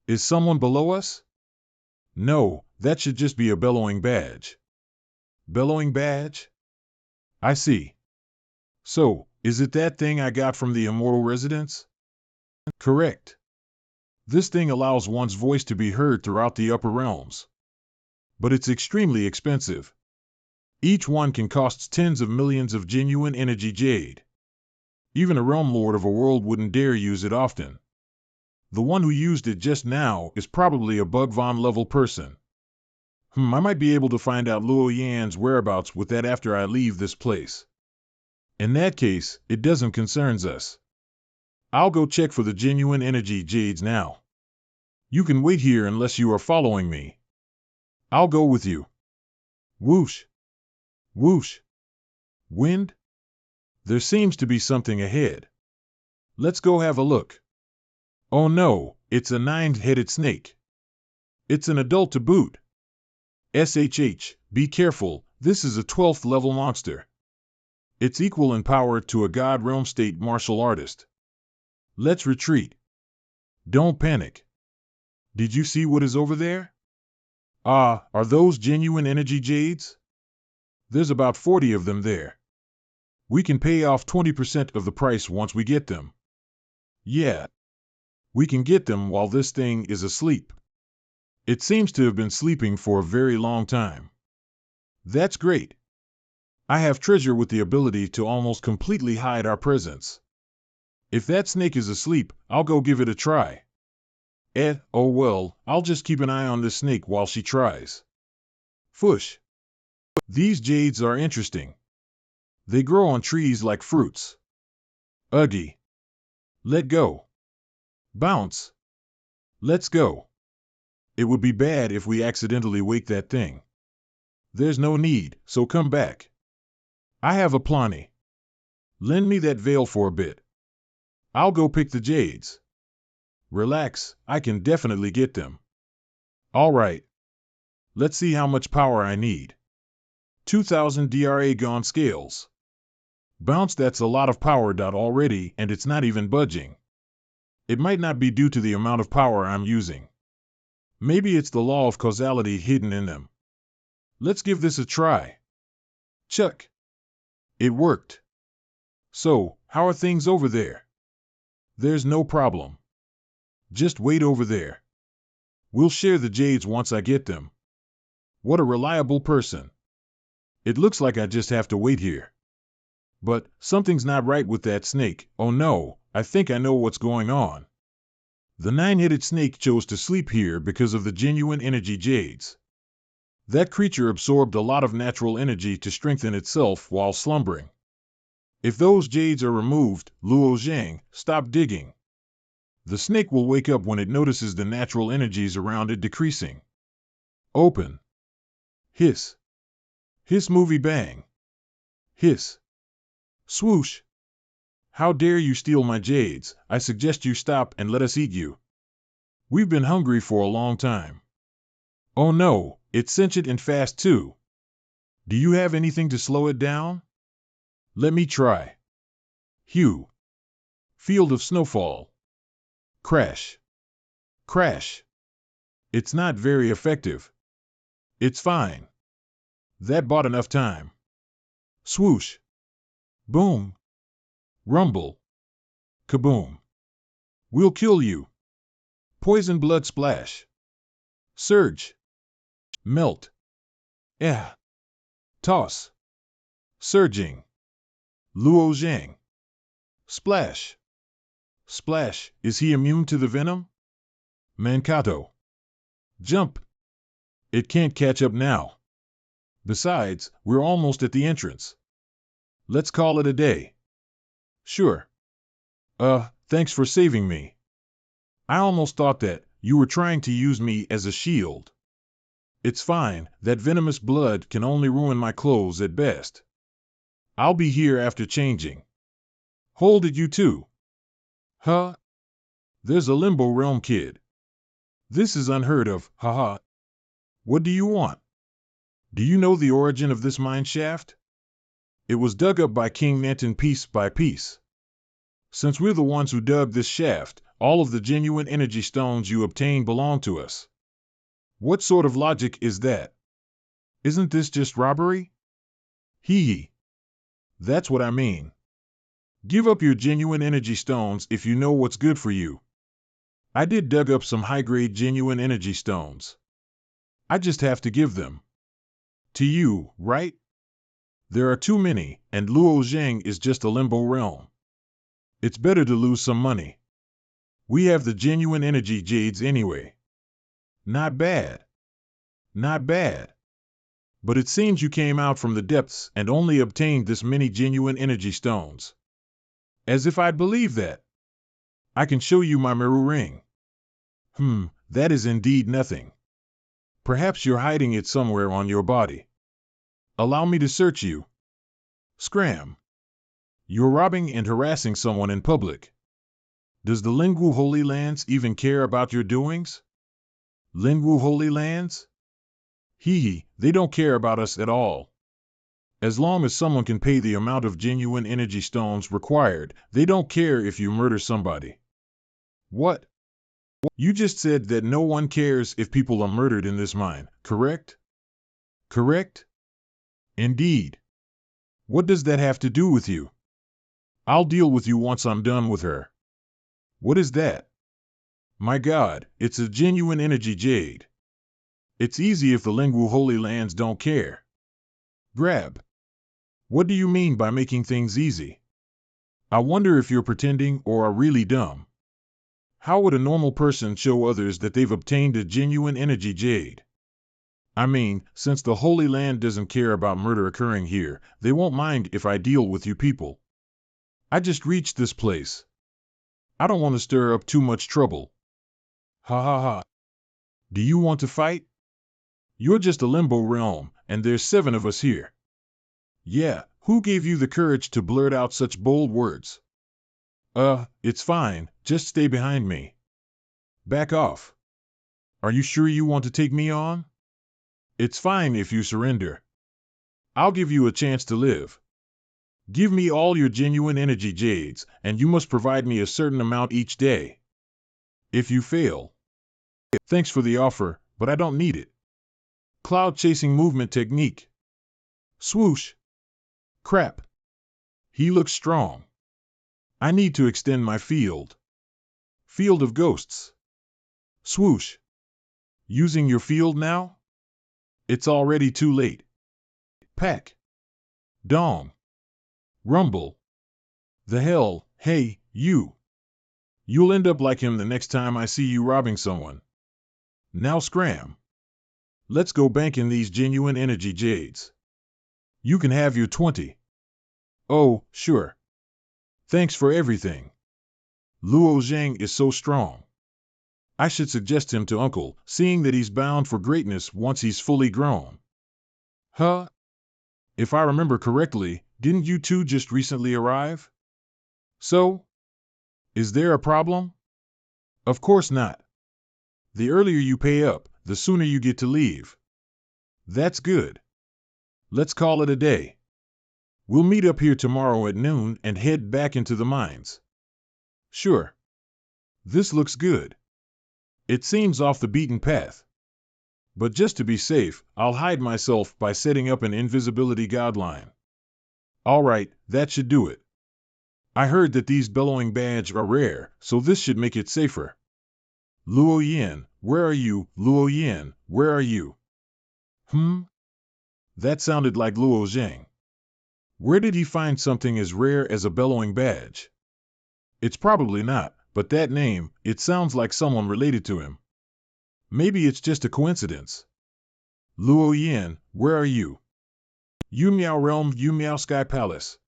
Is someone below us? No, that should just be a bellowing badge. Bellowing badge? I see. So, is it that thing I got from the immortal residence? Correct. This thing allows one's voice to be heard throughout the upper realms. But it's extremely expensive. Each one can cost tens of millions of genuine energy jade. Even a realm lord of a world wouldn't dare use it often. The one who used it just now is probably a Bugvon level person. I might be able to find out Luo Yan's whereabouts with that after I leave this place. In that case, it doesn't concern us. I'll go check for the genuine energy jades now. You can wait here unless you are following me. I'll go with you. Whoosh. Whoosh. Wind? There seems to be something ahead. Let's go have a look. Oh no, it's a 9-headed snake. It's an adult to boot. SHH, be careful, this is a 12th level monster. It's equal in power to a god realm state martial artist. Let's retreat. Don't panic. Did you see what is over there? Ah, are those genuine energy jades? There's about 40 of them there. We can pay off 20% of the price once we get them. Yeah. We can get them while this thing is asleep. It seems to have been sleeping for a very long time. That's great. I have treasure with the ability to almost completely hide our presence. If that snake is asleep, I'll go give it a try. Oh well, I'll just keep an eye on this snake while she tries. Fush. These jades are interesting. They grow on trees like fruits. Uggy. Let go. Bounce. Let's go. It would be bad if we accidentally wake that thing. There's no need, so come back. I have a plenty. Lend me that veil for a bit. I'll go pick the jades. Relax, I can definitely get them. All right. Let's see how much power I need. 2000 Dragon scales. Bounce, that's a lot of power. Already, and it's not even budging. It might not be due to the amount of power I'm using. Maybe it's the law of causality hidden in them. Let's give this a try. Chuck. It worked. So, how are things over there? There's no problem. Just wait over there. We'll share the jades once I get them. What a reliable person. It looks like I just have to wait here. But something's not right with that snake. Oh no, I think I know what's going on. The 9-headed snake chose to sleep here because of the genuine energy jades. That creature absorbed a lot of natural energy to strengthen itself while slumbering. If those jades are removed, Luo Zhang, stop digging. The snake will wake up when it notices the natural energies around it decreasing. Open. Hiss. Hiss, movie bang. Hiss. Swoosh. How dare you steal my jades? I suggest you stop and let us eat you. We've been hungry for a long time. Oh no, it's sentient and fast too. Do you have anything to slow it down? Let me try. Hue. Field of snowfall. Crash. Crash. It's not very effective. It's fine. That bought enough time. Swoosh. Boom. Rumble. Kaboom. We'll kill you. Poison blood splash. Surge. Melt. Toss. Surging. Luo Zhang. Splash. Splash. Is he immune to the venom? Mankato. Jump. It can't catch up now. Besides, we're almost at the entrance. Let's call it a day. Sure. Thanks for saving me. I almost thought that you were trying to use me as a shield. It's fine, that venomous blood can only ruin my clothes at best. I'll be here after changing. Hold it, you too. Huh? There's a Limbo Realm kid. This is unheard of, haha. What do you want? Do you know the origin of this mine shaft? It was dug up by King Nanton piece by piece. Since we're the ones who dug this shaft, all of the genuine energy stones you obtain belong to us. What sort of logic is that? Isn't this just robbery? Hee. That's what I mean. Give up your genuine energy stones if you know what's good for you. I did dug up some high-grade genuine energy stones. I just have to give them to you, right? There are too many, and Luo Zheng is just a limbo realm. It's better to lose some money. We have the genuine energy jades anyway. Not bad. Not bad. But it seems you came out from the depths and only obtained this many genuine energy stones. As if I'd believe that. I can show you my mirror ring. That is indeed nothing. Perhaps you're hiding it somewhere on your body. Allow me to search you. Scram. You're robbing and harassing someone in public. Does the Lingwu Holy Lands even care about your doings? Lingwu Holy Lands? They don't care about us at all. As long as someone can pay the amount of genuine energy stones required, they don't care if you murder somebody. What? You just said that no one cares if people are murdered in this mine, correct? Correct? Indeed. What does that have to do with you? I'll deal with you once I'm done with her. What is that? My God, it's a genuine energy jade. It's easy if the Lingwu Holy Lands don't care. Grab. What do you mean by making things easy? I wonder if you're pretending or are really dumb. How would a normal person show others that they've obtained a genuine energy jade? I mean, since the Holy Land doesn't care about murder occurring here, they won't mind if I deal with you people. I just reached this place. I don't want to stir up too much trouble. Ha ha ha. Do you want to fight? You're just a limbo realm, and there's 7 of us here. Yeah, who gave you the courage to blurt out such bold words? It's fine, just stay behind me. Back off. Are you sure you want to take me on? It's fine if you surrender. I'll give you a chance to live. Give me all your genuine energy jades, and you must provide me a certain amount each day. If you fail, thanks for the offer, but I don't need it. Cloud chasing movement technique. Swoosh. Crap. He looks strong. I need to extend my field. Field of ghosts. Swoosh. Using your field now? It's already too late. Pack. Dong. Rumble. The hell, hey, you. You'll end up like him the next time I see you robbing someone. Now scram. Let's go bank in these genuine energy jades. You can have your 20. Oh, sure. Thanks for everything. Luo Zheng is so strong. I should suggest him to Uncle, seeing that he's bound for greatness once he's fully grown. Huh? If I remember correctly, didn't you two just recently arrive? So? Is there a problem? Of course not. The earlier you pay up, the sooner you get to leave. That's good. Let's call it a day. We'll meet up here tomorrow at noon and head back into the mines. Sure. This looks good. It seems off the beaten path. But just to be safe, I'll hide myself by setting up an invisibility guideline. All right, that should do it. I heard that these bellowing badges are rare, so this should make it safer. Luo Yin, where are you? Luo Yin, where are you? That sounded like Luo Zheng. Where did he find something as rare as a bellowing badge? It's probably not, but that name, it sounds like someone related to him. Maybe it's just a coincidence. Luo Yin, where are you? Yu Miao Realm, Yu Miao Sky Palace.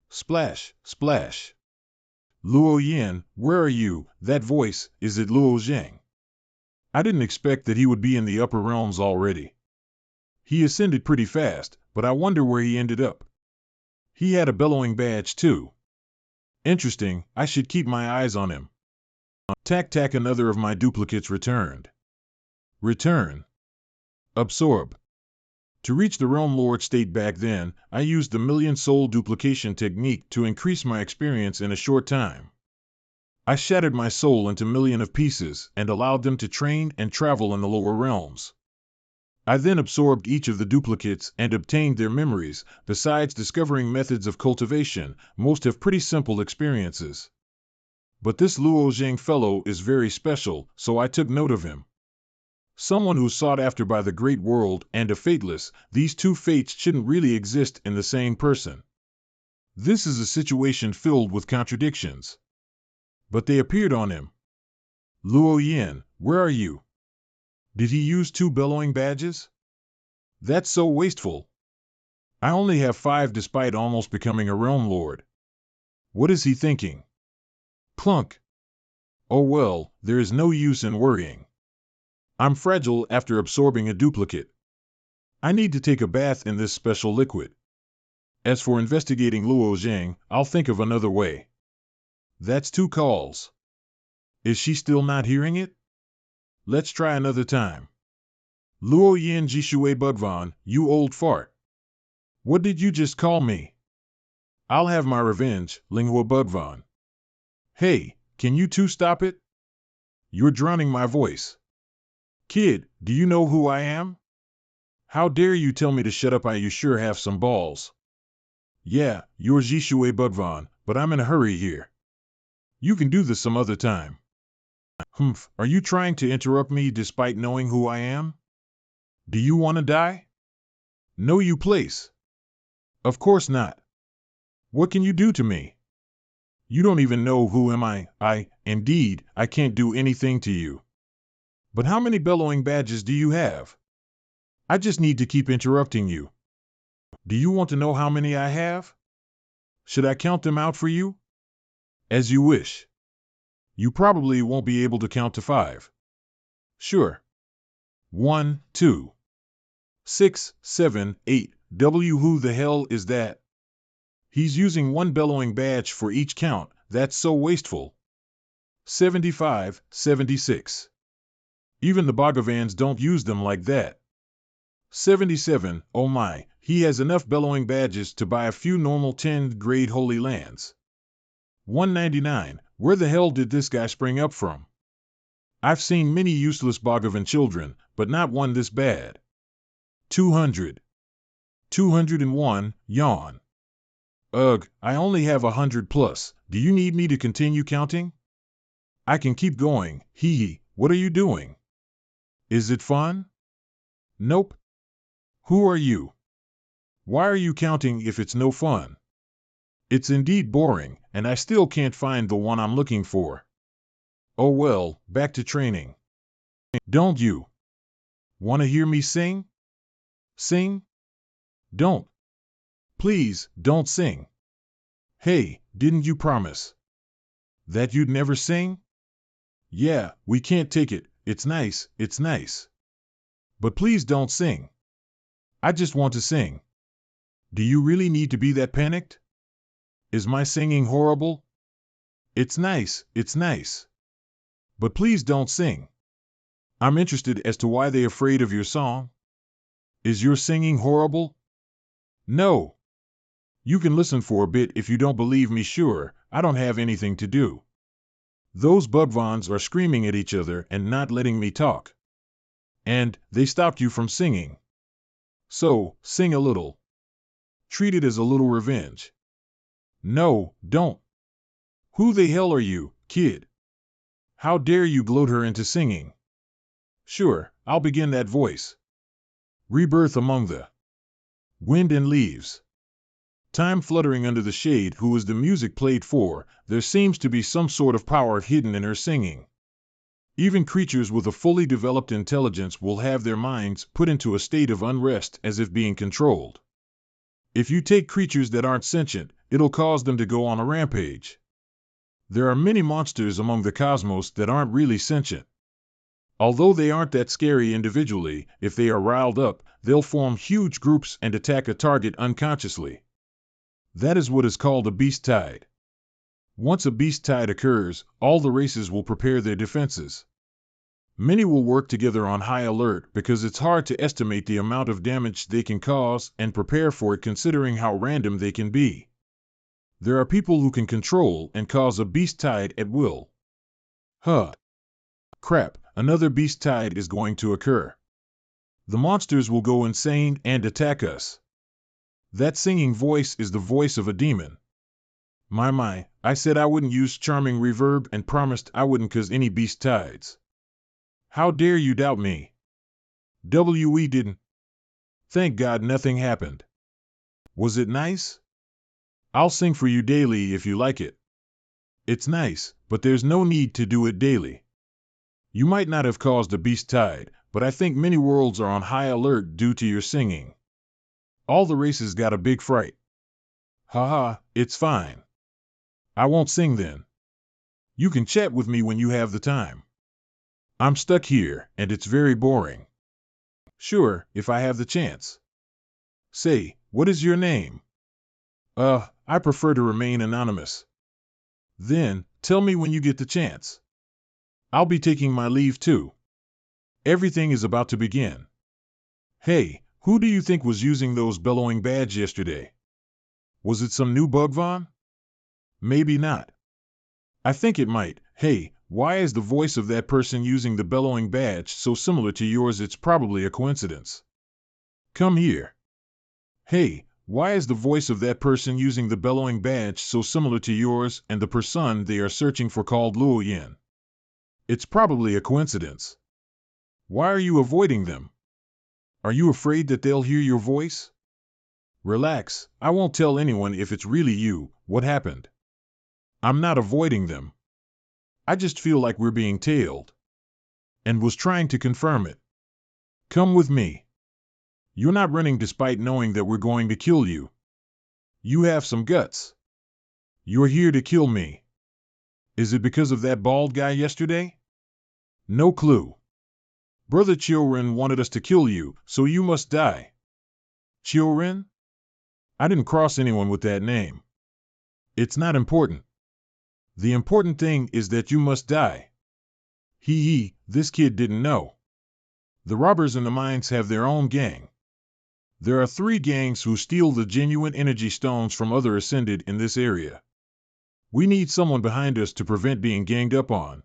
Splash, splash. Luo Yin, where are you? That voice, is it Luo Zheng? I didn't expect that he would be in the upper realms already. He ascended pretty fast, but I wonder where he ended up. He had a bellowing badge too. Interesting, I should keep my eyes on him. Tac, another of my duplicates returned. Return. Absorb. To reach the Realm Lord state back then, I used the million soul duplication technique to increase my experience in a short time. I shattered my soul into million of pieces and allowed them to train and travel in the lower realms. I then absorbed each of the duplicates and obtained their memories. Besides discovering methods of cultivation, most have pretty simple experiences. But this Luo Zhang fellow is very special, so I took note of him. Someone who's sought after by the great world and a fateless, these two fates shouldn't really exist in the same person. This is a situation filled with contradictions. But they appeared on him. Luo Yin, where are you? Did he use 2 bellowing badges? That's so wasteful. I only have 5 despite almost becoming a realm lord. What is he thinking? Plunk. Oh well, there is no use in worrying. I'm fragile after absorbing a duplicate. I need to take a bath in this special liquid. As for investigating Luo Zhang, I'll think of another way. That's 2 calls. Is she still not hearing it? Let's try another time. Luo Yin Jishui Bugvan, you old fart. What did you just call me? I'll have my revenge, Linghua Bugvan. Hey, can you 2 stop it? You're drowning my voice. Kid, do you know who I am? How dare you tell me to shut up? You sure have some balls. Yeah, you're Jishui Bugvan, but I'm in a hurry here. You can do this some other time. Humph, are you trying to interrupt me despite knowing who I am? Do you want to die? No, you place. Of course not. What can you do to me? You don't even know who am I. Indeed, I can't do anything to you. But how many bellowing badges do you have? I just need to keep interrupting you. Do you want to know how many I have? Should I count them out for you? As you wish. You probably won't be able to count to 5. Sure. 1, 2, 6, 7, 8. Who the hell is that? He's using 1 bellowing badge for each count. That's so wasteful. 75, 76. Even the Bhagavans don't use them like that. 77, oh my, he has enough bellowing badges to buy a few normal 10th grade holy lands. 199, where the hell did this guy spring up from? I've seen many useless Bhagavan children, but not one this bad. 200. 201, yawn. Ugh, I only have 100 plus. Do you need me to continue counting? I can keep going. Hee hee, what are you doing? Is it fun? Nope. Who are you? Why are you counting if it's no fun? It's indeed boring, and I still can't find the one I'm looking for. Oh well, back to training. Don't you want to hear me sing? Sing? Don't. Please, don't sing. Hey, didn't you promise that you'd never sing? Yeah, we can't take it. It's nice, it's nice. But please don't sing. I just want to sing. Do you really need to be that panicked? Is my singing horrible? It's nice, it's nice. But please don't sing. I'm interested as to why they're afraid of your song. Is your singing horrible? No. You can listen for a bit if you don't believe me. Sure, I don't have anything to do. Those Bugvans are screaming at each other and not letting me talk. And they stopped you from singing. So, sing a little. Treat it as a little revenge. No, don't. Who the hell are you, kid? How dare you gloat her into singing? Sure, I'll begin that voice. Rebirth among the wind and leaves. Time fluttering under the shade. Who is the music played for? There seems to be some sort of power hidden in her singing. Even creatures with a fully developed intelligence will have their minds put into a state of unrest as if being controlled. If you take creatures that aren't sentient, it'll cause them to go on a rampage. There are many monsters among the cosmos that aren't really sentient. Although they aren't that scary individually, if they are riled up, they'll form huge groups and attack a target unconsciously. That is what is called a beast tide. Once a beast tide occurs, all the races will prepare their defenses. Many will work together on high alert because it's hard to estimate the amount of damage they can cause and prepare for it considering how random they can be. There are people who can control and cause a beast tide at will. Huh. Crap, another beast tide is going to occur. The monsters will go insane and attack us. That singing voice is the voice of a demon. My, I said I wouldn't use charming reverb and promised I wouldn't cause any beast tides. How dare you doubt me? We didn't. Thank God nothing happened. Was it nice? I'll sing for you daily if you like it. It's nice, but there's no need to do it daily. You might not have caused a beast tide, but I think many worlds are on high alert due to your singing. All the races got a big fright. Haha, it's fine. I won't sing then. You can chat with me when you have the time. I'm stuck here, and it's very boring. Sure, if I have the chance. Say, what is your name? I prefer to remain anonymous. Then, tell me when you get the chance. I'll be taking my leave too. Everything is about to begin. Hey, who do you think was using those bellowing badge yesterday? Was it some new bugvon? Maybe not. I think it might. Hey, why is the voice of that person using the bellowing badge so similar to yours? It's probably a coincidence. Come here. Hey, why is the voice of that person using the bellowing badge so similar to yours and the person they are searching for called Luo Yin? It's probably a coincidence. Why are you avoiding them? Are you afraid that they'll hear your voice? Relax, I won't tell anyone if it's really you. What happened? I'm not avoiding them. I just feel like we're being tailed. And was trying to confirm it. Come with me. You're not running despite knowing that we're going to kill you. You have some guts. You're here to kill me. Is it because of that bald guy yesterday? No clue. Brother Chioren wanted us to kill you, so you must die. Chioren? I didn't cross anyone with that name. It's not important. The important thing is that you must die. This kid didn't know. The robbers in the mines have their own gang. There are 3 gangs who steal the genuine energy stones from other ascended in this area. We need someone behind us to prevent being ganged up on.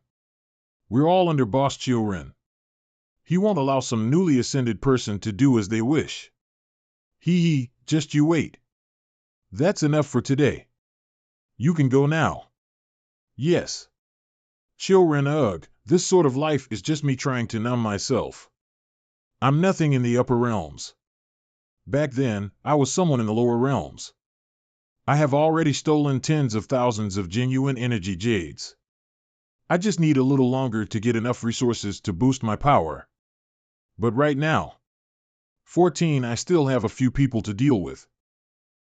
We're all under Boss Chioren. He won't allow some newly ascended person to do as they wish. Just you wait. That's enough for today. You can go now. Yes. Chioren, this sort of life is just me trying to numb myself. I'm nothing in the upper realms. Back then, I was someone in the lower realms. I have already stolen tens of thousands of genuine energy jades. I just need a little longer to get enough resources to boost my power. But right now, 14, I still have a few people to deal with.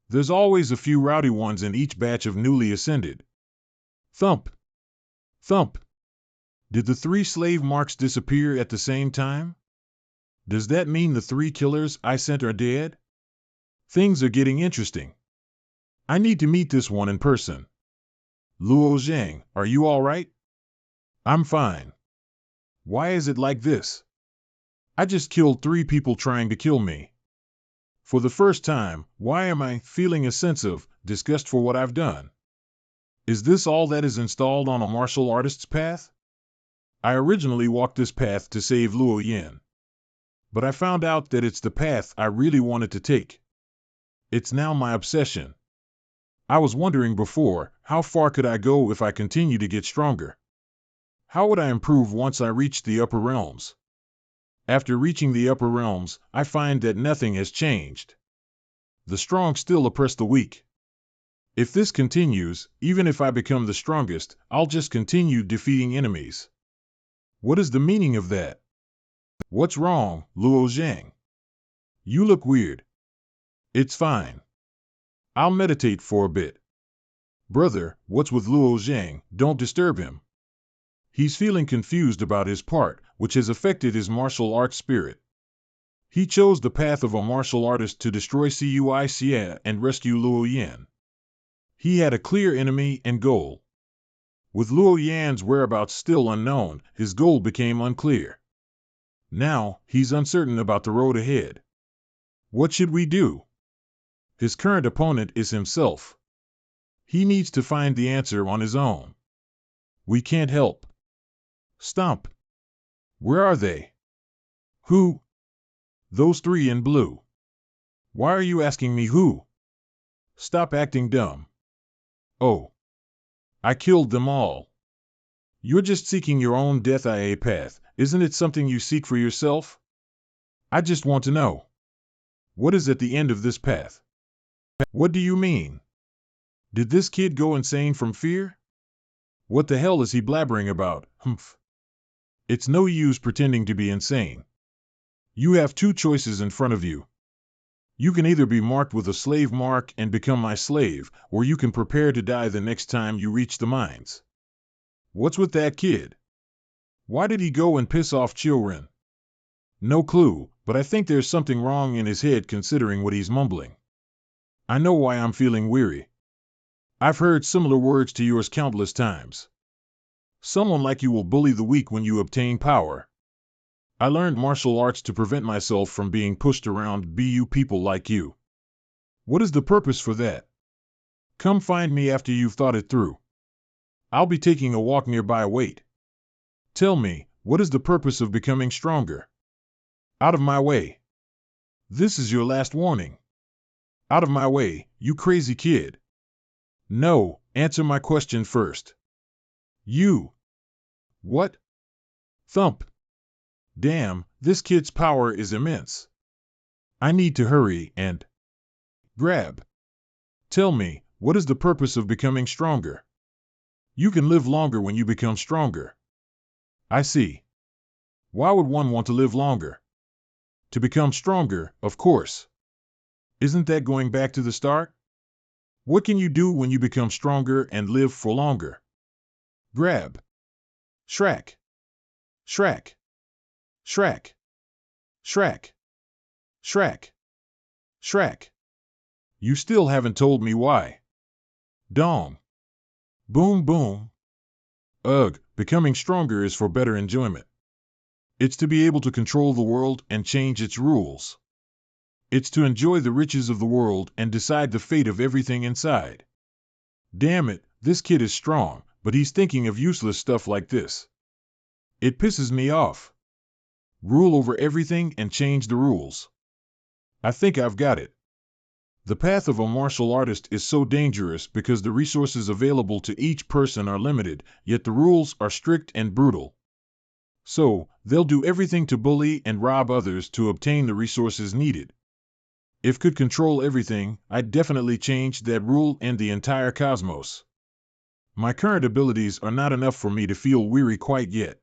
There's always a few rowdy ones in each batch of newly ascended. Thump! Thump! Did the 3 slave marks disappear at the same time? Does that mean the 3 killers I sent are dead? Things are getting interesting. I need to meet this one in person. Luo Zhang, are you all right? I'm fine. Why is it like this? I just killed 3 people trying to kill me. For the first time, why am I feeling a sense of disgust for what I've done? Is this all that is installed on a martial artist's path? I originally walked this path to save Luo Yin. But I found out that it's the path I really wanted to take. It's now my obsession. I was wondering before, how far could I go if I continue to get stronger? How would I improve once I reached the upper realms? After reaching the upper realms, I find that nothing has changed. The strong still oppress the weak. If this continues, even if I become the strongest, I'll just continue defeating enemies. What is the meaning of that? What's wrong, Luo Zhang? You look weird. It's fine. I'll meditate for a bit. Brother, what's with Luo Zhang? Don't disturb him. He's feeling confused about his part, which has affected his martial arts spirit. He chose the path of a martial artist to destroy Cui Xie and rescue Luo Yan. He had a clear enemy and goal. With Luo Yan's whereabouts still unknown, his goal became unclear. Now, he's uncertain about the road ahead. What should we do? His current opponent is himself. He needs to find the answer on his own. We can't help. Stomp. Where are they? Who? Those three in blue. Why are you asking me who? Stop acting dumb. Oh. I killed them all. You're just seeking your own death, IA path. Isn't it something you seek for yourself? I just want to know. What is at the end of this path? What do you mean? Did this kid go insane from fear? What the hell is he blabbering about? Humph. It's no use pretending to be insane. You have two choices in front of you. You can either be marked with a slave mark and become my slave, or you can prepare to die the next time you reach the mines. What's with that kid? Why did he go and piss off children? No clue, but I think there's something wrong in his head considering what he's mumbling. I know why I'm feeling weary. I've heard similar words to yours countless times. Someone like you will bully the weak when you obtain power. I learned martial arts to prevent myself from being pushed around BU people like you. What is the purpose for that? Come find me after you've thought it through. I'll be taking a walk nearby. Wait. Tell me, what is the purpose of becoming stronger? Out of my way. This is your last warning. Out of my way, you crazy kid. No, answer my question first. You. What? Thump. Damn, this kid's power is immense. I need to hurry and grab. Tell me, what is the purpose of becoming stronger? You can live longer when you become stronger. I see. Why would one want to live longer? To become stronger, of course. Isn't that going back to the start? What can you do when you become stronger and live for longer? Grab. Shrack. Shrack. Shrack. Shrack. Shrack. Shrack. You still haven't told me why. Dong. Boom boom. Ugh, becoming stronger is for better enjoyment. It's to be able to control the world and change its rules. It's to enjoy the riches of the world and decide the fate of everything inside. Damn it, this kid is strong, but he's thinking of useless stuff like this. It pisses me off. Rule over everything and change the rules. I think I've got it. The path of a martial artist is so dangerous because the resources available to each person are limited, yet the rules are strict and brutal. So, they'll do everything to bully and rob others to obtain the resources needed. If could control everything, I'd definitely change that rule and the entire cosmos. My current abilities are not enough for me to feel weary quite yet.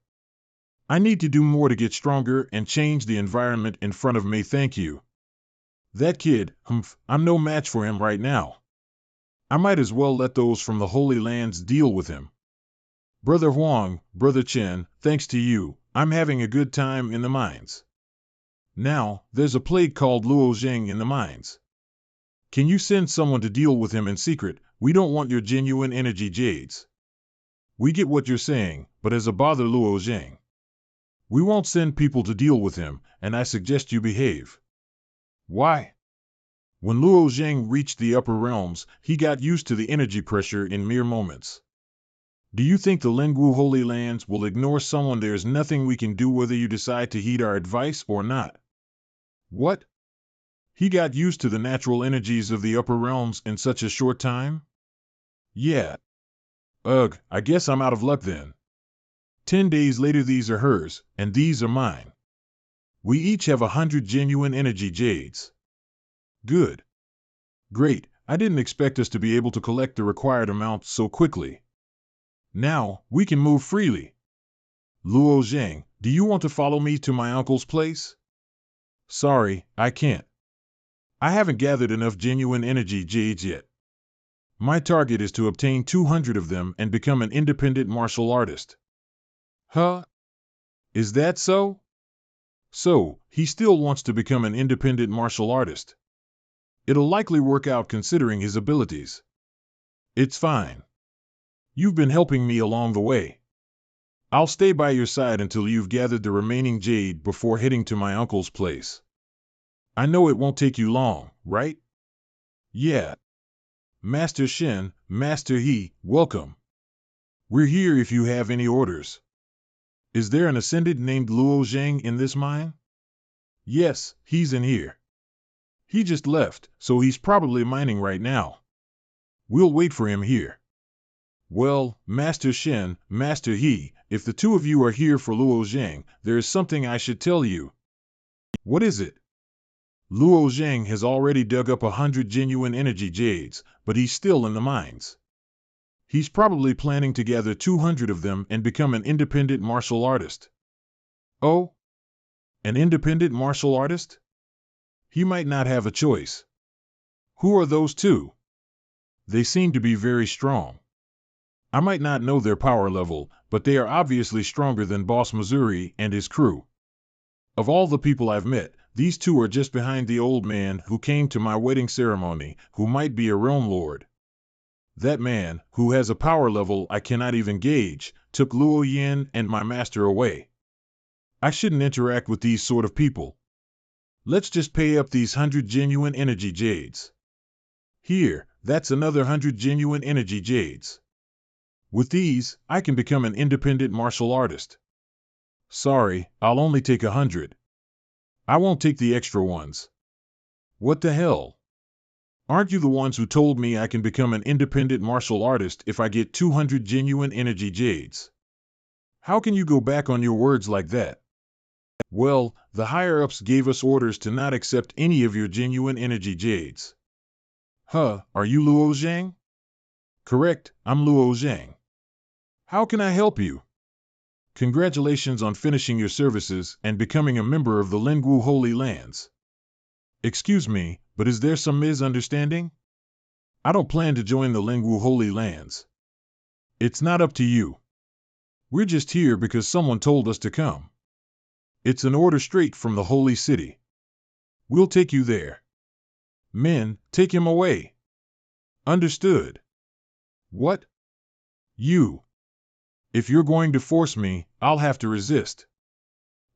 I need to do more to get stronger and change the environment in front of me. Thank you. That kid, I'm no match for him right now. I might as well let those from the Holy Lands deal with him. Brother Huang, Brother Chen, thanks to you, I'm having a good time in the mines. Now, there's a plague called Luo Zheng in the mines. Can you send someone to deal with him in secret? We don't want your genuine energy jades. We get what you're saying, but as a bother Luo Zheng. We won't send people to deal with him, and I suggest you behave. Why? When Luo Zheng reached the upper realms, he got used to the energy pressure in mere moments. Do you think the Lingwu Holy Lands will ignore someone? There's nothing we can do whether you decide to heed our advice or not. What? He got used to the natural energies of the upper realms in such a short time? Yeah. Ugh, I guess I'm out of luck then. 10 days later, these are hers, and these are mine. We each have 100 genuine energy jades. Good. Great, I didn't expect us to be able to collect the required amount so quickly. Now, we can move freely. Luo Zheng, do you want to follow me to my uncle's place? Sorry, I can't. I haven't gathered enough genuine energy jades yet. My target is to obtain 200 of them and become an independent martial artist. Huh? Is that so? So, he still wants to become an independent martial artist. It'll likely work out considering his abilities. It's fine. You've been helping me along the way. I'll stay by your side until you've gathered the remaining jade before heading to my uncle's place. I know it won't take you long, right? Yeah. Master Shen, Master He, welcome. We're here if you have any orders. Is there an ascendant named Luo Zhang in this mine? Yes, he's in here. He just left, so he's probably mining right now. We'll wait for him here. Well, Master Shen, Master He, if the two of you are here for Luo Zhang, there is something I should tell you. What is it? Luo Zhang has already dug up 100 genuine energy jades, but he's still in the mines. He's probably planning to gather 200 of them and become an independent martial artist. Oh? An independent martial artist? He might not have a choice. Who are those two? They seem to be very strong. I might not know their power level, but they are obviously stronger than Boss Missouri and his crew. Of all the people I've met, these two are just behind the old man who came to my wedding ceremony, who might be a realm lord. That man, who has a power level I cannot even gauge, took Luo Yin and my master away. I shouldn't interact with these sort of people. Let's just pay up these 100 genuine energy jades. Here, that's another 100 genuine energy jades. With these, I can become an independent martial artist. Sorry, I'll only take 100. I won't take the extra ones. What the hell? Aren't you the ones who told me I can become an independent martial artist if I get 200 genuine energy jades? How can you go back on your words like that? Well, the higher-ups gave us orders to not accept any of your genuine energy jades. Huh, are you Luo Zhang? Correct, I'm Luo Zhang. How can I help you? Congratulations on finishing your services and becoming a member of the Lingwu Holy Lands. Excuse me, but is there some misunderstanding? I don't plan to join the Lingwu Holy Lands. It's not up to you. We're just here because someone told us to come. It's an order straight from the Holy City. We'll take you there. Men, take him away. Understood. What? You. If you're going to force me, I'll have to resist.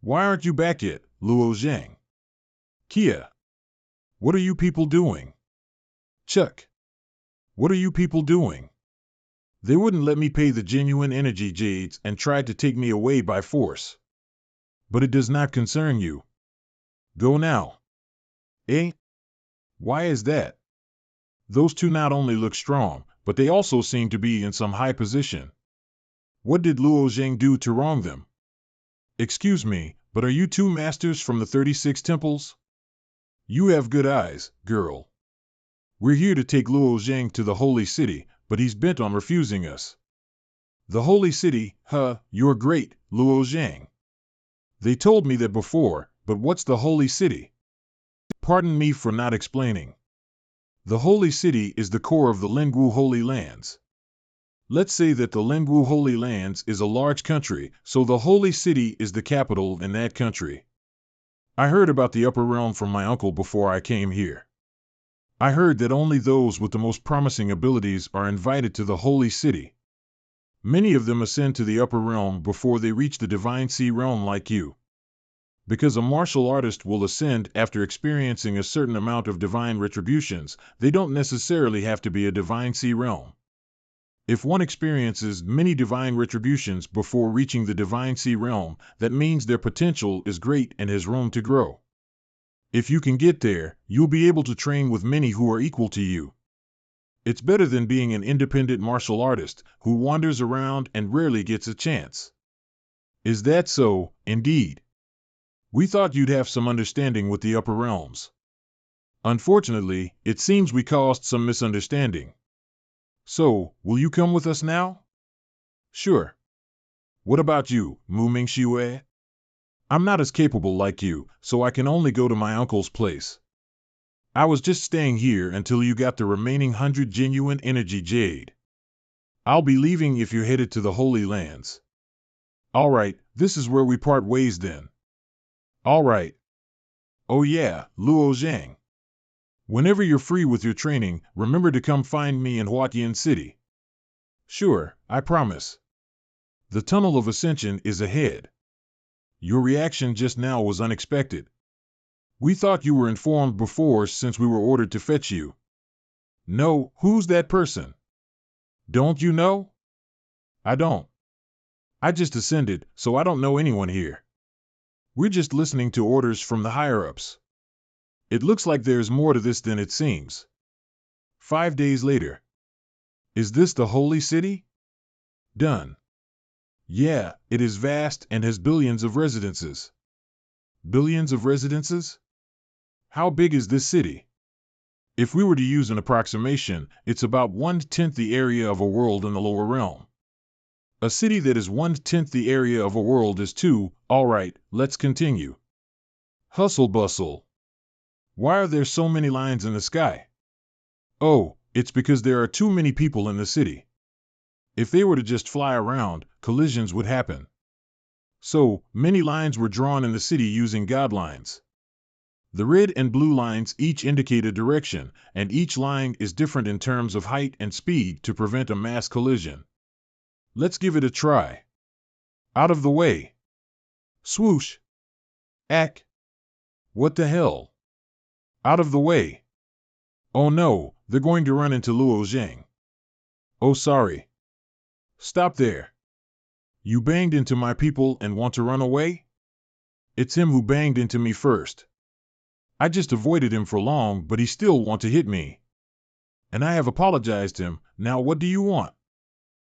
Why aren't you back yet, Luo Zhang? Kia. What are you people doing? Chuck. What are you people doing? They wouldn't let me pay the genuine energy jades and tried to take me away by force. But it does not concern you. Go now. Eh? Why is that? Those two not only look strong, but they also seem to be in some high position. What did Luo Zhang do to wrong them? Excuse me, but are you two masters from the 36 temples? You have good eyes, girl. We're here to take Luo Zhang to the Holy City, but he's bent on refusing us. The Holy City, huh, you're great, Luo Zhang. They told me that before, but what's the Holy City? Pardon me for not explaining. The Holy City is the core of the Lingwu Holy Lands. Let's say that the Lingwu Holy Lands is a large country, so the Holy City is the capital in that country. I heard about the upper realm from my uncle before I came here. I heard that only those with the most promising abilities are invited to the Holy City. Many of them ascend to the upper realm before they reach the Divine Sea realm like you. Because a martial artist will ascend after experiencing a certain amount of divine retributions, they don't necessarily have to be a Divine Sea realm. If one experiences many divine retributions before reaching the Divine Sea realm, that means their potential is great and has room to grow. If you can get there, you'll be able to train with many who are equal to you. It's better than being an independent martial artist who wanders around and rarely gets a chance. Is that so, indeed? We thought you'd have some understanding with the upper realms. Unfortunately, it seems we caused some misunderstanding. So, will you come with us now? Sure. What about you, Mu Mingxue? I'm not as capable like you, so I can only go to my uncle's place. I was just staying here until you got the remaining 100 genuine energy jade. I'll be leaving if you're headed to the Holy Lands. All right, this is where we part ways then. All right. Oh yeah, Luo Zhang. Whenever you're free with your training, remember to come find me in Huatian City. Sure, I promise. The tunnel of ascension is ahead. Your reaction just now was unexpected. We thought you were informed before since we were ordered to fetch you. No, who's that person? Don't you know? I don't. I just ascended, so I don't know anyone here. We're just listening to orders from the higher-ups. It looks like there's more to this than it seems. 5 days later. Is this the holy city? Done. Yeah, it is vast and has billions of residences. Billions of residences? How big is this city? If we were to use an approximation, it's about 1/10 the area of a world in the lower realm. A city that is 1/10 the area of a world is 2. All right, let's continue. Hustle bustle. Why are there so many lines in the sky? Oh, it's because there are too many people in the city. If they were to just fly around, collisions would happen. So, many lines were drawn in the city using God lines. The red and blue lines each indicate a direction, and each line is different in terms of height and speed to prevent a mass collision. Let's give it a try. Out of the way. Swoosh. Ack. What the hell? Out of the way. Oh no, they're going to run into Luo Zhang. Oh sorry. Stop there. You banged into my people and want to run away? It's him who banged into me first. I just avoided him for long, but he still want to hit me. And I have apologized him, now what do you want?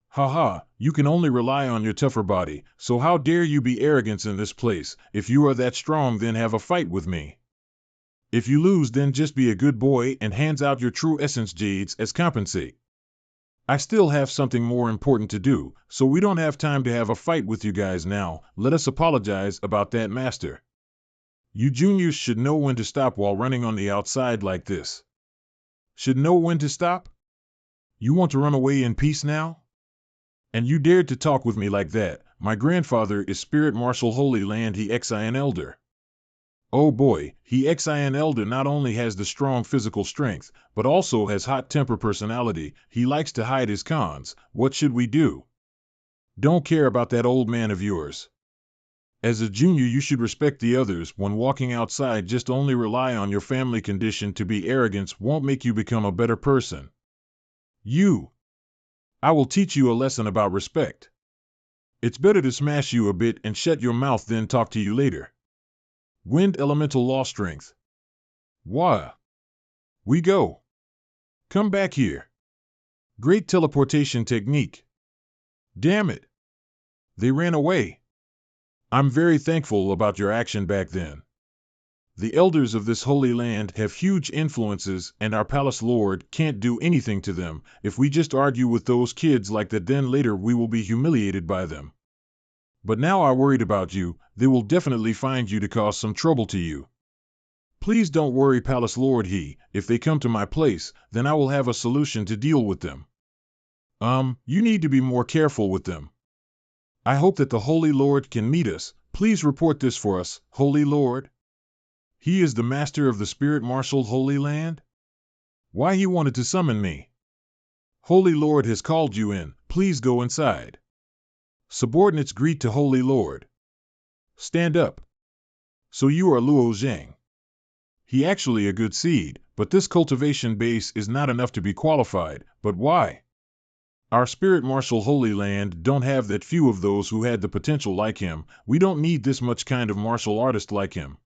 Haha, you can only rely on your tougher body, so how dare you be arrogant in this place? If you are that strong, then have a fight with me. If you lose, then just be a good boy and hands out your true essence jades as compensate. I still have something more important to do, so we don't have time to have a fight with you guys now. Let us apologize about that, master. You juniors should know when to stop while running on the outside like this. Should know when to stop? You want to run away in peace now? And you dared to talk with me like that. My grandfather is Spirit Marshal Holy Land He Xin Elder. Oh boy, He Xin Elder not only has the strong physical strength, but also has hot temper personality. He likes to hide his cons. What should we do? Don't care about that old man of yours. As a junior, you should respect the others. When walking outside, just only rely on your family condition to be arrogance won't make you become a better person. I will teach you a lesson about respect. It's better to smash you a bit and shut your mouth than talk to you later. Wind elemental law strength. Wah. We go. Come back here. Great teleportation technique. Damn it. They ran away. I'm very thankful about your action back then. The elders of this holy land have huge influences, and our palace lord can't do anything to them. If we just argue with those kids like that, then later we will be humiliated by them. But now I'm worried about you. They will definitely find you to cause some trouble to you. Please don't worry, palace lord. If they come to my place, then I will have a solution to deal with them. You need to be more careful with them. I hope that the Holy Lord can meet us. Please report this for us, Holy Lord. He is the master of the Spirit Marshal Holy Land? Why he wanted to summon me? Holy Lord has called you in. Please go inside. Subordinates greet to Holy Lord. Stand up. So you are Luo Zhang. He actually a good seed, but this cultivation base is not enough to be qualified. But why? Our Spirit Marshal Holy Land don't have that few of those who had the potential like him. We don't need this much kind of martial artist like him.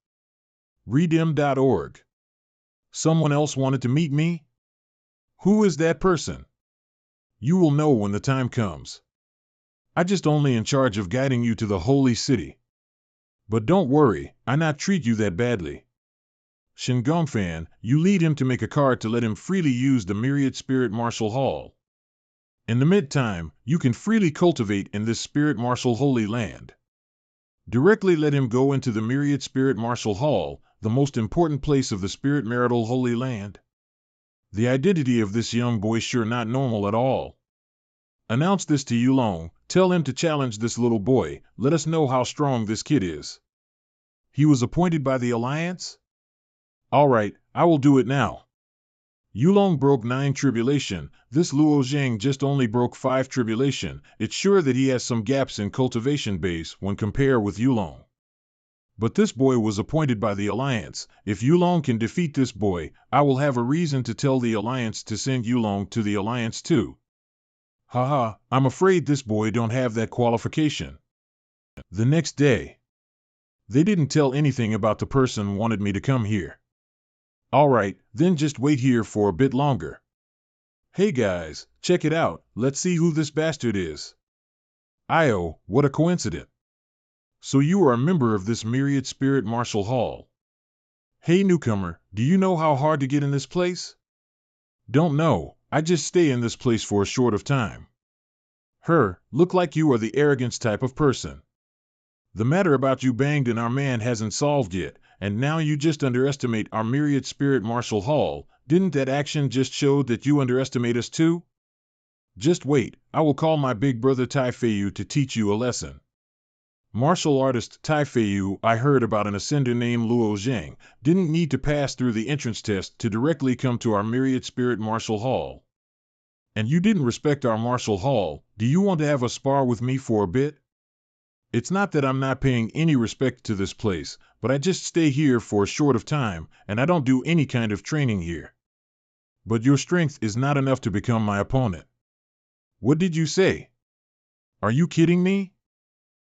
Redim.org. Someone else wanted to meet me? Who is that person? You will know when the time comes. I just only in charge of guiding you to the holy city. But don't worry, I not treat you that badly. Shingongfan, you lead him to make a card to let him freely use the Myriad Spirit Marshal Hall. In the mid-time, you can freely cultivate in this Spirit Marshal Holy Land. Directly let him go into the Myriad Spirit Marshal Hall, the most important place of the Spirit Marital Holy Land. The identity of this young boy sure not normal at all. Announce this to Yulong, tell him to challenge this little boy, let us know how strong this kid is. He was appointed by the Alliance? Alright, I will do it now. Yulong broke 9 tribulation, this Luo Zhang just only broke 5 tribulation. It's sure that he has some gaps in cultivation base when compared with Yulong. But this boy was appointed by the Alliance. If Yulong can defeat this boy, I will have a reason to tell the Alliance to send Yulong to the Alliance too. Haha, I'm afraid this boy don't have that qualification. The next day, they didn't tell anything about the person wanted me to come here. All right, then just wait here for a bit longer. Hey guys, check it out, let's see who this bastard is. Io, what a coincidence. So you are a member of this myriad spirit martial hall. Hey newcomer, do you know how hard to get in this place? Don't know, I just stay in this place for a short of time. Look like you are the arrogance type of person. The matter about you banged in our man hasn't solved yet, and now you just underestimate our myriad spirit martial hall. Didn't that action just show that you underestimate us too? Just wait, I will call my big brother Tai Feiyu to teach you a lesson. Martial artist Tai Feiyu, I heard about an ascender named Luo Zhang, didn't need to pass through the entrance test to directly come to our myriad spirit martial hall. And you didn't respect our martial hall. Do you want to have a spar with me for a bit? It's not that I'm not paying any respect to this place, but I just stay here for a short of time, and I don't do any kind of training here. But your strength is not enough to become my opponent. What did you say? Are you kidding me?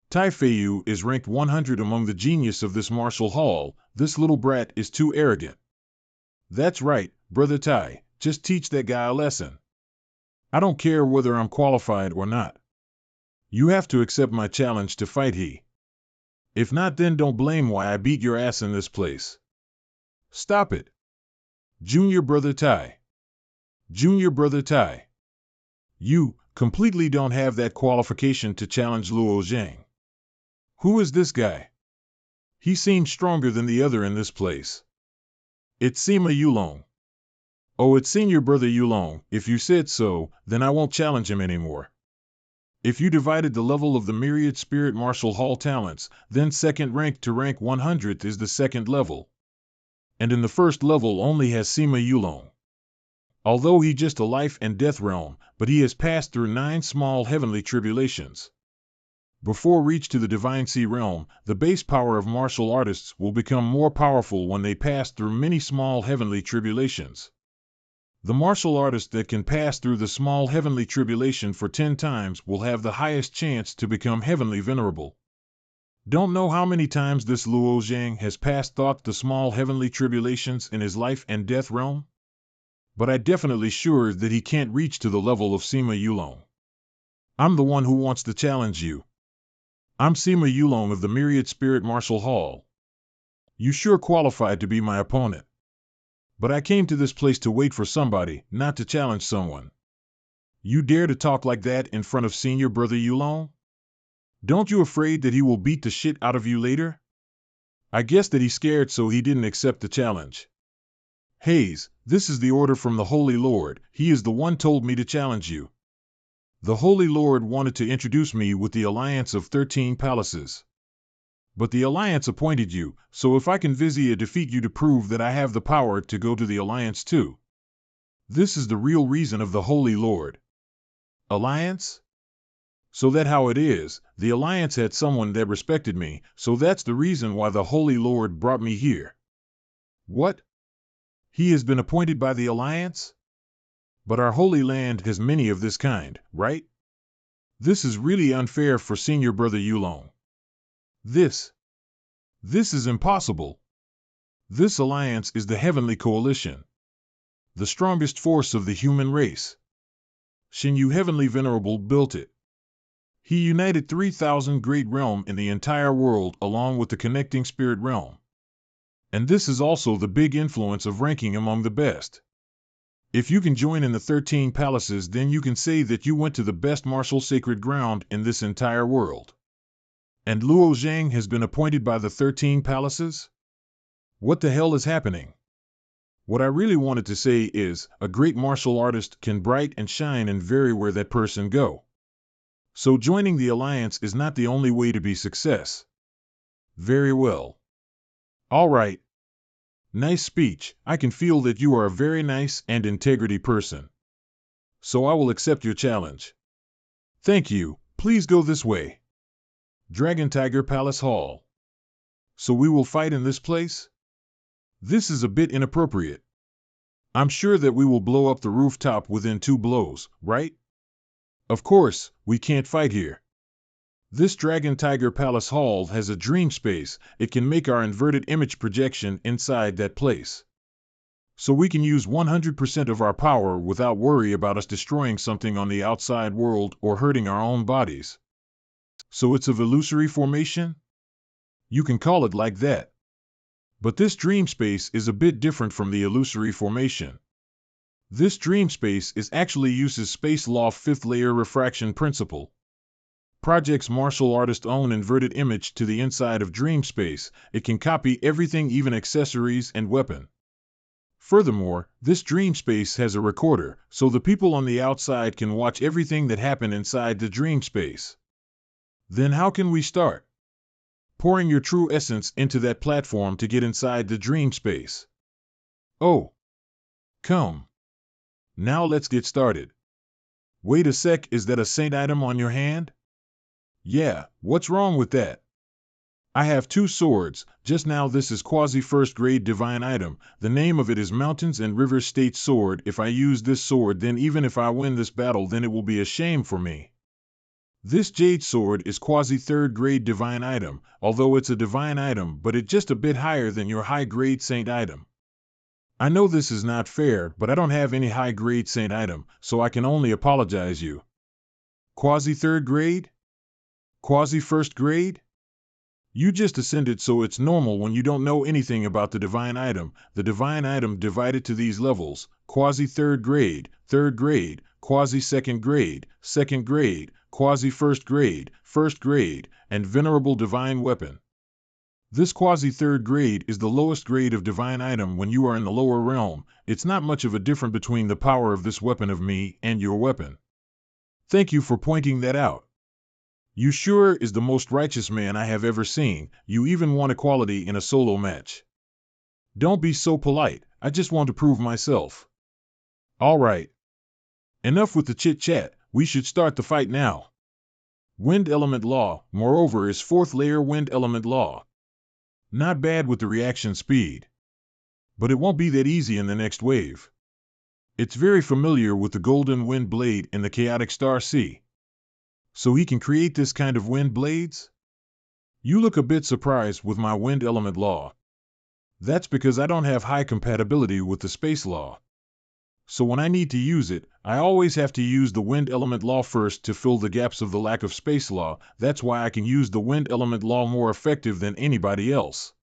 Tai Feiyu is ranked 100 among the genius of this martial hall. This little brat is too arrogant. That's right, brother Tai, just teach that guy a lesson. I don't care whether I'm qualified or not. You have to accept my challenge to fight he. If not, then don't blame why I beat your ass in this place. Stop it. Junior brother Tai. Junior brother Tai. You completely don't have that qualification to challenge Luo Zhang. Who is this guy? He seems stronger than the other in this place. It's Sima Yulong. Oh, it's senior brother Yulong. If you said so, then I won't challenge him anymore. If you divided the level of the myriad spirit martial hall talents, then second rank to rank 100th is the second level. And in the first level only has Sima Yulong. Although he just a life and death realm, but he has passed through 9 small heavenly tribulations. Before reach to the divine sea realm, the base power of martial artists will become more powerful when they pass through many small heavenly tribulations. The martial artist that can pass through the small heavenly tribulation for 10 times will have the highest chance to become heavenly venerable. Don't know how many times this Luo Zhang has passed thought the small heavenly tribulations in his life and death realm? But I definitely sure that he can't reach to the level of Sima Yulong. I'm the one who wants to challenge you. I'm Sima Yulong of the Myriad Spirit Martial Hall. You sure qualified to be my opponent. But I came to this place to wait for somebody, not to challenge someone. You dare to talk like that in front of senior brother Yulong? Don't you afraid that he will beat the shit out of you later? I guess that he's scared so he didn't accept the challenge. Hayes, this is the order from the Holy Lord. He is the one told me to challenge you. The Holy Lord wanted to introduce me with the alliance of 13 palaces. But the alliance appointed you, so if I can vizia defeat you to prove that I have the power to go to the alliance too. This is the real reason of the Holy Lord. Alliance? So that how it is, the alliance had someone that respected me, so that's the reason why the Holy Lord brought me here. What? He has been appointed by the alliance? But our Holy Land has many of this kind, right? This is really unfair for senior brother Yulong. This is impossible. This alliance is the heavenly coalition. The strongest force of the human race. Shinyu Heavenly Venerable built it. He united 3,000 great realm in the entire world along with the connecting spirit realm. And this is also the big influence of ranking among the best. If you can join in the 13 palaces, then you can say that you went to the best martial sacred ground in this entire world. And Luo Zhang has been appointed by the 13 palaces? What the hell is happening? What I really wanted to say is, a great martial artist can bright and shine and vary where that person go. So joining the alliance is not the only way to be success. Very well. All right. Nice speech. I can feel that you are a very nice and integrity person. So I will accept your challenge. Thank you. Please go this way. Dragon Tiger Palace Hall. So we will fight in this place? This is a bit inappropriate. I'm sure that we will blow up the rooftop within 2 blows, right? Of course, we can't fight here. This Dragon Tiger Palace Hall has a dream space. It can make our inverted image projection inside that place. So we can use 100% of our power without worry about us destroying something on the outside world or hurting our own bodies. So it's a illusory formation? You can call it like that. But this dream space is a bit different from the illusory formation. This dream space is actually uses space law fifth layer refraction principle. Projects martial artist own inverted image to the inside of dream space. It can copy everything, even accessories and weapon. Furthermore, this dream space has a recorder, so the people on the outside can watch everything that happened inside the dream space. Then how can we start? Pouring your true essence into that platform to get inside the dream space. Oh. Come. Now let's get started. Wait a sec, is that a saint item on your hand? Yeah, what's wrong with that? I have 2 swords. Just now this is quasi first grade divine item. The name of it is Mountains and Rivers State Sword. If I use this sword, then even if I win this battle, then it will be a shame for me. This Jade Sword is quasi third grade divine item, although it's a divine item, but it's just a bit higher than your high grade saint item. I know this is not fair, but I don't have any high grade saint item, so I can only apologize you. Quasi third grade? Quasi first grade? You just ascended, so it's normal when you don't know anything about the divine item. The divine item divided to these levels: quasi third grade, quasi second grade, quasi first grade, and venerable divine weapon. This quasi third grade is the lowest grade of divine item. When you are in the lower realm, it's not much of a difference between the power of this weapon of me and your weapon. Thank you for pointing that out. You sure is the most righteous man I have ever seen. You even won equality in a solo match. Don't be so polite, I just want to prove myself. All right. Enough with the chit-chat, we should start the fight now. Wind element law, moreover, is 4th layer wind element law. Not bad with the reaction speed. But it won't be that easy in the next wave. It's very familiar with the golden wind blade in the chaotic star sea. So he can create this kind of wind blades? You look a bit surprised with my wind element law. That's because I don't have high compatibility with the space law. So when I need to use it, I always have to use the wind element law first to fill the gaps of the lack of space law. That's why I can use the wind element law more effective than anybody else.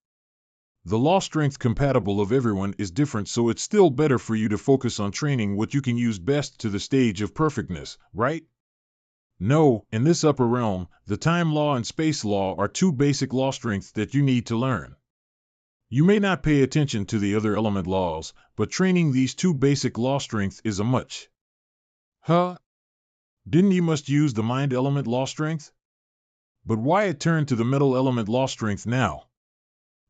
The law strength compatible of everyone is different, so it's still better for you to focus on training what you can use best to the stage of perfectness, right? No, in this upper realm, the time law and space law are 2 basic law strengths that you need to learn. You may not pay attention to the other element laws, but training these 2 basic law strengths is a much. Huh? Didn't you must use the mind element law strength? But why it turned to the metal element law strength now?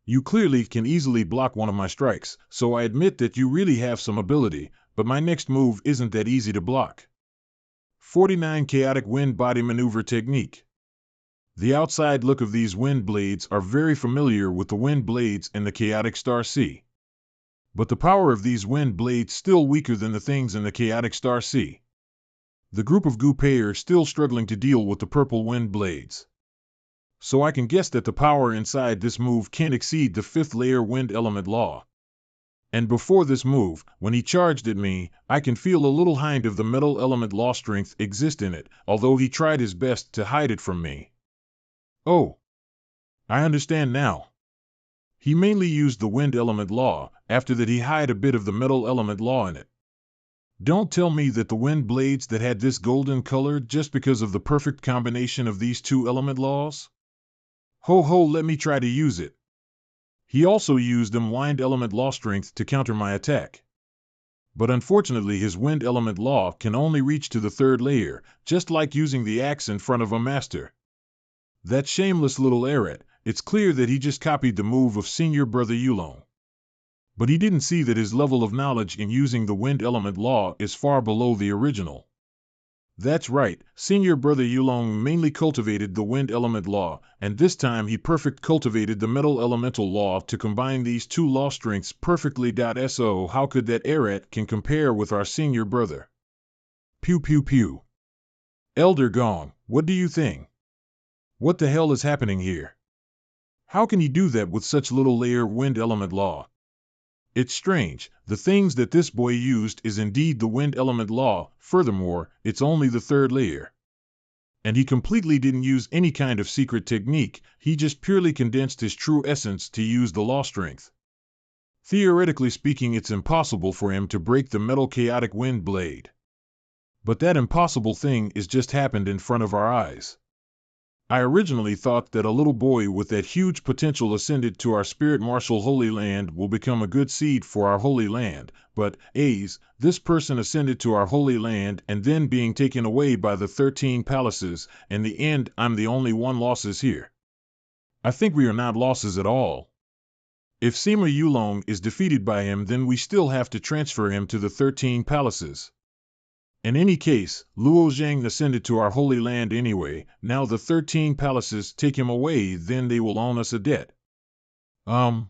You clearly can easily block one of my strikes, so I admit that you really have some ability, but my next move isn't that easy to block. 49 Chaotic Wind Body Maneuver Technique. The outside look of these wind blades are very familiar with the wind blades in the chaotic star sea. But the power of these wind blades still weaker than the things in the chaotic star sea. The group of Gu-Pei still struggling to deal with the purple wind blades. So I can guess that the power inside this move can't exceed the 5th layer wind element law. And before this move, when he charged at me, I can feel a little hint of the metal element law strength exist in it, although he tried his best to hide it from me. Oh. I understand now. He mainly used the wind element law, after that he hid a bit of the metal element law in it. Don't tell me that the wind blades that had this golden color just because of the perfect combination of these 2 element laws? Ho, let me try to use it. He also used them wind element law strength to counter my attack. But unfortunately his wind element law can only reach to the 3rd layer, just like using the axe in front of a master. That shameless little Eret, it's clear that he just copied the move of senior brother Yulong. But he didn't see that his level of knowledge in using the wind element law is far below the original. That's right, senior brother Yulong mainly cultivated the wind element law, and this time he perfect cultivated the metal elemental law to combine these 2 law strengths perfectly. So how could that Eret can compare with our senior brother? Pew pew pew. Elder Gong, what do you think? What the hell is happening here? How can he do that with such little layer wind element law? It's strange. The things that this boy used is indeed the wind element law. Furthermore, it's only the third layer. And he completely didn't use any kind of secret technique. He just purely condensed his true essence to use the law strength. Theoretically speaking, it's impossible for him to break the metal chaotic wind blade. But that impossible thing is just happened in front of our eyes. I originally thought that a little boy with that huge potential ascended to our spirit martial Holy Land will become a good seed for our Holy Land, but, this person ascended to our Holy Land and then being taken away by the 13 palaces. In the end, I'm the only one losses here. I think we are not losses at all. If Sima Yulong is defeated by him, then we still have to transfer him to the 13 palaces. In any case, Luo Zhang ascended to our Holy Land anyway. Now the 13 palaces take him away, then they will own us a debt. I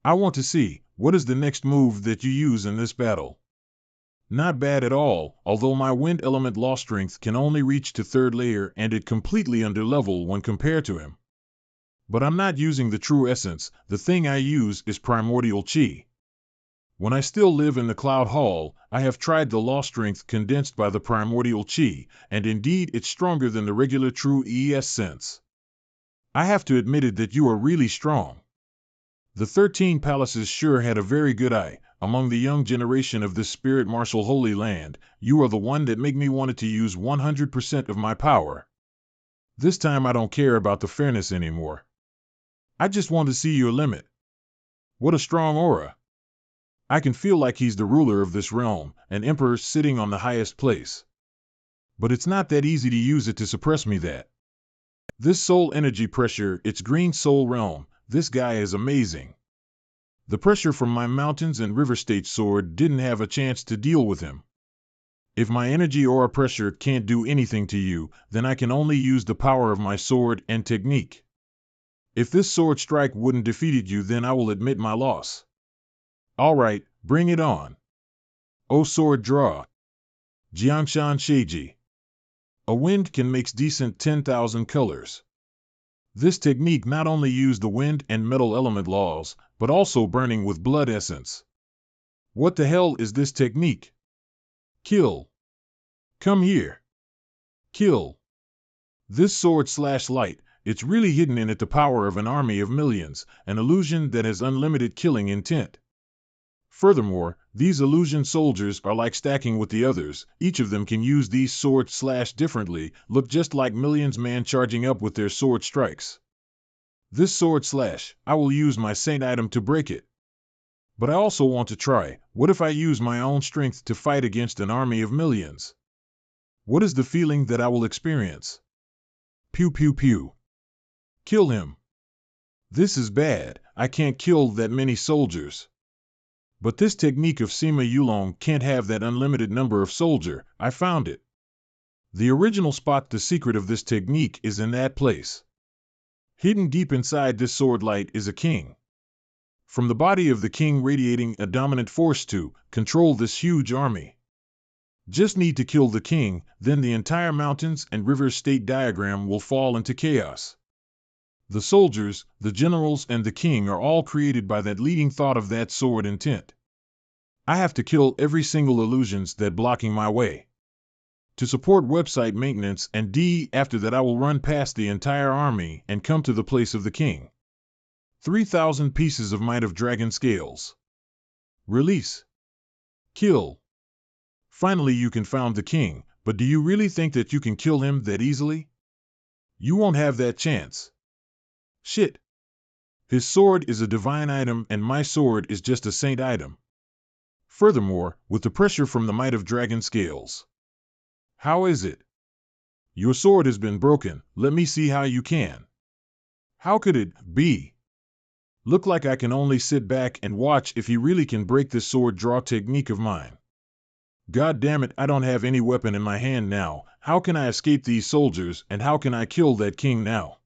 want to see, what is the next move that you use in this battle? Not bad at all, although my wind element law strength can only reach to third layer and it completely under level when compared to him. But I'm not using the true essence. The thing I use is primordial chi. When I still live in the Cloud Hall, I have tried the law strength condensed by the primordial chi, and indeed it's stronger than the regular true ES sense. I have to admit it that you are really strong. The 13 palaces sure had a very good eye. Among the young generation of this spirit martial Holy Land, you are the one that make me wanted to use 100% of my power. This time I don't care about the fairness anymore. I just want to see your limit. What a strong aura. I can feel like he's the ruler of this realm, an emperor sitting on the highest place. But it's not that easy to use it to suppress me that. This soul energy pressure, it's green soul realm, this guy is amazing. The pressure from my mountains and river state sword didn't have a chance to deal with him. If my energy aura pressure can't do anything to you, then I can only use the power of my sword and technique. If this sword strike wouldn't defeated you, then I will admit my loss. All right, bring it on. Oh, sword draw. Jiangshan Sheiji. A wind can make decent 10,000 colors. This technique not only used the wind and metal element laws, but also burning with blood essence. What the hell is this technique? Kill. Come here. Kill. This sword/light, it's really hidden in it the power of an army of millions, an illusion that has unlimited killing intent. Furthermore, these illusion soldiers are like stacking with the others. Each of them can use these swords differently, look just like millions man charging up with their sword strikes. This sword I will use my saint item to break it. But I also want to try, what if I use my own strength to fight against an army of millions? What is the feeling that I will experience? Pew pew pew. Kill him. This is bad, I can't kill that many soldiers. But this technique of Sima Yulong can't have that unlimited number of soldier. I found it. The original spot, the secret of this technique is in that place. Hidden deep inside this sword light is a king. From the body of the king radiating a dominant force to control this huge army. Just need to kill the king, then the entire mountains and rivers state diagram will fall into chaos. The soldiers, the generals, and the king are all created by that leading thought of that sword intent. I have to kill every single illusions that blocking my way. To support website maintenance and after that I will run past the entire army and come to the place of the king. 3,000 pieces of might of dragon scales. Release. Kill. Finally you can found the king, but do you really think that you can kill him that easily? You won't have that chance. Shit. His sword is a divine item and my sword is just a saint item. Furthermore, with the pressure from the might of dragon scales. How is it? Your sword has been broken, let me see how you can. How could it be? Look like I can only sit back and watch if he really can break this sword draw technique of mine. God damn it, I don't have any weapon in my hand now. How can I escape these soldiers and how can I kill that king now?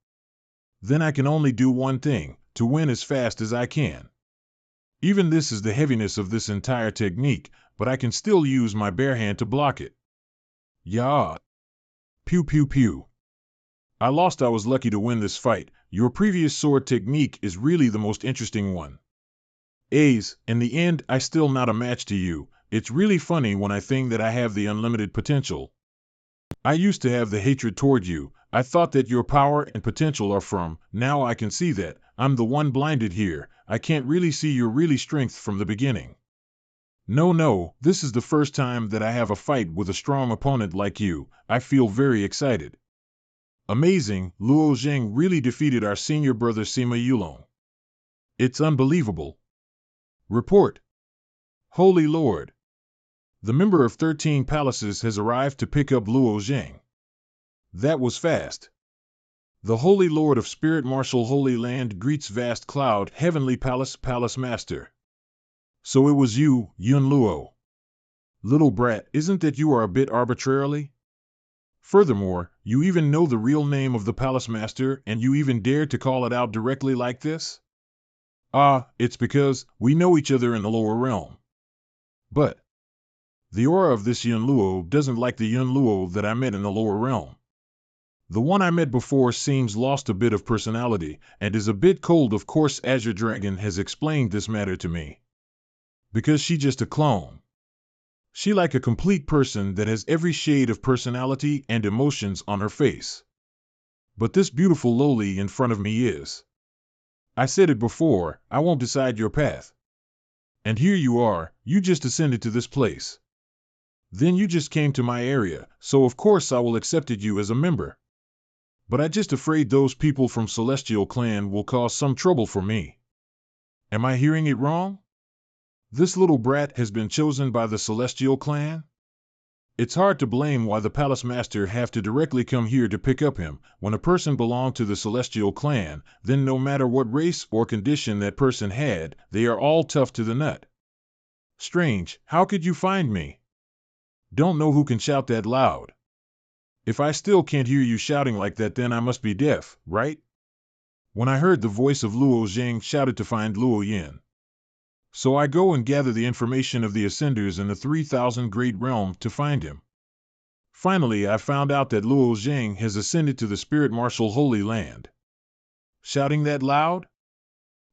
Then I can only do one thing, to win as fast as I can. Even this is the heaviness of this entire technique, but I can still use my bare hand to block it. Yeah. Pew pew pew. I lost. I was lucky to win this fight. Your previous sword technique is really the most interesting one. Ace, in the end, I still not a match to you. It's really funny when I think that I have the unlimited potential. I used to have the hatred toward you. I thought that your power and potential are from. Now I can see that. I'm the one blinded here. I can't really see your really strength from the beginning. No, this is the first time that I have a fight with a strong opponent like you. I feel very excited. Amazing, Luo Zheng really defeated our senior brother Sima Yulong. It's unbelievable. Report. Holy Lord. The member of 13 Palaces has arrived to pick up Luo Zheng. That was fast. The Holy Lord of Spirit Martial Holy Land greets vast cloud, Heavenly Palace, Palace Master. So it was you, Yun Luo. Little brat, isn't that you are a bit arbitrarily? Furthermore, you even know the real name of the Palace Master, and you even dare to call it out directly like this? It's because we know each other in the lower realm. But the aura of this Yun Luo doesn't like the Yun Luo that I met in the lower realm. The one I met before seems lost a bit of personality, and is a bit cold. Of course, Azure Dragon has explained this matter to me. Because she just a clone. She like a complete person that has every shade of personality and emotions on her face. But this beautiful lowly in front of me is. I said it before, I won't decide your path. And here you are, you just ascended to this place. Then you just came to my area, so of course I will accepted you as a member. But I just afraid those people from Celestial Clan will cause some trouble for me. Am I hearing it wrong? This little brat has been chosen by the Celestial Clan? It's hard to blame why the Palace Master have to directly come here to pick up him. When a person belonged to the Celestial Clan, then no matter what race or condition that person had, they are all tough to the nut. Strange, how could you find me? Don't know who can shout that loud. If I still can't hear you shouting like that, then I must be deaf, right? When I heard the voice of Luo Zheng shouted to find Luo Yin. So I go and gather the information of the Ascenders in the 3000 Great Realm to find him. Finally, I found out that Luo Zheng has ascended to the Spirit Martial Holy Land. Shouting that loud?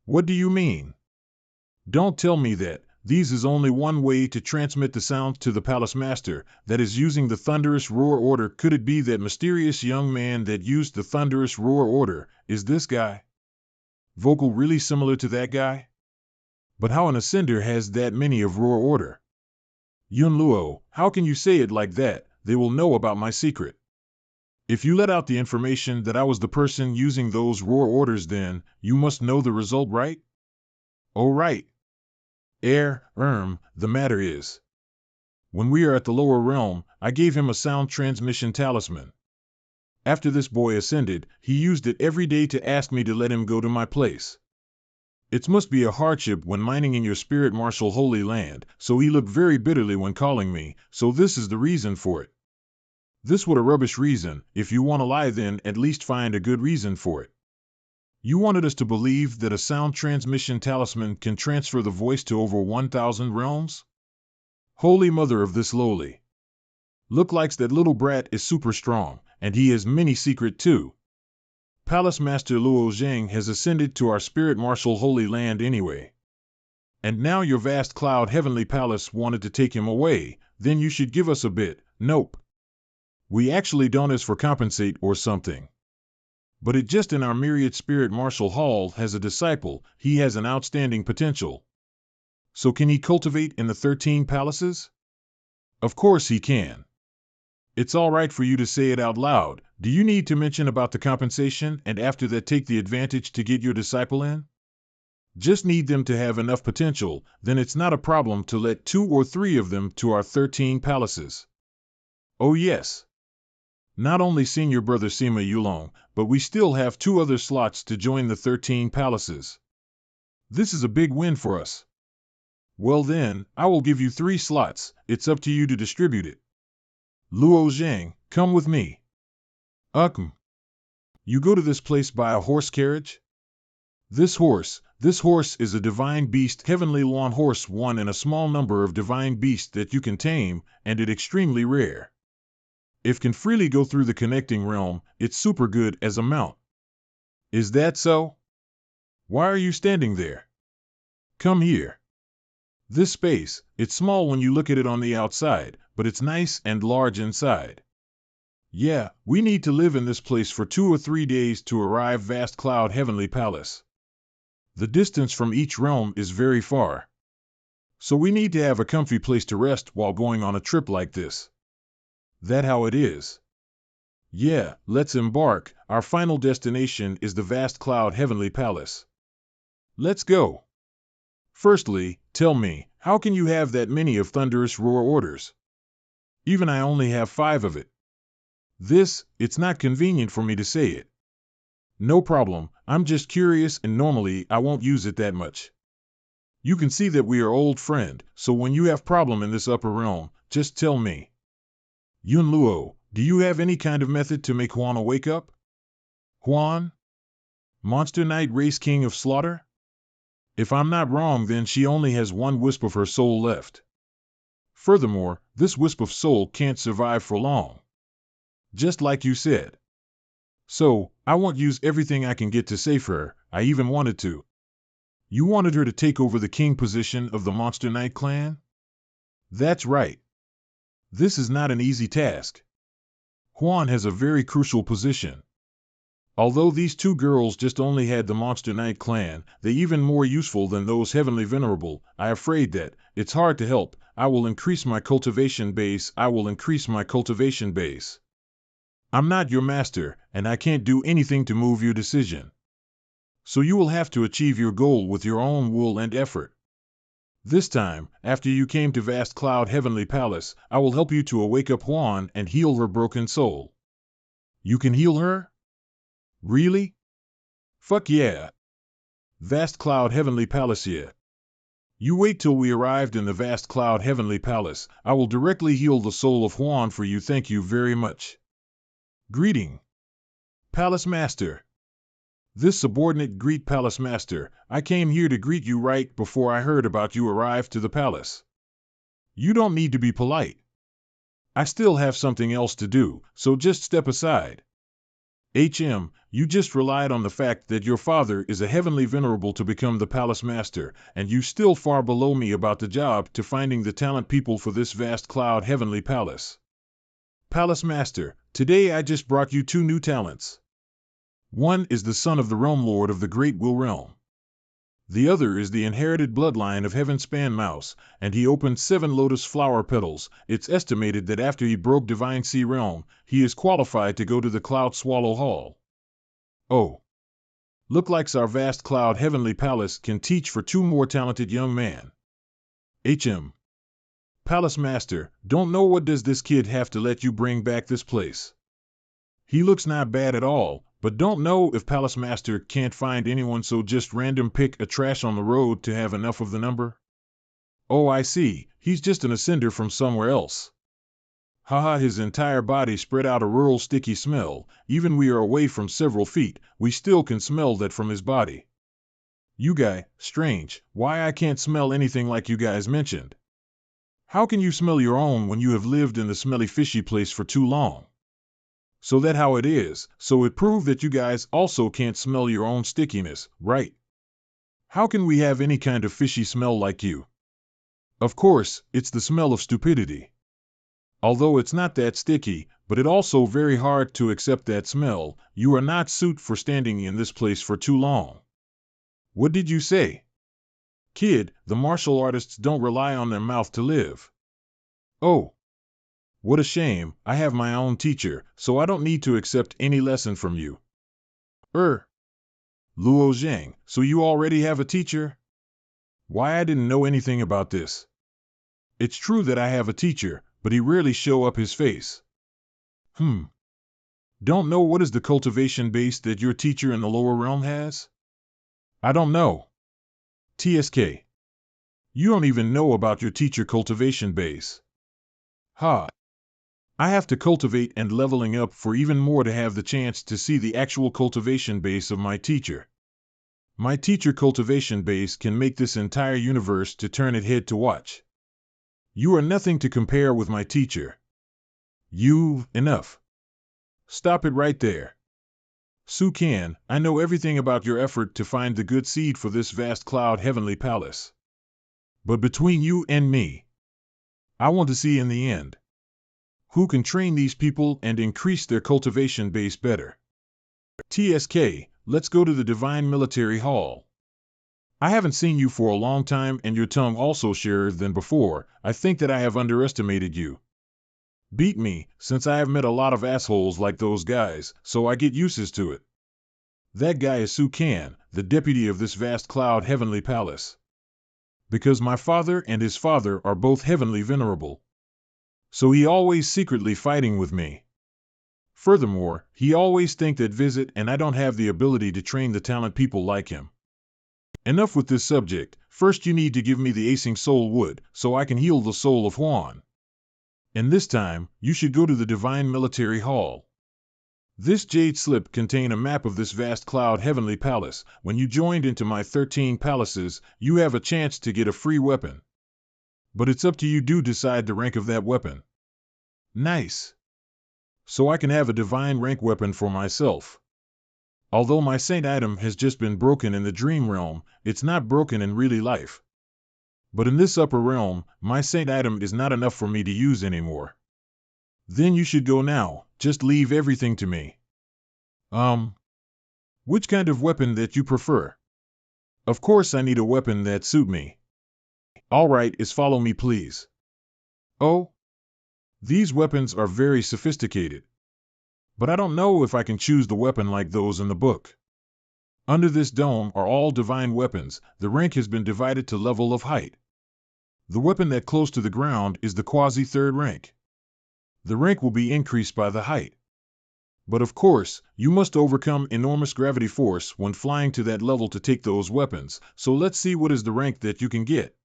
What do you mean? Don't tell me that. These is only one way to transmit the sound to the Palace Master, that is using the thunderous roar order. Could it be that mysterious young man that used the thunderous roar order? Is this guy? Vocal really similar to that guy? But how an Ascender has that many of roar order? Yun Luo, how can you say it like that? They will know about my secret. If you let out the information that I was the person using those roar orders, then you must know the result, right? Oh right. The matter is. When we are at the lower realm, I gave him a sound transmission talisman. After this boy ascended, he used it every day to ask me to let him go to my place. It must be a hardship when mining in your Spirit Martial Holy Land, so he looked very bitterly when calling me, so this is the reason for it. This what a rubbish reason. If you want to lie, then at least find a good reason for it. You wanted us to believe that a sound transmission talisman can transfer the voice to over 1000 realms? Holy mother of this lowly. Look likes that little brat is super strong, and he has many secret too. Palace Master Luo Zheng has ascended to our Spirit Martial Holy Land anyway. And now your vast cloud Heavenly Palace wanted to take him away, then you should give us a bit. Nope. We actually don't ask for compensate or something. But it just in our myriad Spirit Martial Hall has a disciple, he has an outstanding potential. So can he cultivate in the 13 palaces? Of course he can. It's all right for you to say it out loud. Do you need to mention about the compensation and after that take the advantage to get your disciple in? Just need them to have enough potential, then it's not a problem to let 2 or 3 of them to our 13 palaces. Oh yes. Not only senior brother Sima Yulong, but we still have 2 other slots to join the 13 palaces. This is a big win for us. Well then, I will give you 3 slots, it's up to you to distribute it. Luo Zheng, come with me. You go to this place by a horse carriage? This horse is a divine beast, heavenly lawn horse, one in a small number of divine beasts that you can tame, and it extremely rare. If can freely go through the connecting realm, it's super good as a mount. Is that so? Why are you standing there? Come here. This space, it's small when you look at it on the outside, but it's nice and large inside. Yeah, we need to live in this place for 2 or 3 days to arrive vast cloud heavenly palace. The distance from each realm is very far. So we need to have a comfy place to rest while going on a trip like this. That how it is? Yeah, let's embark. Our final destination is the vast cloud heavenly palace. Let's go. Firstly, tell me, how can you have that many of thunderous roar orders? Even I only have 5 of it. It's not convenient for me to say it. No problem, I'm just curious and normally I won't use it that much. You can see that we are old friend, so when you have problem in this upper realm, just tell me. Yun Luo, do you have any kind of method to make Juan wake up? Juan? Monster Knight Race King of Slaughter? If I'm not wrong, then she only has 1 wisp of her soul left. Furthermore, this wisp of soul can't survive for long. Just like you said. So, I won't use everything I can get to save her. I even wanted to. You wanted her to take over the king position of the Monster Knight clan? That's right. This is not an easy task. Juan has a very crucial position. Although these 2 girls just only had the Monster Knight clan, they're even more useful than those heavenly venerable. I'm afraid that it's hard to help. I will increase my cultivation base. I'm not your master, and I can't do anything to move your decision. So you will have to achieve your goal with your own will and effort. This time, after you came to Vast Cloud Heavenly Palace, I will help you to awake up Juan and heal her broken soul. You can heal her? Really? Fuck yeah. Vast Cloud Heavenly Palace, yeah. You wait till we arrived in the Vast Cloud Heavenly Palace. I will directly heal the soul of Juan for you. Thank you very much. Greeting. Palace Master. This subordinate greet Palace Master. I came here to greet you right before I heard about you arrived to the palace. You don't need to be polite. I still have something else to do, so just step aside. You just relied on the fact that your father is a heavenly venerable to become the Palace Master, and you still far below me about the job to finding the talent people for this vast cloud heavenly palace. Palace Master, today I just brought you 2 new talents. One is the son of the Realm Lord of the Great Will Realm. The other is the inherited bloodline of Heavenspan Mouse, and he opened 7 lotus flower petals. It's estimated that after he broke Divine Sea Realm, he is qualified to go to the Cloud Swallow Hall. Oh. Look like our vast cloud heavenly palace can teach for 2 more talented young men. Palace Master, don't know what does this kid have to let you bring back this place. He looks not bad at all, but don't know if Palace Master can't find anyone, so just random pick a trash on the road to have enough of the number. Oh, I see, he's just an ascender from somewhere else. Haha, his entire body spread out a rural sticky smell. Even we are away from several feet, we still can smell that from his body. You guy, strange, why I can't smell anything like you guys mentioned. How can you smell your own when you have lived in the smelly fishy place for too long? So that how it is, so it proved that you guys also can't smell your own stickiness, right? How can we have any kind of fishy smell like you? Of course, it's the smell of stupidity. Although it's not that sticky, but it also very hard to accept that smell. You are not suited for standing in this place for too long. What did you say? Kid, the martial artists don't rely on their mouth to live. Oh. What a shame, I have my own teacher, so I don't need to accept any lesson from you. Luo Zhang, so you already have a teacher? Why, I didn't know anything about this. It's true that I have a teacher, but he rarely show up his face. Don't know what is the cultivation base that your teacher in the lower realm has? I don't know. TSK. You don't even know about your teacher cultivation base. Ha. I have to cultivate and leveling up for even more to have the chance to see the actual cultivation base of my teacher. My teacher cultivation base can make this entire universe to turn its head to watch. You are nothing to compare with my teacher. Enough. Stop it right there. Sukan, I know everything about your effort to find the good seed for this vast cloud heavenly palace. But between you and me, I want to see in the end who can train these people and increase their cultivation base better. TSK, let's go to the Divine Military Hall. I haven't seen you for a long time and your tongue also surer than before. I think that I have underestimated you. Beat me, since I have met a lot of assholes like those guys, so I get used to it. That guy is Sukan, the deputy of this vast cloud heavenly palace. Because my father and his father are both heavenly venerable. So he always secretly fighting with me. Furthermore, he always think that visit and I don't have the ability to train the talent people like him. Enough with this subject. First you need to give me the acing soul wood, so I can heal the soul of Huan. And this time, you should go to the Divine Military Hall. This jade slip contain a map of this vast cloud heavenly palace. When you joined into my 13 palaces, you have a chance to get a free weapon. But it's up to you to decide the rank of that weapon. Nice. So I can have a divine rank weapon for myself. Although my saint item has just been broken in the dream realm, it's not broken in really life. But in this upper realm, my saint item is not enough for me to use anymore. Then you should go now, just leave everything to me. Which kind of weapon that you prefer? Of course I need a weapon that suit me. Alright, is follow me please. Oh? These weapons are very sophisticated. But I don't know if I can choose the weapon like those in the book. Under this dome are all divine weapons. The rank has been divided to level of height. The weapon that close to the ground is the quasi-third rank. The rank will be increased by the height. But of course, you must overcome enormous gravity force when flying to that level to take those weapons, so let's see what is the rank that you can get.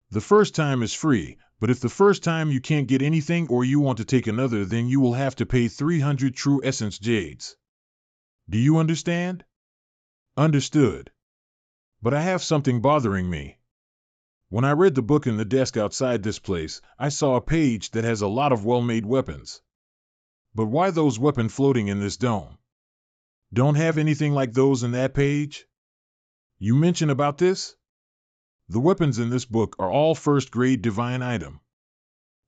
The first time is free, but if the first time you can't get anything or you want to take another, then you will have to pay 300 true essence jades. Do you understand? Understood. But I have something bothering me. When I read the book in the desk outside this place, I saw a page that has a lot of well-made weapons. But why those weapons floating in this dome? Don't have anything like those in that page? You mention about this? The weapons in this book are all first-grade divine item.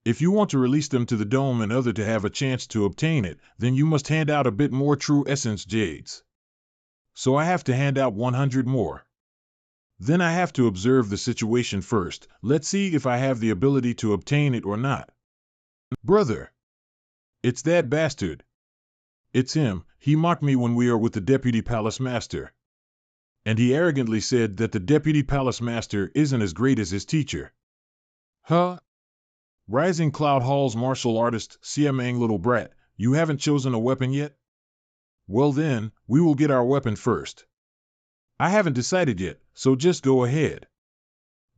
If you want to release them to the dome and other to have a chance to obtain it, then you must hand out a bit more true essence jades. So I have to hand out 100 more. Then I have to observe the situation first. Let's see if I have the ability to obtain it or not. Brother! It's that bastard. It's him. He mocked me when we were with the Deputy Palace Master. And he arrogantly said that the Deputy Palace Master isn't as great as his teacher. Huh? Rising Cloud Hall's martial artist, Siamang little brat, you haven't chosen a weapon yet? Well then, we will get our weapon first. I haven't decided yet, so just go ahead.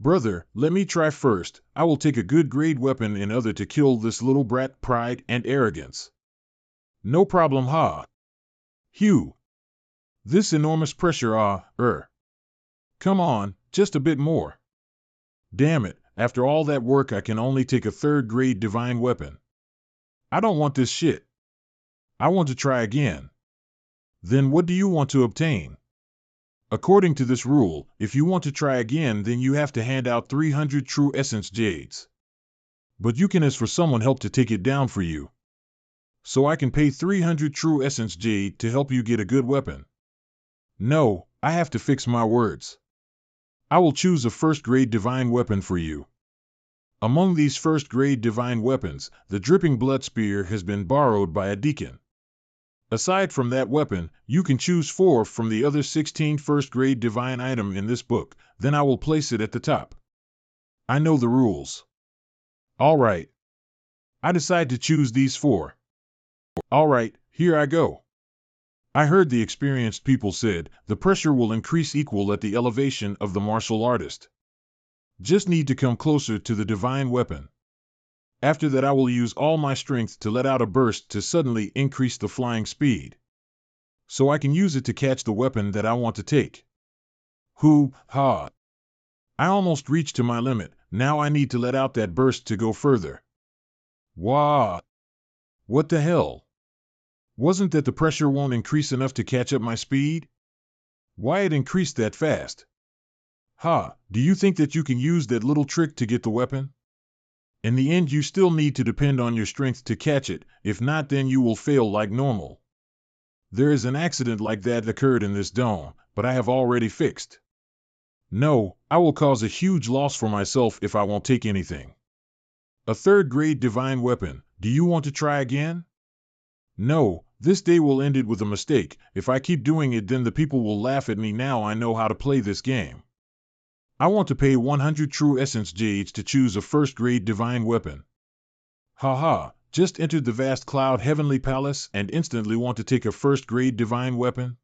Brother, let me try first. I will take a good grade weapon in other to kill this little brat pride and arrogance. No problem, ha. Hugh. This enormous pressure, Come on, just a bit more. Damn it, after all that work I can only take a third-grade divine weapon. I don't want this shit. I want to try again. Then what do you want to obtain? According to this rule, if you want to try again, then you have to hand out 300 true essence jades. But you can ask for someone help to take it down for you. So I can pay 300 true essence jade to help you get a good weapon. No, I have to fix my words. I will choose a first-grade divine weapon for you. Among these first-grade divine weapons, the dripping blood spear has been borrowed by a deacon. Aside from that weapon, you can choose 4 from the other 16 first-grade divine item in this book, then I will place it at the top. I know the rules. Alright. I decide to choose these 4. Alright, here I go. I heard the experienced people said, the pressure will increase equal at the elevation of the martial artist. Just need to come closer to the divine weapon. After that I will use all my strength to let out a burst to suddenly increase the flying speed. So I can use it to catch the weapon that I want to take. Ha! I almost reached to my limit, now I need to let out that burst to go further. Wah! What the hell? Wasn't that the pressure won't increase enough to catch up my speed? Why it increased that fast? Ha, do you think that you can use that little trick to get the weapon? In the end, you still need to depend on your strength to catch it. If not, then you will fail like normal. There is an accident like that occurred in this dome, but I have already fixed. No, I will cause a huge loss for myself if I won't take anything. A third-grade divine weapon. Do you want to try again? No, this day will end it with a mistake. If I keep doing it, then the people will laugh at me. Now I know how to play this game. I want to pay 100 true essence jades to choose a first-grade divine weapon. Haha, just entered the vast cloud heavenly palace and instantly want to take a first-grade divine weapon?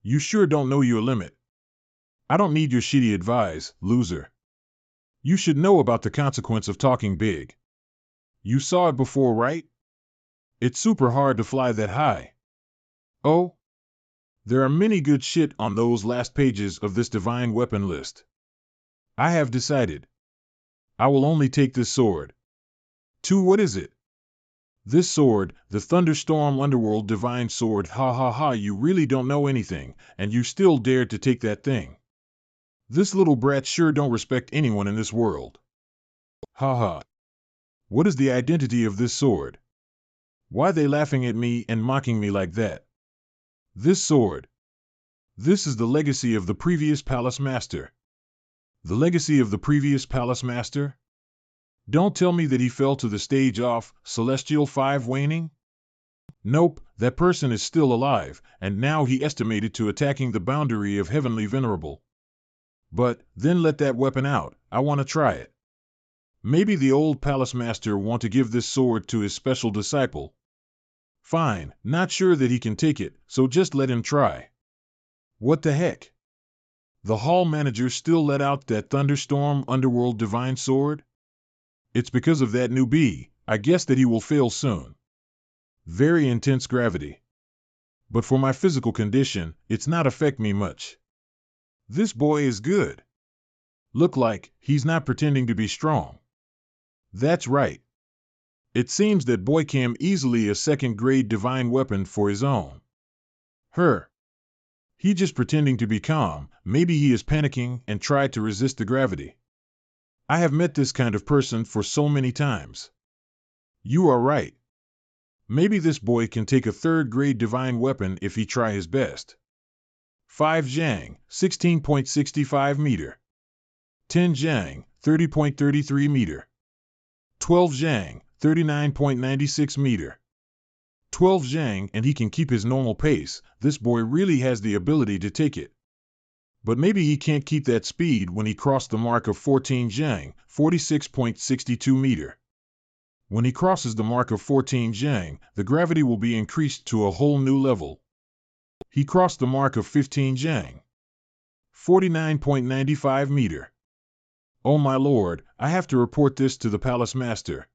You sure don't know your limit. I don't need your shitty advice, loser. You should know about the consequence of talking big. You saw it before, right? It's super hard to fly that high. Oh? There are many good shit on those last pages of this divine weapon list. I have decided. I will only take this sword. 2. What is it? This sword, the Thunderstorm Underworld Divine Sword. Ha ha ha, you really don't know anything, and you still dared to take that thing. This little brat sure don't respect anyone in this world. Ha ha. What is the identity of this sword? Why they laughing at me and mocking me like that? This sword. This is the legacy of the previous palace master. The legacy of the previous palace master? Don't tell me that he fell to the stage off Celestial 5 waning? Nope, that person is still alive, and now he estimated to attacking the boundary of Heavenly Venerable. But, then let that weapon out, I want to try it. Maybe the old palace master want to give this sword to his special disciple. Fine, not sure that he can take it, so just let him try. What the heck? The hall manager still let out that Thunderstorm Underworld Divine Sword? It's because of that newbie, I guess that he will fail soon. Very intense gravity. But for my physical condition, it's not affect me much. This boy is good. Look like, he's not pretending to be strong. That's right. It seems that boy can easily a second-grade divine weapon for his own. He just pretending to be calm, maybe he is panicking and tried to resist the gravity. I have met this kind of person for so many times. You are right. Maybe this boy can take a third-grade divine weapon if he try his best. 5 Zhang, 16.65 meter. 10 Zhang, 30.33 meter. 12 Zhang, 39.96 meter. 12 Zhang, and he can keep his normal pace. This boy really has the ability to take it. But maybe he can't keep that speed when he crossed the mark of 14 Zhang, 46.62 meter. When he crosses the mark of 14 Zhang, the gravity will be increased to a whole new level. He crossed the mark of 15 Zhang, 49.95 meter. Oh my lord, I have to report this to the palace master.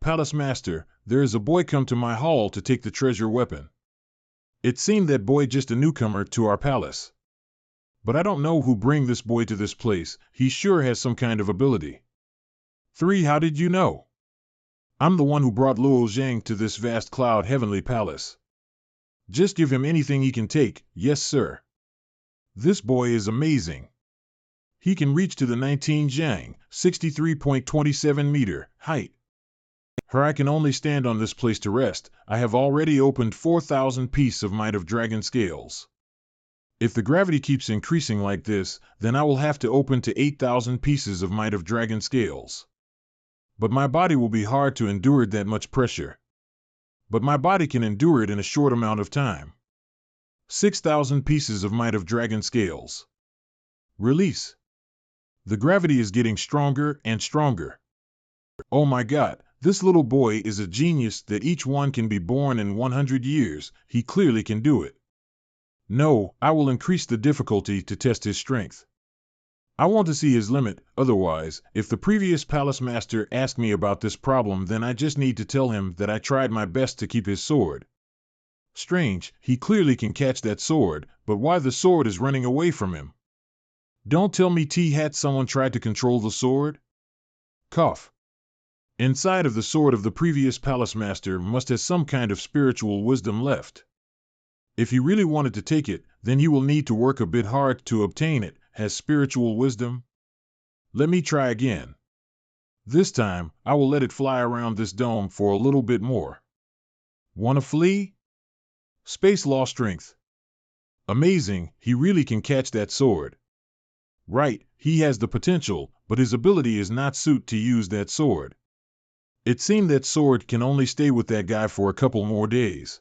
Palace master, there is a boy come to my hall to take the treasure weapon. It seemed that boy just a newcomer to our palace. But I don't know who bring this boy to this place. He sure has some kind of ability. 3. How did you know? I'm the one who brought Luo Zhang to this vast cloud heavenly palace. Just give him anything he can take. Yes, sir. This boy is amazing. He can reach to the 19 Zhang, 63.27 meter, height. I can only stand on this place to rest. I have already opened 4,000 pieces of Might of Dragon scales. If the gravity keeps increasing like this, then I will have to open to 8,000 pieces of Might of Dragon scales. But my body will be hard to endure that much pressure. But my body can endure it in a short amount of time. 6,000 pieces of Might of Dragon scales. Release. The gravity is getting stronger and stronger. Oh my god, this little boy is a genius that each one can be born in 100 years. He clearly can do it. No, I will increase the difficulty to test his strength. I want to see his limit, otherwise, if the previous palace master asked me about this problem, then I just need to tell him that I tried my best to keep his sword. Strange, he clearly can catch that sword, but why the sword is running away from him? Don't tell me T-Hat someone tried to control the sword? Cough. Inside of the sword of the previous palace master must have some kind of spiritual wisdom left. If you really wanted to take it, then you will need to work a bit hard to obtain it. Has spiritual wisdom? Let me try again. This time, I will let it fly around this dome for a little bit more. Wanna flee? Space law strength. Amazing, he really can catch that sword. Right, he has the potential, but his ability is not suited to use that sword. It seemed that sword can only stay with that guy for a couple more days.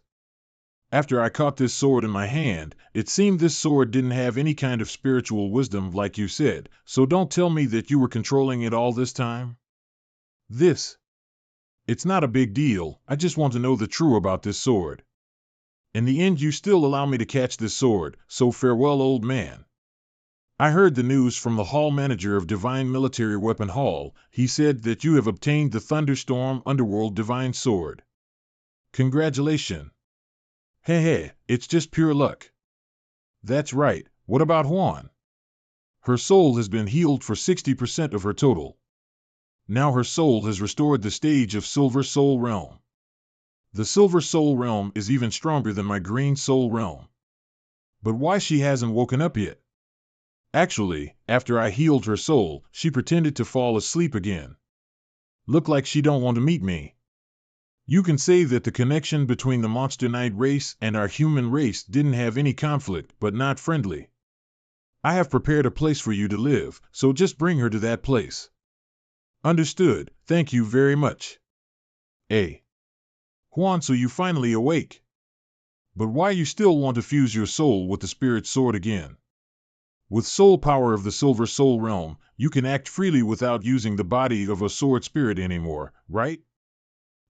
After I caught this sword in my hand, it seemed this sword didn't have any kind of spiritual wisdom like you said, so don't tell me that you were controlling it all this time. It's not a big deal, I just want to know the truth about this sword. In the end you still allow me to catch this sword, so farewell old man. I heard the news from the hall manager of Divine Military Weapon Hall. He said that you have obtained the Thunderstorm Underworld Divine Sword. Congratulations. Hey, it's just pure luck. That's right, what about Juan? Her soul has been healed for 60% of her total. Now her soul has restored the stage of Silver Soul Realm. The Silver Soul Realm is even stronger than my Green Soul Realm. But why she hasn't woken up yet? Actually, after I healed her soul, she pretended to fall asleep again. Look like she don't want to meet me. You can say that the connection between the Monster Knight race and our human race didn't have any conflict, but not friendly. I have prepared a place for you to live, so just bring her to that place. Understood, thank you very much. Hey. Juan, so you finally awake. But why you still want to fuse your soul with the spirit sword again? With soul power of the Silver Soul Realm, you can act freely without using the body of a sword spirit anymore, right?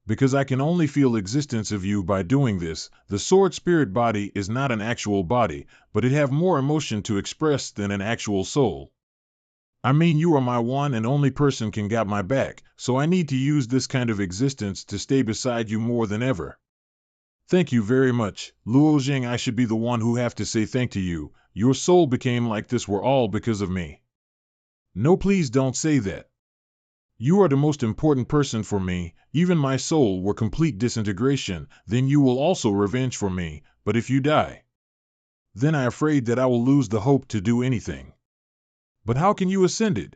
Because I can only feel existence of you by doing this, the sword spirit body is not an actual body, but it have more emotion to express than an actual soul. I mean, you are my one and only person can got my back, so I need to use this kind of existence to stay beside you more than ever. Thank you very much, Luo Jing. I should be the one who have to say thank to you. Your soul became like this were all because of me. No, please don't say that. You are the most important person for me, even my soul were complete disintegration, then you will also revenge for me, but if you die, then I am afraid that I will lose the hope to do anything. But how can you ascend it?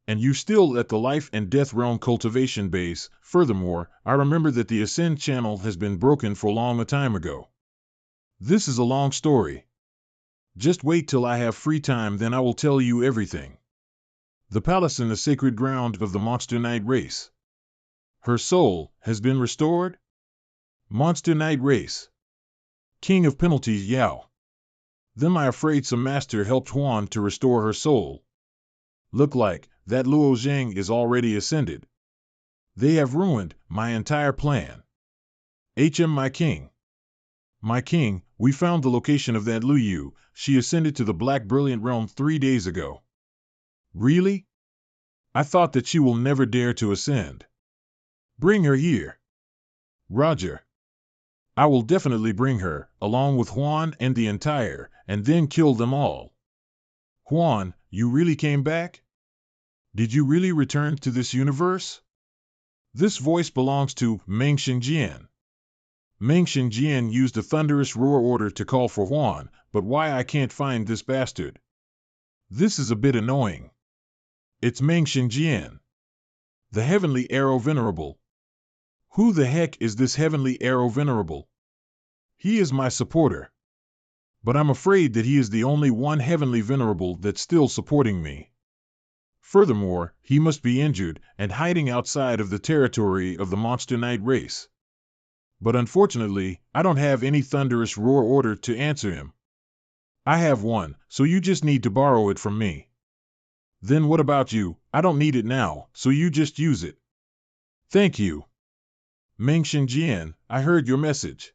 And you still at the life and death realm cultivation base. Furthermore, I remember that the ascend channel has been broken for long a time ago. This is a long story. Just wait till I have free time, then I will tell you everything. The palace in the sacred ground of the Monster Knight race. Her soul has been restored? Monster Knight race. King of penalties Yao. Then I afraid some master helped Juan to restore her soul. Look like that Luo Zhang is already ascended. They have ruined my entire plan. My king. My king, we found the location of that Lu Yu. She ascended to the Black Brilliant Realm 3 days ago. Really? I thought that she will never dare to ascend. Bring her here. Roger. I will definitely bring her, along with Juan and the entire, and then kill them all. Juan, you really came back? Did you really return to this universe? This voice belongs to Meng Xingjian. Meng Xingjian used a thunderous roar order to call for Juan, but why I can't find this bastard? This is a bit annoying. It's Meng Xingjian. The Heavenly Arrow Venerable. Who the heck is this Heavenly Arrow Venerable? He is my supporter. But I'm afraid that he is the only one Heavenly Venerable that's still supporting me. Furthermore, he must be injured and hiding outside of the territory of the Monster Knight race. But unfortunately, I don't have any thunderous roar order to answer him. I have one, so you just need to borrow it from me. Then what about you? I don't need it now, so you just use it. Thank you. Meng Xingjian, I heard your message.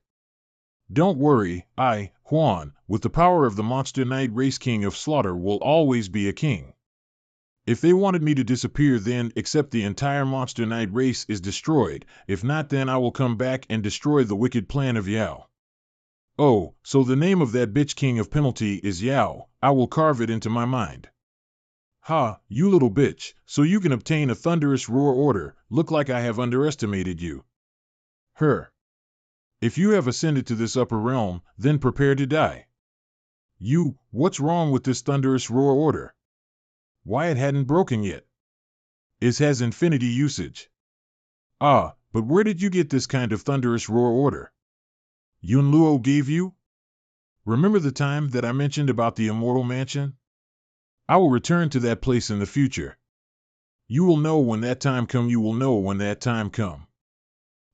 Don't worry, I, Juan, with the power of the Monster Knight race King of Slaughter will always be a king. If they wanted me to disappear then except the entire Monster Knight race is destroyed, if not then I will come back and destroy the wicked plan of Yao. Oh, so the name of that bitch King of Penalty is Yao, I will carve it into my mind. Ha, you little bitch, so you can obtain a thunderous roar order. Look like I have underestimated you. Her. If you have ascended to this upper realm, then prepare to die. What's wrong with this thunderous roar order? Why it hadn't broken yet? It has infinity usage. Ah, but where did you get this kind of thunderous roar order? Yun Luo gave you? Remember the time that I mentioned about the immortal mansion? I will return to that place in the future. You will know when that time come. You will know when that time come.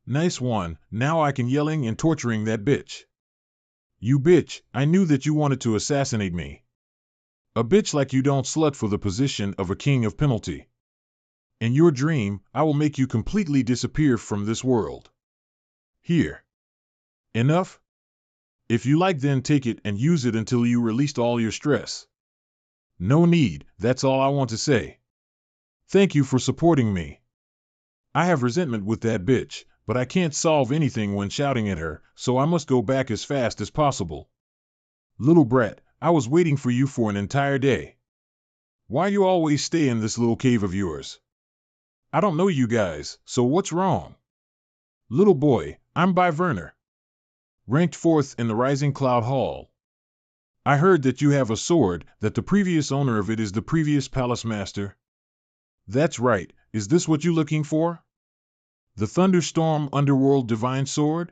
Nice one. Now I can yelling and torturing that bitch. You bitch, I knew that you wanted to assassinate me. A bitch like you don't slut for the position of a king of penalty. In your dream, I will make you completely disappear from this world. Here. Enough? If you like, then take it and use it until you released all your stress. No need, that's all I want to say. Thank you for supporting me. I have resentment with that bitch, but I can't solve anything when shouting at her, so I must go back as fast as possible. Little brat, I was waiting for you for an entire day. Why you always stay in this little cave of yours? I don't know you guys, so what's wrong? Little boy, I'm by Werner. Ranked 4th in the Rising Cloud Hall. I heard that you have a sword, that the previous owner of it is the previous palace master. That's right, is this what you looking for? The Thunderstorm Underworld Divine Sword?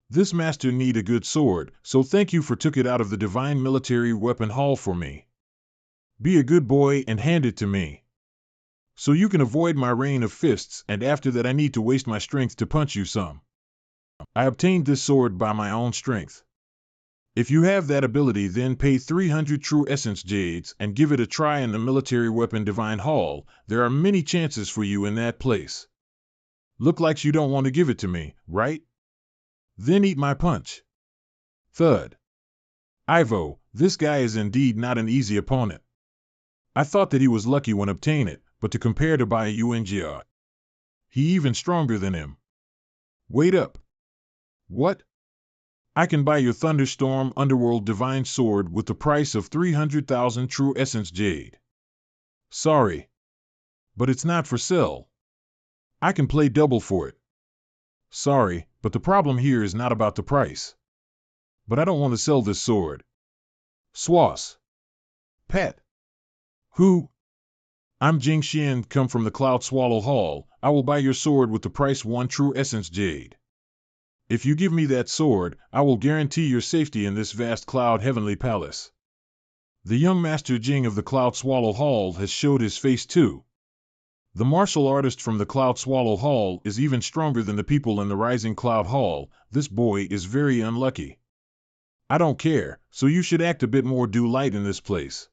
This master need a good sword, so thank you for took it out of the Divine Military Weapon Hall for me. Be a good boy and hand it to me. So you can avoid my rain of fists, and after that I need to waste my strength to punch you some. I obtained this sword by my own strength. If you have that ability, then pay 300 True Essence Jades and give it a try in the Military Weapon Divine Hall. There are many chances for you in that place. Look like you don't want to give it to me, right? Then eat my punch. Thud. Ivo, this guy is indeed not an easy opponent. I thought that he was lucky when obtain it, but to compare to by UNGR, he even stronger than him. Wait up. What? I can buy your Thunderstorm Underworld Divine Sword with the price of 300,000 True Essence Jade. Sorry. But it's not for sale. I can play double for it. Sorry, but the problem here is not about the price. But I don't want to sell this sword. Swass. Pat. Who? I'm Jing Xian, come from the Cloud Swallow Hall. I will buy your sword with the price 1 True Essence Jade. If you give me that sword, I will guarantee your safety in this vast Cloud Heavenly Palace. The young Master Jing of the Cloud Swallow Hall has showed his face too. The martial artist from the Cloud Swallow Hall is even stronger than the people in the Rising Cloud Hall. This boy is very unlucky. I don't care, so you should act a bit more light in this place.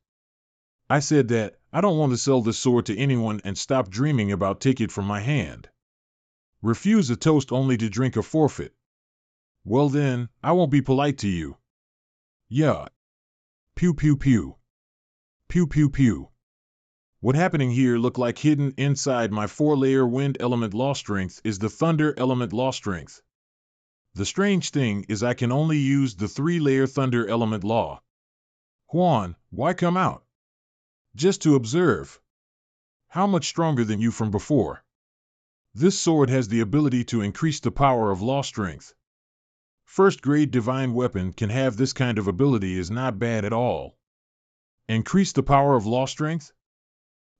I said that, I don't want to sell this sword to anyone and stop dreaming about take it from my hand. Refuse a toast only to drink a forfeit. Well then, I won't be polite to you. Yeah. Pew pew pew. Pew pew pew. What happening here look like hidden inside my 4-layer wind element law strength is the thunder element law strength. The strange thing is I can only use the 3-layer thunder element law. Juan, why come out? Just to observe. How much stronger than you from before? This sword has the ability to increase the power of law strength. First grade divine weapon can have this kind of ability is not bad at all. Increase the power of law strength?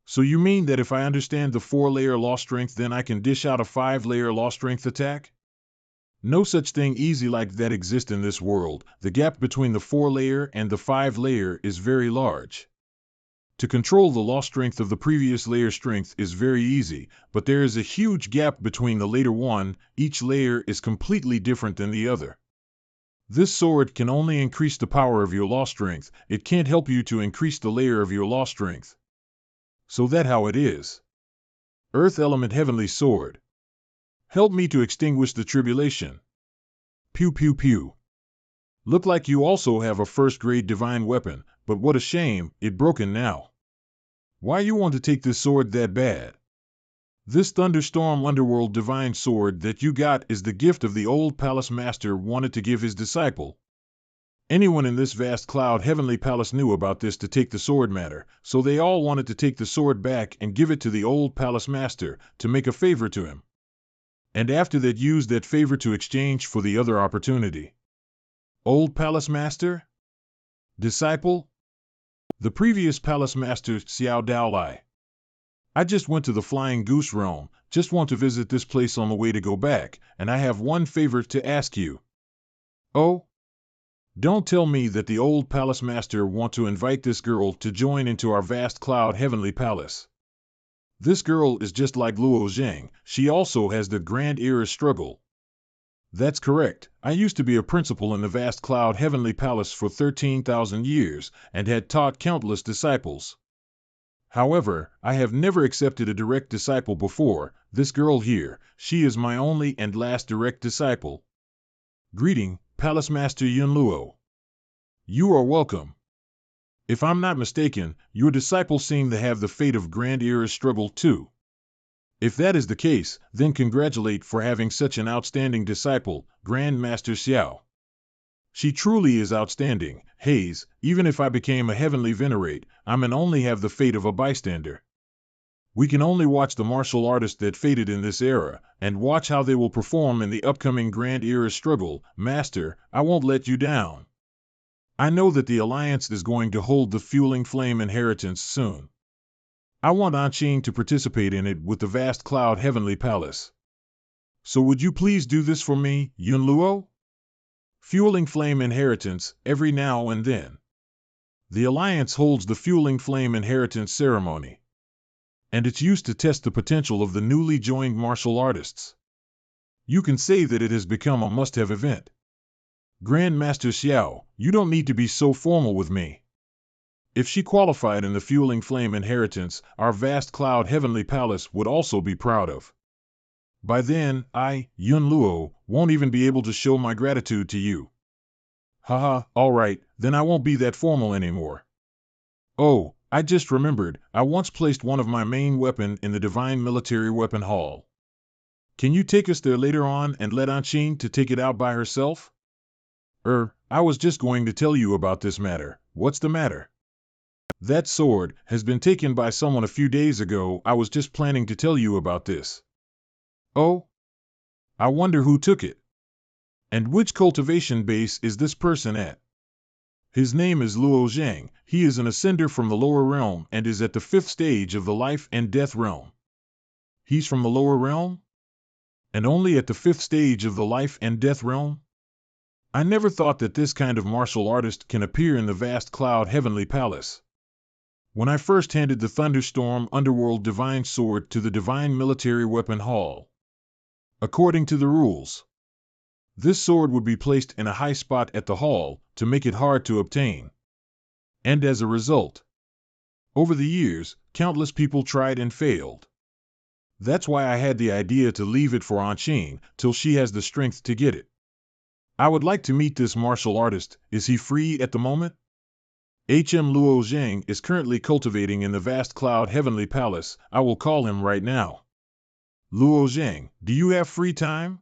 So you mean that if I understand the 4-layer law strength, then I can dish out a 5-layer law strength attack? No such thing easy like that exists in this world. The gap between the 4-layer and the 5-layer is very large. To control the law strength of the previous layer strength is very easy, but there is a huge gap between the later one. Each layer is completely different than the other. This sword can only increase the power of your law strength. It can't help you to increase the layer of your law strength. So that how it is. Earth Element Heavenly Sword. Help me to extinguish the tribulation. Pew pew pew. Look like you also have a first-grade divine weapon, but what a shame, it broken now. Why you want to take this sword that bad? This Thunderstorm Underworld Divine Sword that you got is the gift of the old palace master wanted to give his disciple. Anyone in this vast cloud heavenly palace knew about this to take the sword matter, so they all wanted to take the sword back and give it to the old palace master to make a favor to him. And after that used that favor to exchange for the other opportunity. Old palace master? Disciple? The previous palace master, Xiao Daolai. I just went to the Flying Goose realm, just want to visit this place on the way to go back, and I have one favor to ask you. Oh? Don't tell me that the old palace master want to invite this girl to join into our vast cloud heavenly palace. This girl is just like Luo Zhang, she also has the grand era struggle. That's correct, I used to be a principal in the vast cloud heavenly palace for 13,000 years, and had taught countless disciples. However, I have never accepted a direct disciple before. This girl here, she is my only and last direct disciple. Greeting, Palace Master Yun Luo. You are welcome. If I'm not mistaken, your disciples seem to have the fate of Grand Era's struggle too. If that is the case, then congratulate for having such an outstanding disciple, Grand Master Xiao. She truly is outstanding, Hayes. Even if I became a heavenly venerate, I'm and only have the fate of a bystander. We can only watch the martial artists that faded in this era, and watch how they will perform in the upcoming Grand Era struggle. Master, I won't let you down. I know that the Alliance is going to hold the Fueling Flame inheritance soon. I want Anqing to participate in it with the vast cloud heavenly palace. So would you please do this for me, Yun Luo? Fueling Flame inheritance, every now and then. The Alliance holds the Fueling Flame inheritance ceremony. And it's used to test the potential of the newly joined martial artists. You can say that it has become a must-have event. Grand Master Xiao, you don't need to be so formal with me. If she qualified in the Fueling Flame inheritance, our vast cloud heavenly palace would also be proud of. By then, I, Yun Luo, won't even be able to show my gratitude to you. Haha, alright, then I won't be that formal anymore. Oh, I just remembered, I once placed one of my main weapon in the Divine Military Weapon Hall. Can you take us there later on and let Anqing to take it out by herself? I was just going to tell you about this matter. What's the matter? That sword has been taken by someone a few days ago. I was just planning to tell you about this. Oh? I wonder who took it. And which cultivation base is this person at? His name is Luo Zhang. He is an ascender from the lower realm and is at the 5th stage of the life and death realm. He's from the lower realm? And only at the 5th stage of the life and death realm? I never thought that this kind of martial artist can appear in the vast cloud heavenly palace. When I first handed the Thunderstorm Underworld Divine Sword to the Divine Military Weapon Hall, according to the rules, this sword would be placed in a high spot at the hall to make it hard to obtain. And as a result, over the years, countless people tried and failed. That's why I had the idea to leave it for Anqing till she has the strength to get it. I would like to meet this martial artist. Is he free at the moment? Luo Zhang is currently cultivating in the vast cloud heavenly palace. I will call him right now. Luo Zhang, do you have free time?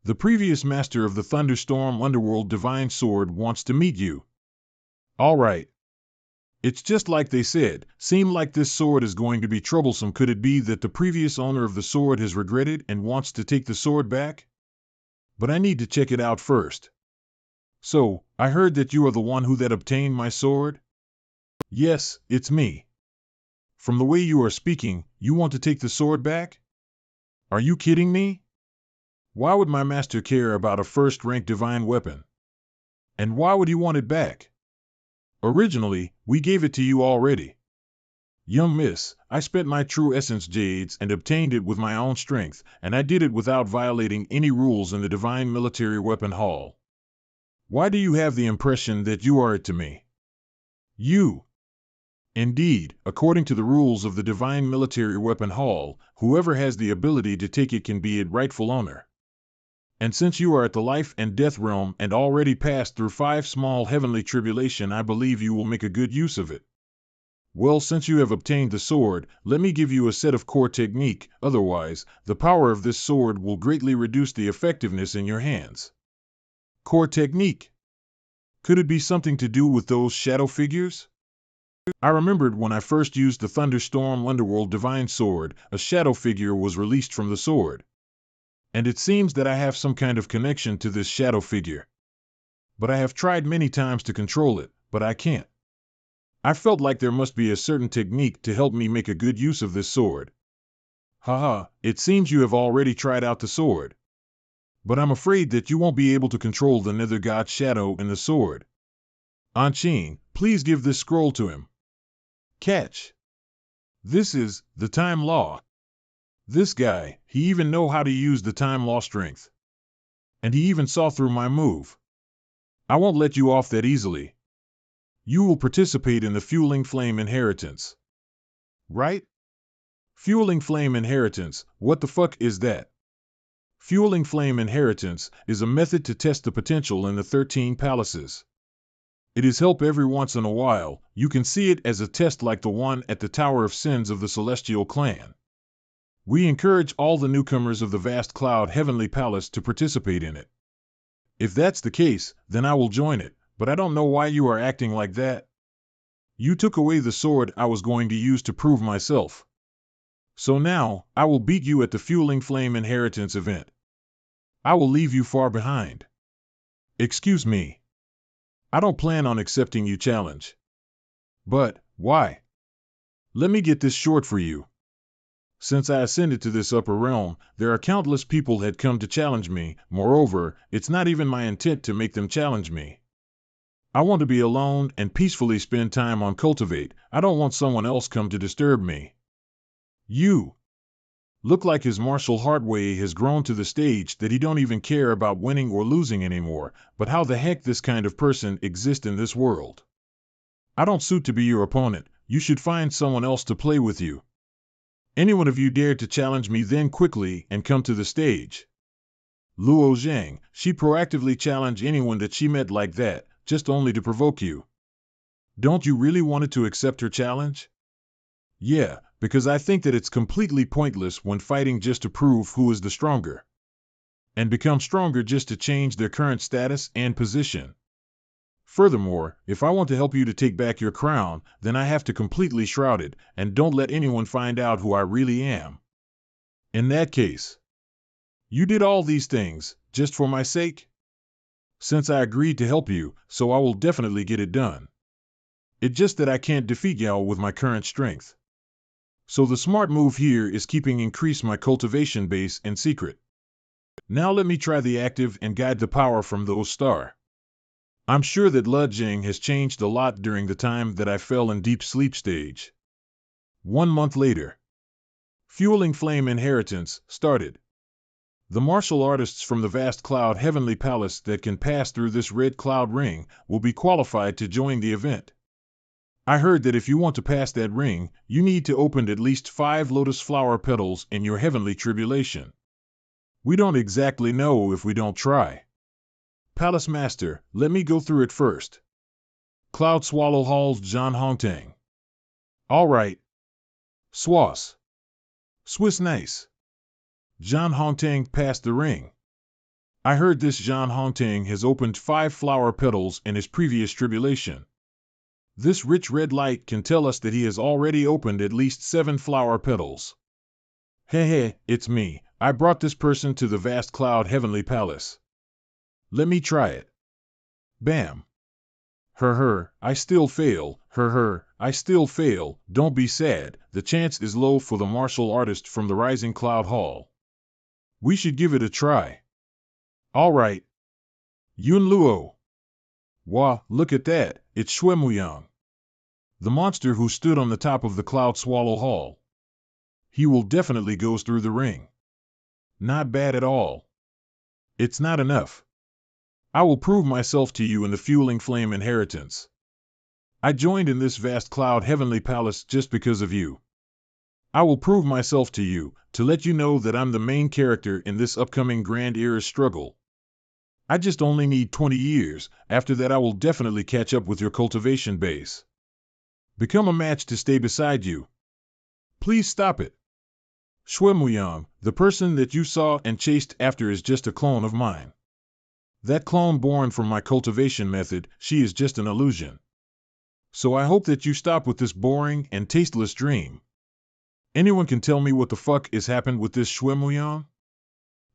The previous master of the Thunderstorm Underworld Divine Sword wants to meet you. All right. It's just like they said, seem like this sword is going to be troublesome. Could it be that the previous owner of the sword has regretted and wants to take the sword back? But I need to check it out first. So, I heard that you are the one who that obtained my sword? Yes, it's me. From the way you are speaking, you want to take the sword back? Are you kidding me? Why would my master care about a first-rank divine weapon? And why would he want it back? Originally, we gave it to you already. Young miss, I spent my true essence jades and obtained it with my own strength, and I did it without violating any rules in the Divine Military Weapon Hall. Why do you have the impression that you are it to me? You. Indeed, according to the rules of the Divine Military Weapon Hall, whoever has the ability to take it can be its rightful owner. And since you are at the life and death realm and already passed through 5 small heavenly tribulation, I believe you will make a good use of it. Well, since you have obtained the sword, let me give you a set of core technique, otherwise, the power of this sword will greatly reduce the effectiveness in your hands. Core technique. Could it be something to do with those shadow figures? I remembered when I first used the Thunderstorm Underworld Divine Sword, a shadow figure was released from the sword. And it seems that I have some kind of connection to this shadow figure. But I have tried many times to control it, but I can't. I felt like there must be a certain technique to help me make a good use of this sword. Haha, it seems you have already tried out the sword. But I'm afraid that you won't be able to control the Nether God's shadow in the sword. Anqing, please give this scroll to him. Catch. This is the time law. This guy, he even know how to use the time law strength. And he even saw through my move. I won't let you off that easily. You will participate in the Fueling Flame Inheritance. Right? Fueling Flame Inheritance, what the fuck is that? Fueling Flame Inheritance is a method to test the potential in the 13 palaces. It is help every once in a while. You can see it as a test like the one at the Tower of Sins of the Celestial Clan. We encourage all the newcomers of the Vast Cloud Heavenly Palace to participate in it. If that's the case, then I will join it, but I don't know why you are acting like that. You took away the sword I was going to use to prove myself. So now, I will beat you at the Fueling Flame Inheritance event. I will leave you far behind. Excuse me. I don't plan on accepting your challenge. But, why? Let me get this short for you. Since I ascended to this upper realm, there are countless people that had come to challenge me. Moreover, it's not even my intent to make them challenge me. I want to be alone and peacefully spend time on cultivate. I don't want someone else come to disturb me. You look like his martial heartway has grown to the stage that he don't even care about winning or losing anymore, but how the heck this kind of person exists in this world? I don't suit to be your opponent. You should find someone else to play with you. Any one of you dare to challenge me, then quickly and come to the stage. Luo Zhang, she proactively challenged anyone that she met like that, just only to provoke you. Don't you really want to accept her challenge? Yeah, because I think that it's completely pointless when fighting just to prove who is the stronger. And become stronger just to change their current status and position. Furthermore, if I want to help you to take back your crown, then I have to completely shroud it, and don't let anyone find out who I really am. In that case, you did all these things, just for my sake? Since I agreed to help you, so I will definitely get it done. It's just that I can't defeat y'all with my current strength. So the smart move here is increase my cultivation base in secret. Now let me try the active and guide the power from those star. I'm sure that Lu Jing has changed a lot during the time that I fell in deep sleep stage. 1 month later. Fueling Flame Inheritance started. The martial artists from the Vast Cloud Heavenly Palace that can pass through this red cloud ring will be qualified to join the event. I heard that if you want to pass that ring, you need to open at least 5 lotus flower petals in your heavenly tribulation. We don't exactly know if we don't try. Palace Master, let me go through it first. Cloud Swallow Hall's John Hongtang. All right. Swass. Swiss nice. John Hongtang passed the ring. I heard this John Hongtang has opened 5 flower petals in his previous tribulation. This rich red light can tell us that he has already opened at least 7 flower petals. Hey, it's me. I brought this person to the Vast Cloud Heavenly Palace. Let me try it. Bam. I still fail. I still fail. Don't be sad. The chance is low for the martial artist from the Rising Cloud Hall. We should give it a try. All right. Yun Luo. Wah, look at that. It's Shuemuyang, the monster who stood on the top of the Cloud Swallow Hall. He will definitely go through the ring. Not bad at all. It's not enough. I will prove myself to you in the Fueling Flame Inheritance. I joined in this Vast Cloud Heavenly Palace just because of you. I will prove myself to you, to let you know that I'm the main character in this upcoming Grand Era struggle. I just only need 20 years, after that I will definitely catch up with your cultivation base. Become a match to stay beside you. Please stop it. Shuemuyang, the person that you saw and chased after is just a clone of mine. That clone born from my cultivation method, she is just an illusion. So I hope that you stop with this boring and tasteless dream. Anyone can tell me what the fuck is happened with this Shwemuyang?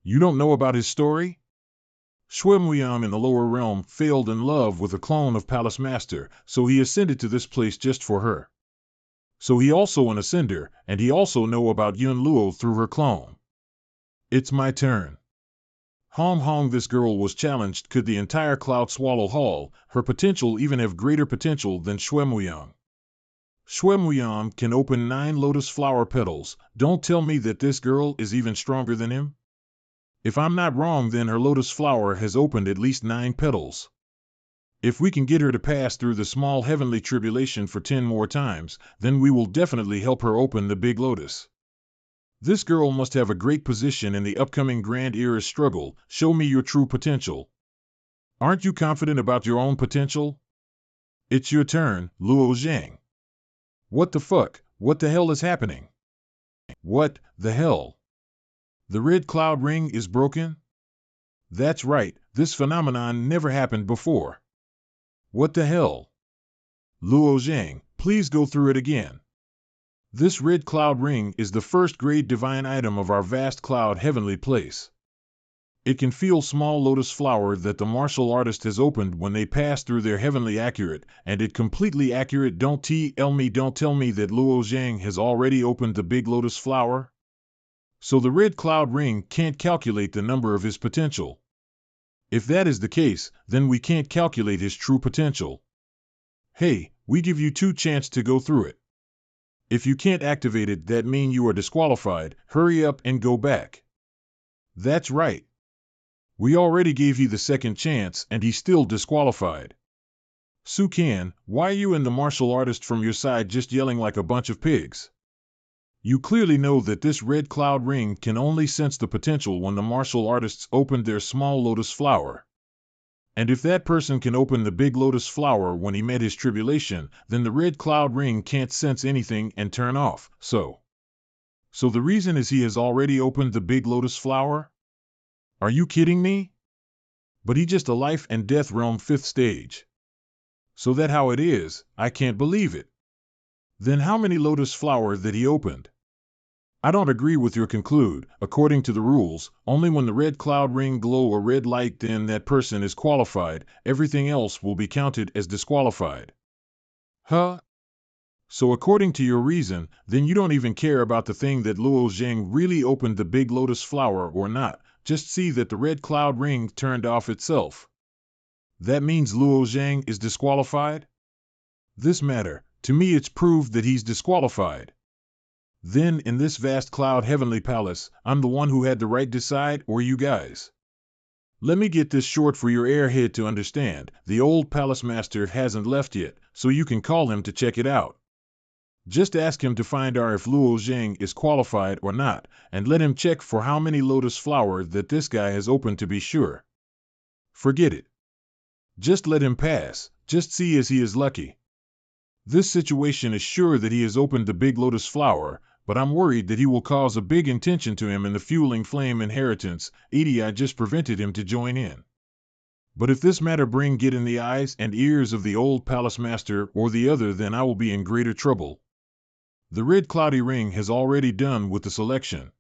You don't know about his story? Shwemuyang in the lower realm failed in love with a clone of Palace Master, so he ascended to this place just for her. So he also an ascender, and he also know about Yun Luo through her clone. It's my turn. Hong Hong, this girl was challenged. Could the entire Cloud Swallow Hall, her potential, even have greater potential than Shwemuyang? Shwemuyang can open 9 lotus flower petals. Don't tell me that this girl is even stronger than him. If I'm not wrong, then her lotus flower has opened at least 9 petals. If we can get her to pass through the small heavenly tribulation for 10 more times, then we will definitely help her open the big lotus. This girl must have a great position in the upcoming Grand Era struggle. Show me your true potential. Aren't you confident about your own potential? It's your turn, Luo Zhang. What the fuck? What the hell is happening? What the hell? The red cloud ring is broken? That's right, this phenomenon never happened before. What the hell? Luo Zhang, please go through it again. This red cloud ring is the first grade divine item of our vast cloud heavenly place. It can feel small lotus flower that the martial artist has opened when they pass through their heavenly accurate, and it completely accurate. Don't tell me that Luo Zhang has already opened the big lotus flower? So the red cloud ring can't calculate the number of his potential. If that is the case, then we can't calculate his true potential. Hey, we give you 2 chances to go through it. If you can't activate it, that means you are disqualified. Hurry up and go back. That's right. We already gave you the second chance and he's still disqualified. Su Kan, why are you and the martial artist from your side just yelling like a bunch of pigs? You clearly know that this red cloud ring can only sense the potential when the martial artists opened their small lotus flower. And if that person can open the big lotus flower when he met his tribulation, then the red cloud ring can't sense anything and turn off. So the reason is he has already opened the big lotus flower? Are you kidding me? But he just a life and death realm 5th stage. So that how it is, I can't believe it. Then how many lotus flower that he opened? I don't agree with your conclude. According to the rules, only when the red cloud ring glow a red light, then that person is qualified. Everything else will be counted as disqualified. Huh? So according to your reason, then you don't even care about the thing that Luo Zhang really opened the big lotus flower or not. Just see that the red cloud ring turned off itself. That means Luo Zhang is disqualified? This matter, to me it's proved that he's disqualified. Then, in this vast cloud heavenly palace, I'm the one who had the right decide, or you guys? Let me get this short for your airhead to understand. The old palace master hasn't left yet, so you can call him to check it out. Just ask him to find out if Luo Zhang is qualified or not, and let him check for how many lotus flower that this guy has opened to be sure. Forget it. Just let him pass, just see as he is lucky. This situation is sure that he has opened the big lotus flower, but I'm worried that he will cause a big intention to him in the fueling flame inheritance. I just prevented him to join in. But if this matter get in the eyes and ears of the old palace master or the other, then I will be in greater trouble. The red cloudy ring has already done with the selection.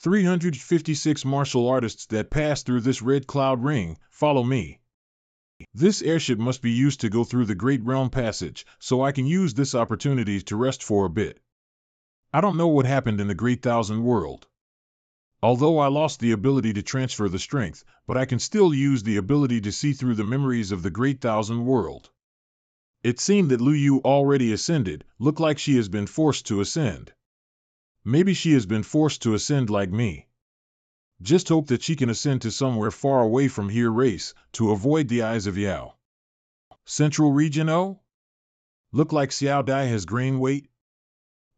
356 martial artists that pass through this red cloud ring, follow me. This airship must be used to go through the Great Realm Passage, so I can use this opportunity to rest for a bit. I don't know what happened in the Great Thousand World. Although I lost the ability to transfer the strength, but I can still use the ability to see through the memories of the Great Thousand World. It seemed that Lu Yu already ascended, look like she has been forced to ascend. Maybe she has been forced to ascend like me. Just hope that she can ascend to somewhere far away from here race, to avoid the eyes of Yao. Central Region O? Look like Xiao Dai has gained weight.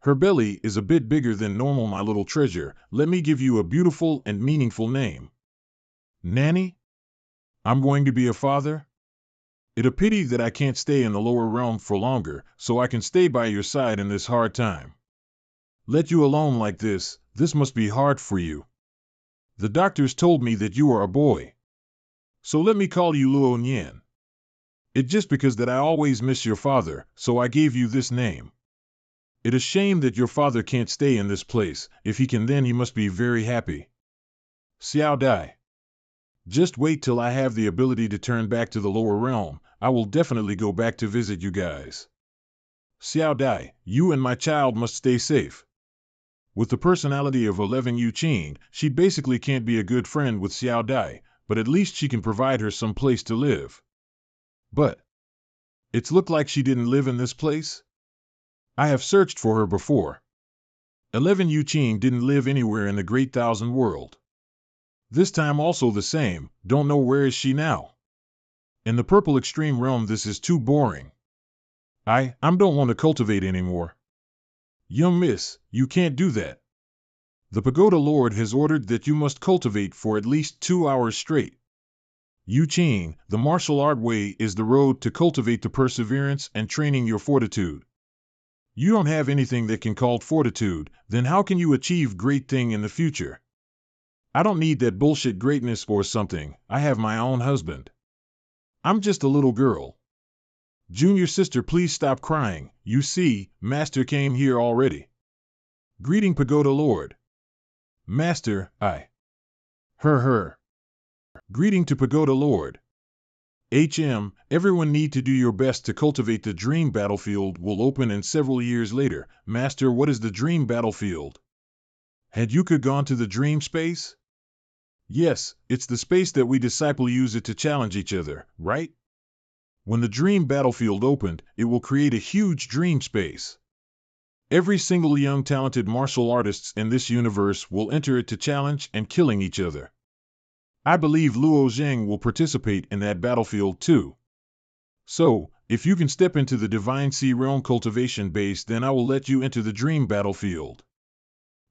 Her belly is a bit bigger than normal, my little treasure. Let me give you a beautiful and meaningful name. Nanny? I'm going to be a father? It a pity that I can't stay in the lower realm for longer, so I can stay by your side in this hard time. Let you alone like this must be hard for you. The doctors told me that you are a boy. So let me call you Luo Nian. It just because that I always miss your father, so I gave you this name. It is a shame that your father can't stay in this place. If he can, then he must be very happy. Xiao Dai. Just wait till I have the ability to turn back to the lower realm. I will definitely go back to visit you guys. Xiao Dai, you and my child must stay safe. With the personality of 11 Yu Qing, she basically can't be a good friend with Xiao Dai, but at least she can provide her some place to live. But it's looked like she didn't live in this place? I have searched for her before. 11 Yu Qing didn't live anywhere in the Great Thousand World. This time also the same, don't know where is she now. In the Purple Extreme Realm this is too boring. I don't want to cultivate anymore. Young miss, you can't do that. The Pagoda Lord has ordered that you must cultivate for at least 2 hours straight. Yu Qing, the martial art way is the road to cultivate the perseverance and training your fortitude. You don't have anything that can call fortitude, then how can you achieve great thing in the future? I don't need that bullshit greatness or something, I have my own husband. I'm just a little girl. Junior sister, please stop crying, you see, Master came here already. Greeting Pagoda Lord. Master, Her. Greeting to Pagoda Lord. Everyone need to do your best to cultivate the dream battlefield will open in several years later. Master, what is the dream battlefield? Had Yuka gone to the dream space? Yes, it's the space that we disciple use it to challenge each other, right? When the dream battlefield opened, it will create a huge dream space. Every single young talented martial artists in this universe will enter it to challenge and killing each other. I believe Luo Zheng will participate in that battlefield too. So, if you can step into the Divine Sea Realm cultivation base, then I will let you enter the dream battlefield.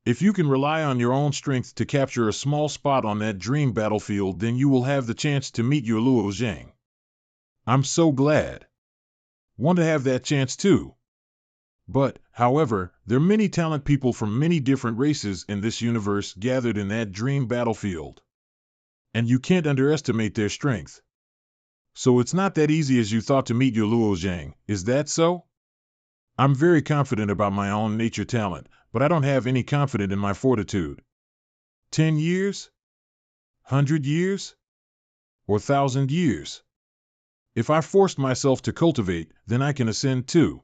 If you can rely on your own strength to capture a small spot on that dream battlefield, then you will have the chance to meet your Luo Zheng. I'm so glad. Want to have that chance too. But, however, there are many talented people from many different races in this universe gathered in that dream battlefield. And you can't underestimate their strength. So it's not that easy as you thought to meet your Luo Zheng, is that so? I'm very confident about my own nature talent, but I don't have any confidence in my fortitude. 10 years? 100 years? Or 1,000 years? If I forced myself to cultivate, then I can ascend too.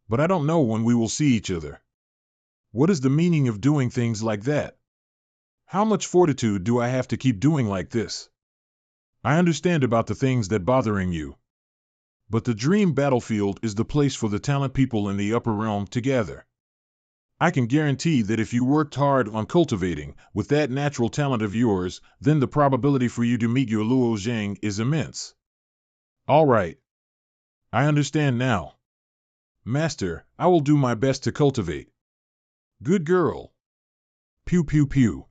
But I don't know when we will see each other. What is the meaning of doing things like that? How much fortitude do I have to keep doing like this? I understand about the things that bothering you. But the dream battlefield is the place for the talent people in the upper realm to gather. I can guarantee that if you worked hard on cultivating, with that natural talent of yours, then the probability for you to meet your Luo Zheng is immense. All right. I understand now. Master, I will do my best to cultivate. Good girl. Pew pew pew.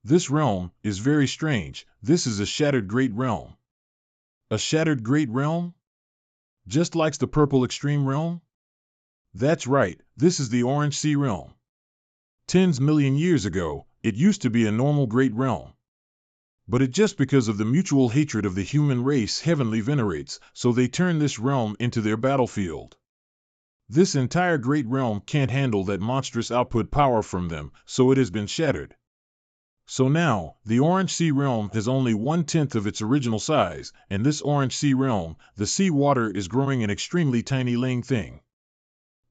This realm is very strange. This is a shattered great realm. A shattered great realm? Just like the Purple Extreme Realm? That's right, this is the Orange Sea Realm. Tens million years ago, it used to be a normal great realm. But it just because of the mutual hatred of the human race heavenly venerates, so they turn this realm into their battlefield. This entire great realm can't handle that monstrous output power from them, so it has been shattered. So now, the Orange Sea Realm has only 1/10 of its original size, and this Orange Sea Realm, the sea water is growing an extremely tiny living thing.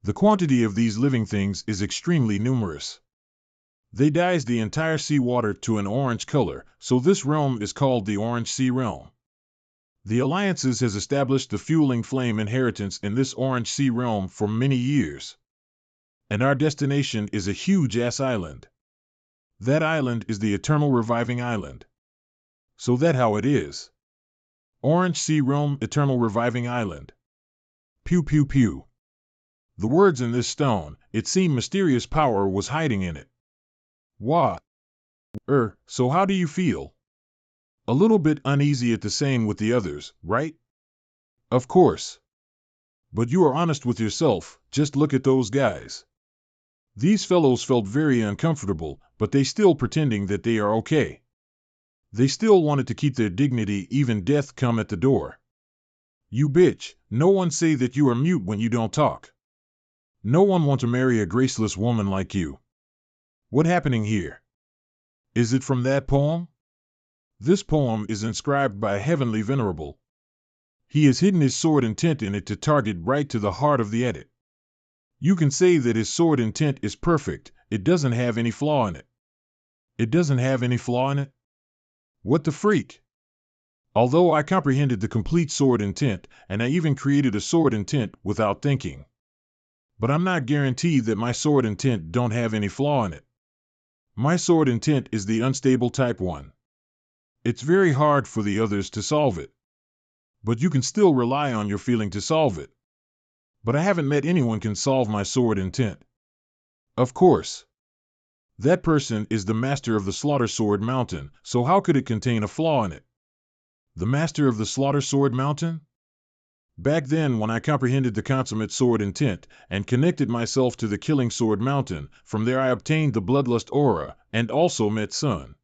The quantity of these living things is extremely numerous. They dyes the entire sea water to an orange color, so this realm is called the Orange Sea Realm. The Alliances has established the fueling flame inheritance in this Orange Sea Realm for many years. And our destination is a huge-ass island. That island is the Eternal Reviving Island. So that how it is. Orange Sea Realm, Eternal Reviving Island. Pew pew pew. The words in this stone, it seemed mysterious power was hiding in it. Wah. So how do you feel? A little bit uneasy at the same with the others, right? Of course. But you are honest with yourself, just look at those guys. These fellows felt very uncomfortable, but they still pretending that they are okay. They still wanted to keep their dignity even death come at the door. You bitch, no one say that you are mute when you don't talk. No one want to marry a graceless woman like you. What happening here? Is it from that poem? This poem is inscribed by a heavenly venerable. He has hidden his sword intent in it to target right to the heart of the edit. You can say that his sword intent is perfect, it doesn't have any flaw in it. It doesn't have any flaw in it? What the freak? Although I comprehended the complete sword intent, and I even created a sword intent without thinking. But I'm not guaranteed that my sword intent don't have any flaw in it. My sword intent is the unstable type 1. It's very hard for the others to solve it. But you can still rely on your feeling to solve it. But I haven't met anyone can solve my sword intent. Of course. That person is the master of the Slaughter Sword Mountain, so how could it contain a flaw in it? The master of the Slaughter Sword Mountain? Back then, when I comprehended the consummate sword intent, and connected myself to the Killing Sword Mountain, from there I obtained the Bloodlust Aura, and also met Sun.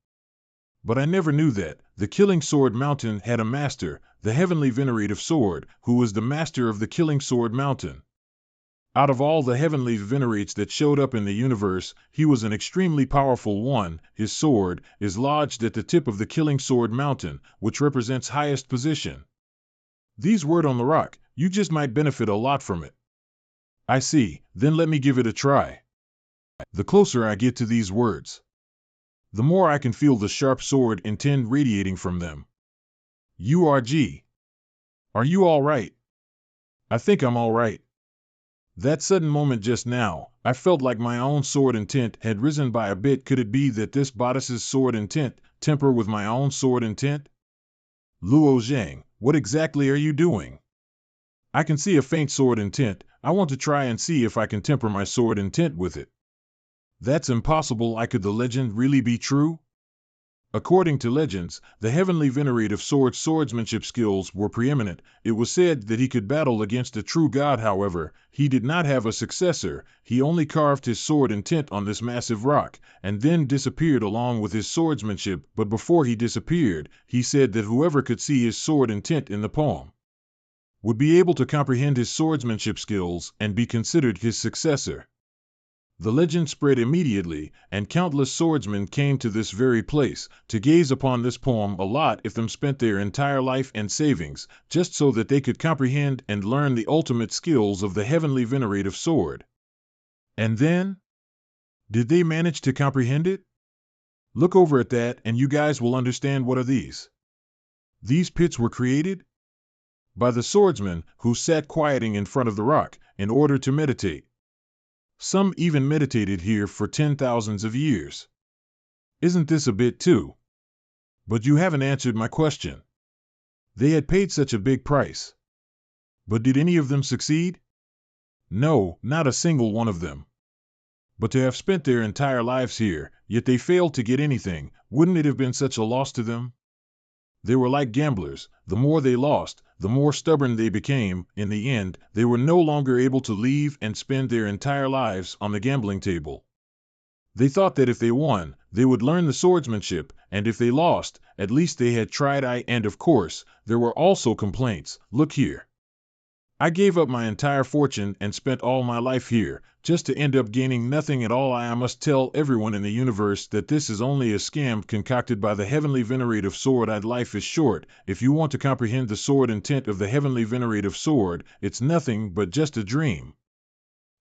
But I never knew that the Killing Sword Mountain had a master, the Heavenly Venerative Sword, who was the master of the Killing Sword Mountain. Out of all the heavenly venerates that showed up in the universe, he was an extremely powerful one. His sword is lodged at the tip of the Killing Sword Mountain, which represents highest position. These word on the rock, you just might benefit a lot from it. I see, then let me give it a try. The closer I get to these words, the more I can feel the sharp sword intent radiating from them. URG. Are you all right? I think I'm all right. That sudden moment just now, I felt like my own sword intent had risen by a bit. Could it be that this bodice's sword intent temper with my own sword intent? Luo Zhang, what exactly are you doing? I can see a faint sword intent. I want to try and see if I can temper my sword intent with it. That's impossible. Could the legend really be true? According to legends, the heavenly venerative sword's swordsmanship skills were preeminent. It was said that he could battle against a true god. However, he did not have a successor. He only carved his sword intent on this massive rock, and then disappeared along with his swordsmanship. But before he disappeared, he said that whoever could see his sword intent in the poem would be able to comprehend his swordsmanship skills and be considered his successor. The legend spread immediately, and countless swordsmen came to this very place to gaze upon this poem. A lot of them spent their entire life and savings just so that they could comprehend and learn the ultimate skills of the heavenly venerative sword. And then? Did they manage to comprehend it? Look over at that and you guys will understand. What are these? These pits were created by the swordsmen who sat quieting in front of the rock in order to meditate. Some even meditated here for 10,000s of years. Isn't this a bit too? But you haven't answered my question. They had paid such a big price. But did any of them succeed? No, not a single one of them. But to have spent their entire lives here, yet they failed to get anything, wouldn't it have been such a loss to them? They were like gamblers. The more they lost, the more stubborn they became. In the end, they were no longer able to leave and spend their entire lives on the gambling table. They thought that if they won, they would learn the swordsmanship, and if they lost, at least they had tried. And of course, there were also complaints. Look here. I gave up my entire fortune and spent all my life here, just to end up gaining nothing at all. I must tell everyone in the universe that this is only a scam concocted by the heavenly venerative sword. Life is short. If you want to comprehend the sword intent of the heavenly venerative sword, it's nothing but just a dream.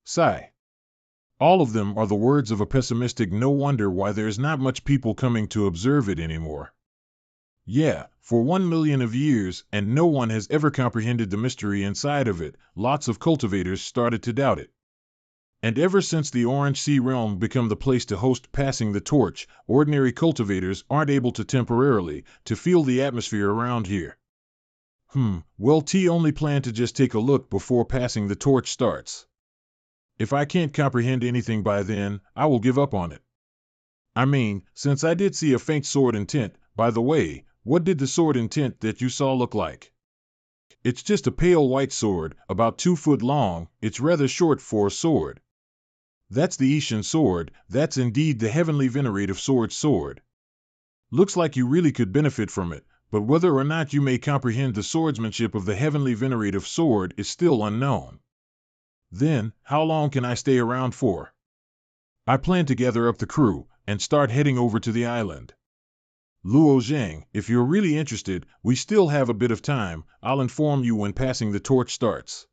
Sigh. All of them are the words of a pessimistic. No wonder why there's not much people coming to observe it anymore. Yeah, for 1 million of years, and no one has ever comprehended the mystery inside of it. Lots of cultivators started to doubt it. And ever since the Orange Sea realm became the place to host passing the torch, ordinary cultivators aren't able to temporarily to feel the atmosphere around here. Well, T only plan to just take a look before passing the torch starts. If I can't comprehend anything by then, I will give up on it. I mean, since I did see a faint sword intent. By the way, what did the sword intent that you saw look like? It's just a pale white sword, about 2 foot long. It's rather short for a sword. That's the Ishan sword. That's indeed the heavenly venerative sword. Looks like you really could benefit from it, but whether or not you may comprehend the swordsmanship of the heavenly venerative sword is still unknown. Then, how long can I stay around for? I plan to gather up the crew and start heading over to the island. Luo Zhang, if you're really interested, we still have a bit of time. I'll inform you when passing the torch starts.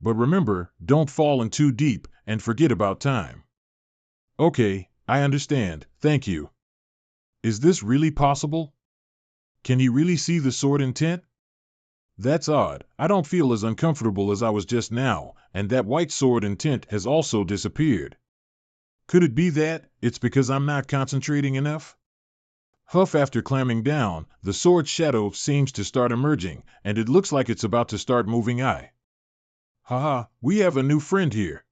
But remember, don't fall in too deep and forget about time. Okay, I understand, thank you. Is this really possible? Can he really see the sword intent? That's odd. I don't feel as uncomfortable as I was just now, and that white sword intent has also disappeared. Could it be that it's because I'm not concentrating enough? Huff, after climbing down, the sword's shadow seems to start emerging, and it looks like it's about to start moving. Haha, we have a new friend here.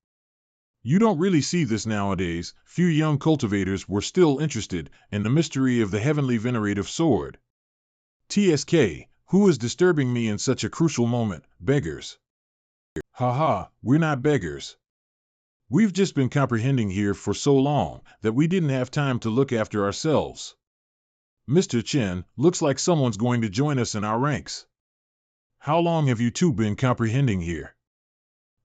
You don't really see this nowadays. Few young cultivators were still interested in the mystery of the heavenly venerative sword. TSK, who is disturbing me in such a crucial moment? Beggars. Haha, we're not beggars. We've just been comprehending here for so long that we didn't have time to look after ourselves. Mr. Chen, looks like someone's going to join us in our ranks. How long have you two been comprehending here?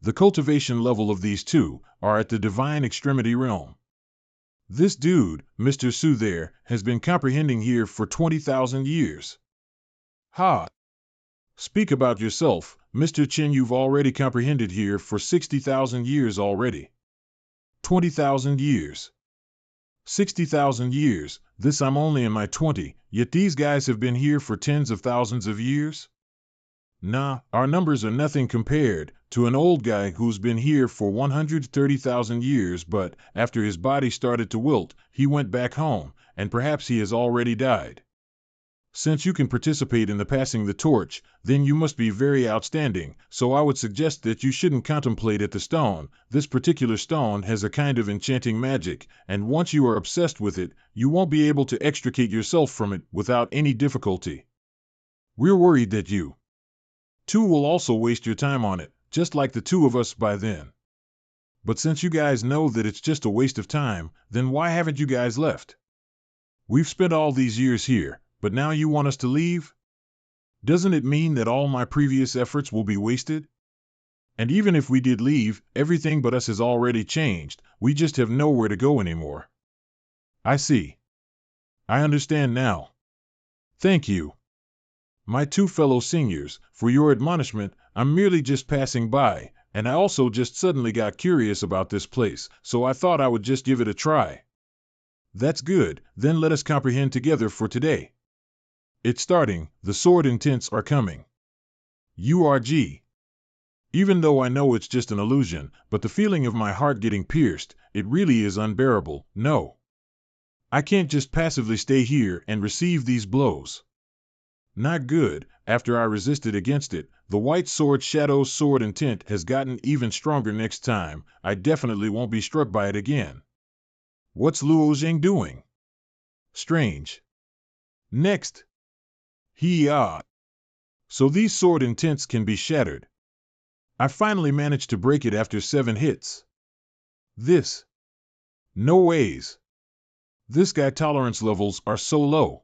The cultivation level of these two are at the divine extremity realm. This dude, Mr. Su there, has been comprehending here for 20,000 years. Ha! Speak about yourself, Mr. Chen. You've already comprehended here for 60,000 years already. 20,000 years. 60,000 years, this I'm only in my 20, yet these guys have been here for tens of thousands of years? Nah, our numbers are nothing compared to an old guy who's been here for 130,000 years, but after his body started to wilt, he went back home, and perhaps he has already died. Since you can participate in the passing the torch, then you must be very outstanding, so I would suggest that you shouldn't contemplate at the stone. This particular stone has a kind of enchanting magic, and once you are obsessed with it, you won't be able to extricate yourself from it without any difficulty. We're worried that you two will also waste your time on it, just like the two of us by then. But since you guys know that it's just a waste of time, then why haven't you guys left? We've spent all these years here, but now you want us to leave? Doesn't it mean that all my previous efforts will be wasted? And even if we did leave, everything but us has already changed. We just have nowhere to go anymore. I see. I understand now. Thank you. My two fellow seniors, for your admonishment. I'm merely just passing by, and I also just suddenly got curious about this place, so I thought I would just give it a try. That's good, then let us comprehend together for today. It's starting, the sword intents are coming. URG. Even though I know it's just an illusion, but the feeling of my heart getting pierced, it really is unbearable. No. I can't just passively stay here and receive these blows. Not good. After I resisted against it, the white sword shadow's sword intent has gotten even stronger. Next time, I definitely won't be struck by it again. What's Luo Zhang doing? Strange. Next. So these sword intents can be shattered. I finally managed to break it after 7 hits. This. No ways. This guy tolerance levels are so low.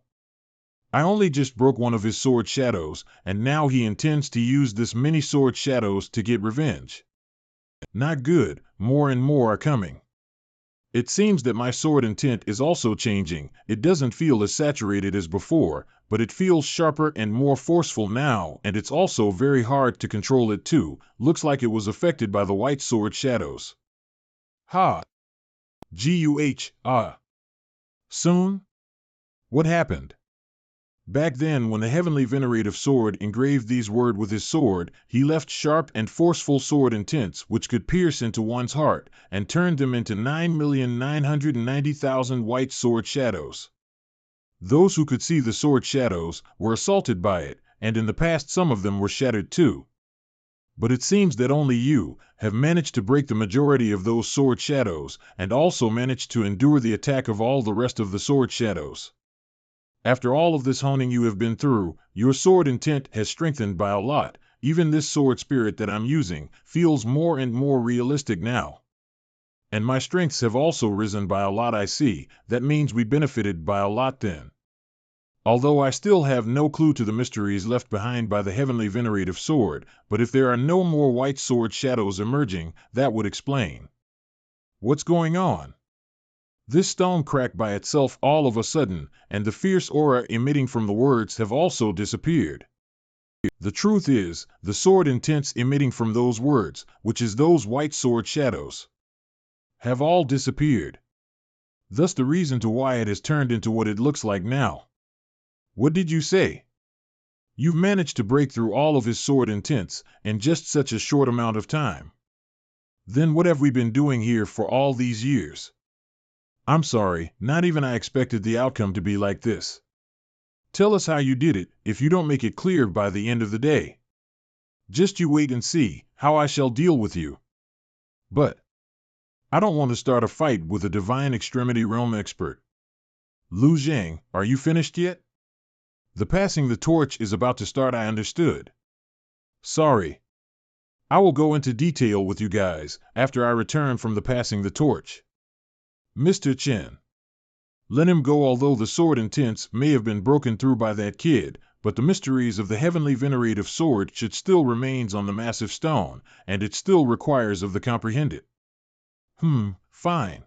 I only just broke one of his sword shadows, and now he intends to use this many sword shadows to get revenge. Not good, more and more are coming. It seems that my sword intent is also changing. It doesn't feel as saturated as before, but it feels sharper and more forceful now, and it's also very hard to control it too. Looks like it was affected by the white sword shadows. Ha! Soon? What happened? Back then, when the heavenly venerative sword engraved these words with his sword, he left sharp and forceful sword intents which could pierce into one's heart, and turned them into 9,990,000 white sword shadows. Those who could see the sword shadows were assaulted by it, and in the past some of them were shattered too. But it seems that only you have managed to break the majority of those sword shadows, and also managed to endure the attack of all the rest of the sword shadows. After all of this honing you have been through, your sword intent has strengthened by a lot. Even this sword spirit that I'm using feels more and more realistic now. And my strengths have also risen by a lot. I see. That means we benefited by a lot then. Although I still have no clue to the mysteries left behind by the heavenly venerative sword, but if there are no more white sword shadows emerging, that would explain. What's going on? This stone cracked by itself all of a sudden, and the fierce aura emitting from the words have also disappeared. The truth is, the sword intense emitting from those words, which is those white sword shadows, have all disappeared. Thus the reason to why it has turned into what it looks like now. What did you say? You've managed to break through all of his sword intense in just such a short amount of time. Then what have we been doing here for all these years? I'm sorry, not even I expected the outcome to be like this. Tell us how you did it, if you don't make it clear by the end of the day. Just you wait and see how I shall deal with you. But I don't want to start a fight with a divine extremity realm expert. Lu Zhang, are you finished yet? The passing the torch is about to start, I understood. Sorry. I will go into detail with you guys after I return from the passing the torch. Mr. Chen. Let him go, although the sword intense may have been broken through by that kid, but the mysteries of the heavenly venerative sword should still remains on the massive stone, and it still requires of the comprehended. Fine.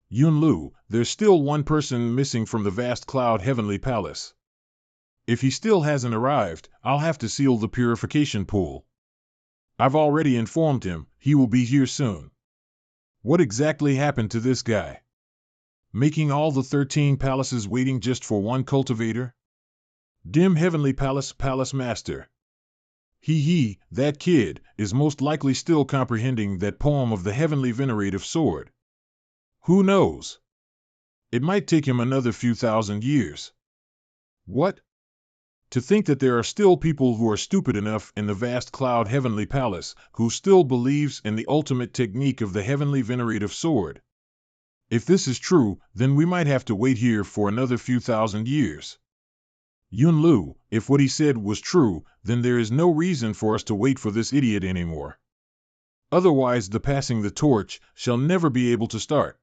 Yun Lu, there's still one person missing from the vast cloud heavenly palace. If he still hasn't arrived, I'll have to seal the purification pool. I've already informed him, he will be here soon. What exactly happened to this guy? Making all the 13 palaces waiting just for one cultivator? Dim Heavenly Palace Master. That kid is most likely still comprehending that poem of the heavenly venerative sword. Who knows? It might take him another few thousand years. What? To think that there are still people who are stupid enough in the vast cloud heavenly palace who still believes in the ultimate technique of the heavenly venerative sword. If this is true, then we might have to wait here for another few thousand years. Yun Lu, if what he said was true, then there is no reason for us to wait for this idiot anymore. Otherwise the passing the torch shall never be able to start.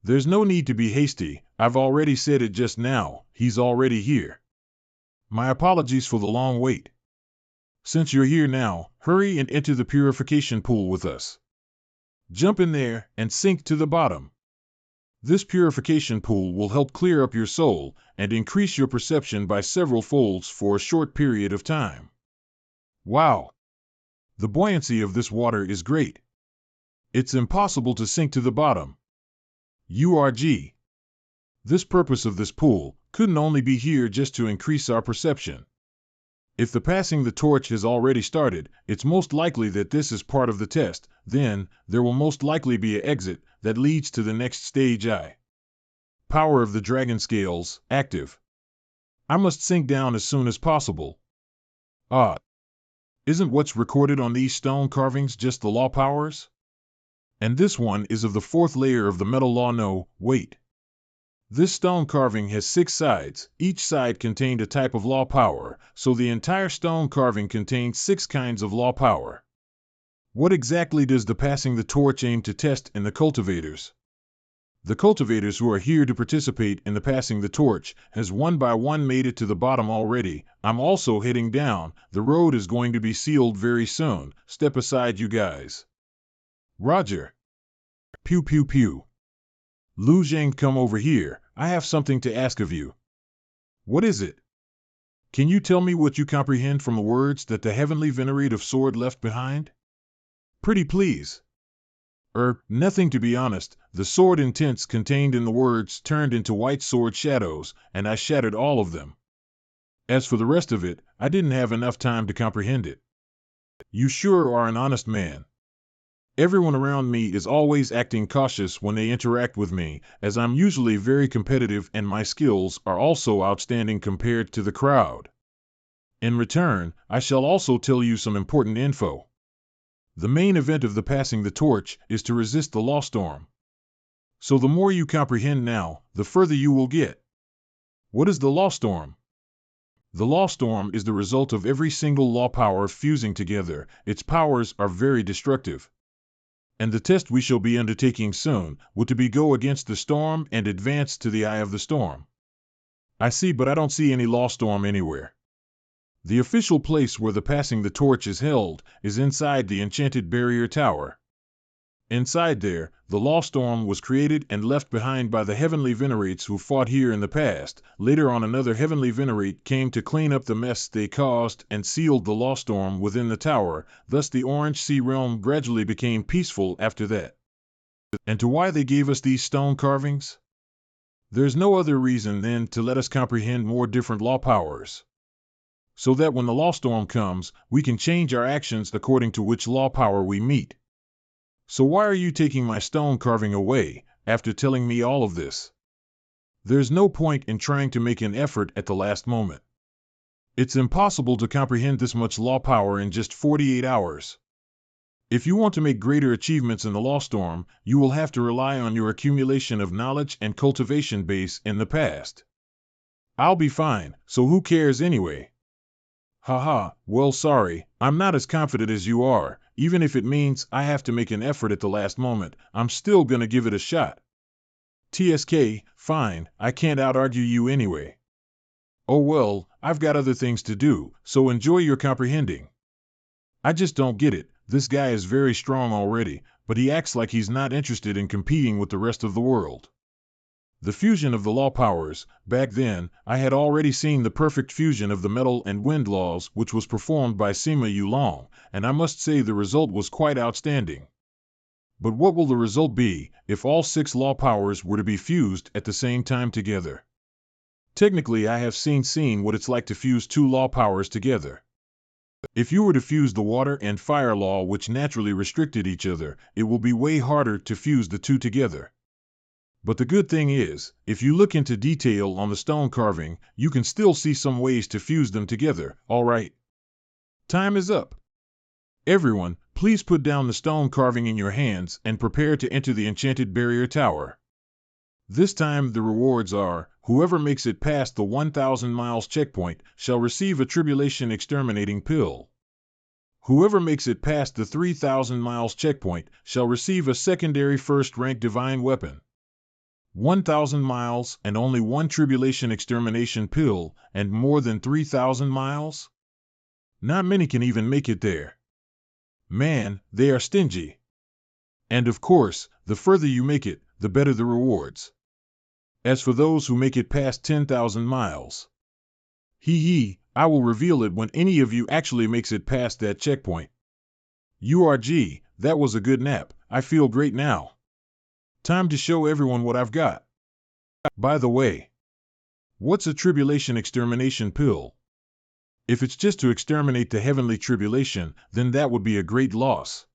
There's no need to be hasty, I've already said it just now, he's already here. My apologies for the long wait. Since you're here now, hurry and enter the purification pool with us. Jump in there and sink to the bottom. This purification pool will help clear up your soul and increase your perception by several folds for a short period of time. Wow! The buoyancy of this water is great. It's impossible to sink to the bottom. URG. This purpose of this pool couldn't only be here just to increase our perception. If the passing the torch has already started, it's most likely that this is part of the test, then there will most likely be an exit that leads to the next stage. Power of the dragon scales, active. I must sink down as soon as possible. Isn't what's recorded on these stone carvings just the law powers? And this one is of the 4th layer of the metal law. No, wait. This stone carving has 6 sides, each side contained a type of law power, so the entire stone carving contains 6 kinds of law power. What exactly does the passing the torch aim to test in the cultivators? The cultivators who are here to participate in the passing the torch has one by one made it to the bottom already. I'm also heading down, the road is going to be sealed very soon, step aside you guys. Roger. Pew pew pew. Lu Zhang, come over here, I have something to ask of you. What is it? Can you tell me what you comprehend from the words that the heavenly venerative sword left behind? Pretty please. Nothing, to be honest. The sword intents contained in the words turned into white sword shadows, and I shattered all of them. As for the rest of it, I didn't have enough time to comprehend it. You sure are an honest man. Everyone around me is always acting cautious when they interact with me, as I'm usually very competitive and my skills are also outstanding compared to the crowd. In return, I shall also tell you some important info. The main event of the passing the torch is to resist the law storm. So the more you comprehend now, the further you will get. What is the law storm? The law storm is the result of every single law power fusing together. Its powers are very destructive. And the test we shall be undertaking soon will to be go against the storm and advance to the eye of the storm. I see, but I don't see any law storm anywhere. The official place where the passing the torch is held is inside the enchanted barrier tower. Inside there, the law storm was created and left behind by the heavenly venerates who fought here in the past. Later on, another heavenly venerate came to clean up the mess they caused and sealed the law storm within the tower. Thus the Orange Sea realm gradually became peaceful after that. And to why they gave us these stone carvings? There's no other reason than to let us comprehend more different law powers, so that when the law storm comes, we can change our actions according to which law power we meet. So why are you taking my stone carving away, after telling me all of this? There's no point in trying to make an effort at the last moment. It's impossible to comprehend this much law power in just 48 hours. If you want to make greater achievements in the law storm, you will have to rely on your accumulation of knowledge and cultivation base in the past. I'll be fine, so who cares anyway? Haha, well sorry, I'm not as confident as you are. Even if it means I have to make an effort at the last moment, I'm still gonna give it a shot. TSK, fine, I can't out-argue you anyway. Oh well, I've got other things to do, so enjoy your comprehending. I just don't get it. This guy is very strong already, but he acts like he's not interested in competing with the rest of the world. The fusion of the law powers. Back then, I had already seen the perfect fusion of the metal and wind laws, which was performed by Sima Yulong, and I must say the result was quite outstanding. But what will the result be if all 6 law powers were to be fused at the same time together? Technically, I have seen what it's like to fuse 2 law powers together. If you were to fuse the water and fire law, which naturally restricted each other, it will be way harder to fuse the 2 together. But the good thing is, if you look into detail on the stone carving, you can still see some ways to fuse them together. Alright. Time is up. Everyone, please put down the stone carving in your hands and prepare to enter the enchanted barrier tower. This time the rewards are, whoever makes it past the 1,000 miles checkpoint shall receive a tribulation exterminating pill. Whoever makes it past the 3,000 miles checkpoint shall receive a secondary first-rank divine weapon. 1,000 miles and only 1 tribulation extermination pill, and more than 3,000 miles? Not many can even make it there. Man, they are stingy. And of course, the further you make it, the better the rewards. As for those who make it past 10,000 miles, I will reveal it when any of you actually makes it past that checkpoint. URG, that was a good nap. I feel great now. Time to show everyone what I've got. By the way, what's a tribulation extermination pill? If it's just to exterminate the heavenly tribulation, then that would be a great loss.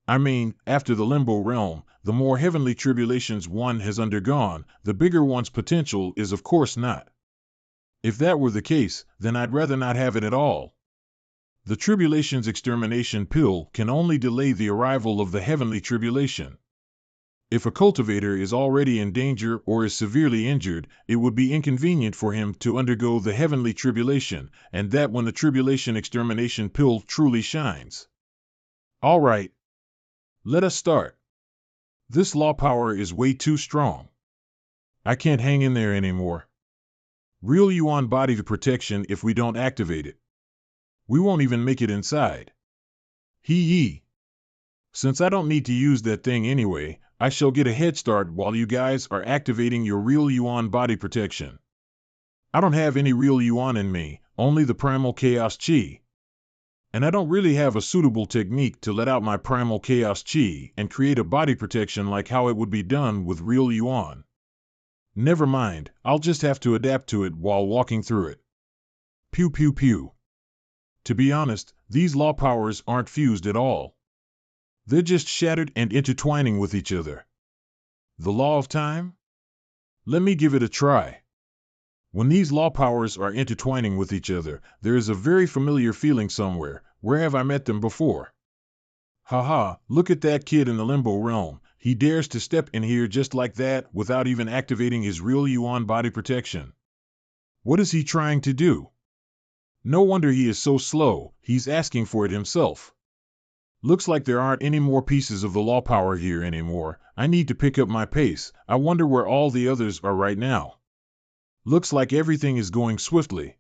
I mean, after the limbo realm, the more heavenly tribulations one has undergone, the bigger one's potential is, of course not. If that were the case, then I'd rather not have it at all. The tribulation's extermination pill can only delay the arrival of the heavenly tribulation. If a cultivator is already in danger or is severely injured, it would be inconvenient for him to undergo the heavenly tribulation, and that when the tribulation extermination pill truly shines. All right. Let us start. This law power is way too strong. I can't hang in there anymore. Real Yuan body protection if we don't activate it. We won't even make it inside. Since I don't need to use that thing anyway, I shall get a head start while you guys are activating your real Yuan body protection. I don't have any real Yuan in me, only the primal chaos chi. And I don't really have a suitable technique to let out my primal chaos chi and create a body protection like how it would be done with real Yuan. Never mind, I'll just have to adapt to it while walking through it. Pew pew pew. To be honest, these law powers aren't fused at all. They're just shattered and intertwining with each other. The law of time? Let me give it a try. When these law powers are intertwining with each other, there is a very familiar feeling somewhere. Where have I met them before? Haha, look at that kid in the limbo realm. He dares to step in here just like that without even activating his real Yuan body protection. What is he trying to do? No wonder he is so slow, he's asking for it himself. Looks like there aren't any more pieces of the law power here anymore. I need to pick up my pace. I wonder where all the others are right now. Looks like everything is going swiftly.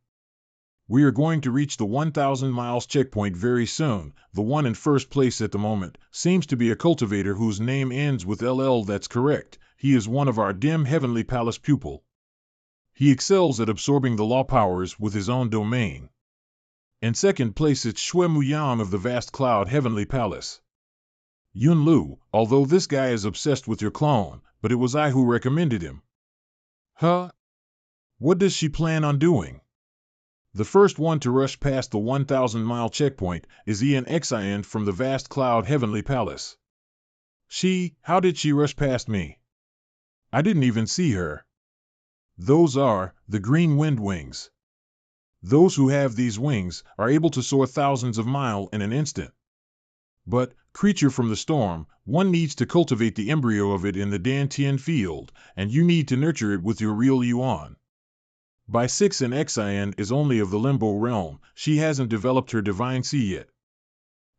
We are going to reach the 1,000 miles checkpoint very soon. The one in first place at the moment seems to be a cultivator whose name ends with LL. That's correct. He is one of our dim Heavenly Palace pupil. He excels at absorbing the law powers with his own domain. In second place it's Shui Muyang of the vast cloud Heavenly Palace. Yun Lu, although this guy is obsessed with your clone, but it was I who recommended him. Huh? What does she plan on doing? The first one to rush past the 1,000-mile checkpoint is Ian Xian from the vast cloud Heavenly Palace. How did she rush past me? I didn't even see her. Those are the green wind wings. Those who have these wings are able to soar thousands of miles in an instant. But, creature from the storm, one needs to cultivate the embryo of it in the Dantian field, and you need to nurture it with your real yuan. By 6 and Xian is only of the limbo realm, she hasn't developed her divine C yet.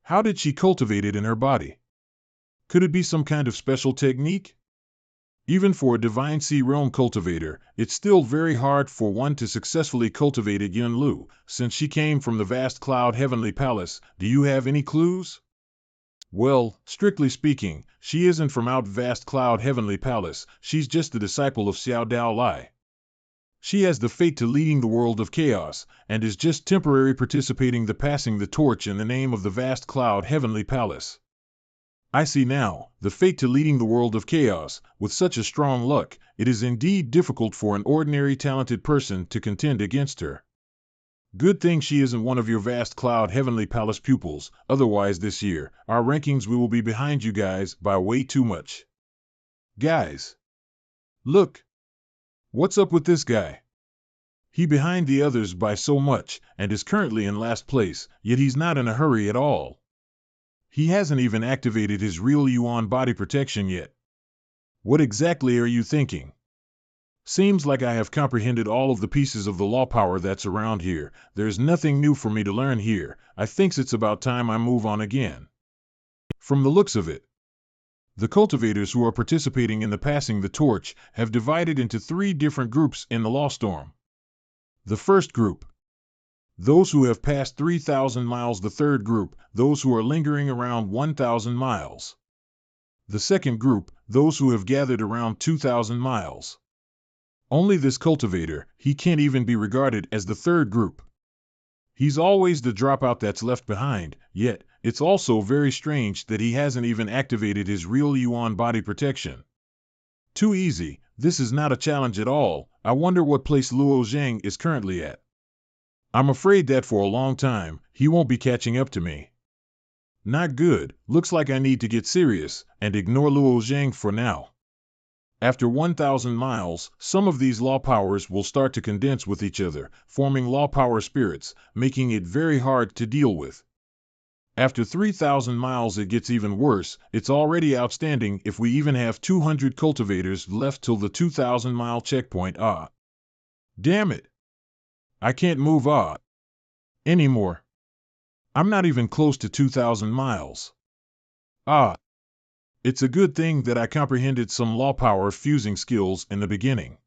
How did she cultivate it in her body? Could it be some kind of special technique? Even for a divine C realm cultivator, it's still very hard for one to successfully cultivate a Yun Lu, since she came from the vast cloud Heavenly Palace. Do you have any clues? Well, strictly speaking, she isn't from out vast cloud Heavenly Palace, she's just a disciple of Xiao Dao Lai. She has the fate to leading the world of chaos, and is just temporarily participating the passing the torch in the name of the vast cloud Heavenly Palace. I see now, the fate to leading the world of chaos. With such a strong luck, it is indeed difficult for an ordinary talented person to contend against her. Good thing she isn't one of your vast cloud Heavenly Palace pupils, otherwise this year, our rankings we will be behind you guys by way too much. Guys! Look! What's up with this guy? He behind the others by so much, and is currently in last place, yet he's not in a hurry at all. He hasn't even activated his real yuan body protection yet. What exactly are you thinking? Seems like I have comprehended all of the pieces of the law power that's around here. There's nothing new for me to learn here. I thinks it's about time I move on again. From the looks of it, the cultivators who are participating in the passing the torch have divided into 3 different groups in the law storm. The first group, those who have passed 3,000 miles. The third group, those who are lingering around 1,000 miles. The second group, those who have gathered around 2,000 miles. Only this cultivator, he can't even be regarded as the third group. He's always the dropout that's left behind, yet, it's also very strange that he hasn't even activated his real yuan body protection. Too easy, this is not a challenge at all. I wonder what place Luo Zhang is currently at. I'm afraid that for a long time, he won't be catching up to me. Not good, looks like I need to get serious, and ignore Luo Zhang for now. After 1,000 miles, some of these law powers will start to condense with each other, forming law power spirits, making it very hard to deal with. After 3,000 miles it gets even worse. It's already outstanding if we even have 200 cultivators left till the 2,000-mile checkpoint. Damn it! I can't move anymore. I'm not even close to 2,000 miles. It's a good thing that I comprehended some law power fusing skills in the beginning.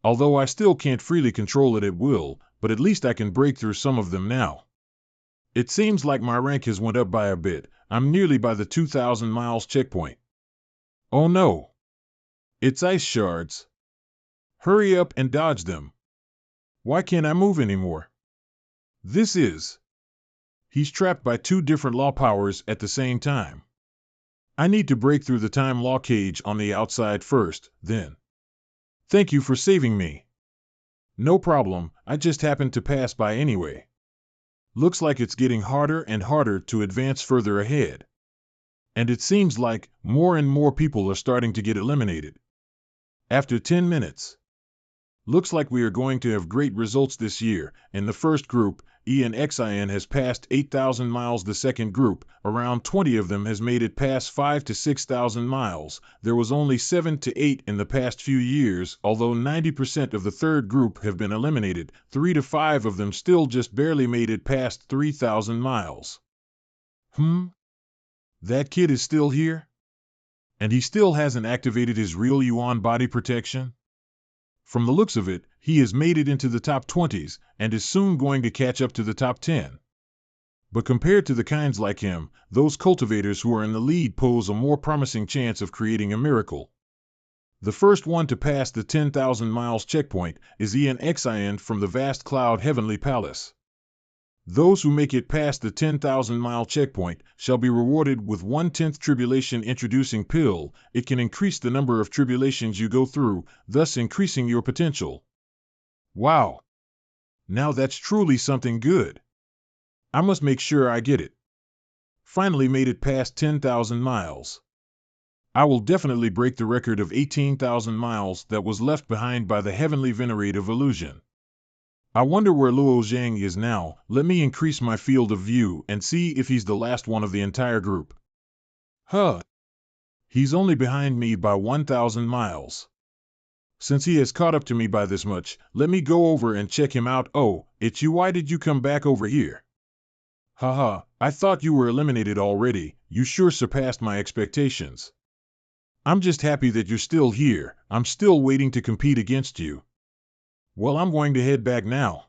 Although I still can't freely control it at will, but at least I can break through some of them now. It seems like my rank has went up by a bit. I'm nearly by the 2,000 miles checkpoint. Oh no! It's ice shards. Hurry up and dodge them. Why can't I move anymore? He's trapped by 2 different law powers at the same time. I need to break through the time law cage on the outside first, then. Thank you for saving me. No problem, I just happened to pass by anyway. Looks like it's getting harder and harder to advance further ahead. And it seems like more and more people are starting to get eliminated. After 10 minutes. Looks like we are going to have great results this year. In the first group, Ian Xian has passed 8,000 miles. The second group, around 20 of them has made it past 5 to 6,000 miles. There was only 7 to 8 in the past few years, although 90% of the third group have been eliminated. 3 to 5 of them still just barely made it past 3,000 miles. That kid is still here? And he still hasn't activated his real yuan body protection? From the looks of it, he has made it into the top 20s and is soon going to catch up to the top 10. But compared to the kinds like him, those cultivators who are in the lead pose a more promising chance of creating a miracle. The first one to pass the 10,000 miles checkpoint is ENXIN from the vast cloud heavenly palace. Those who make it past the 10,000-mile checkpoint shall be rewarded with 1/10 tribulation introducing pill. It can increase the number of tribulations you go through, thus increasing your potential. Wow! Now that's truly something good. I must make sure I get it. Finally made it past 10,000 miles. I will definitely break the record of 18,000 miles that was left behind by the heavenly venerate of illusion. I wonder where Luo Zhang is now. Let me increase my field of view and see if he's the last one of the entire group. Huh. He's only behind me by 1,000 miles. Since he has caught up to me by this much, let me go over and check him out. Oh, it's you. Why did you come back over here? Haha, I thought you were eliminated already. You sure surpassed my expectations. I'm just happy that you're still here. I'm still waiting to compete against you. Well, I'm going to head back now.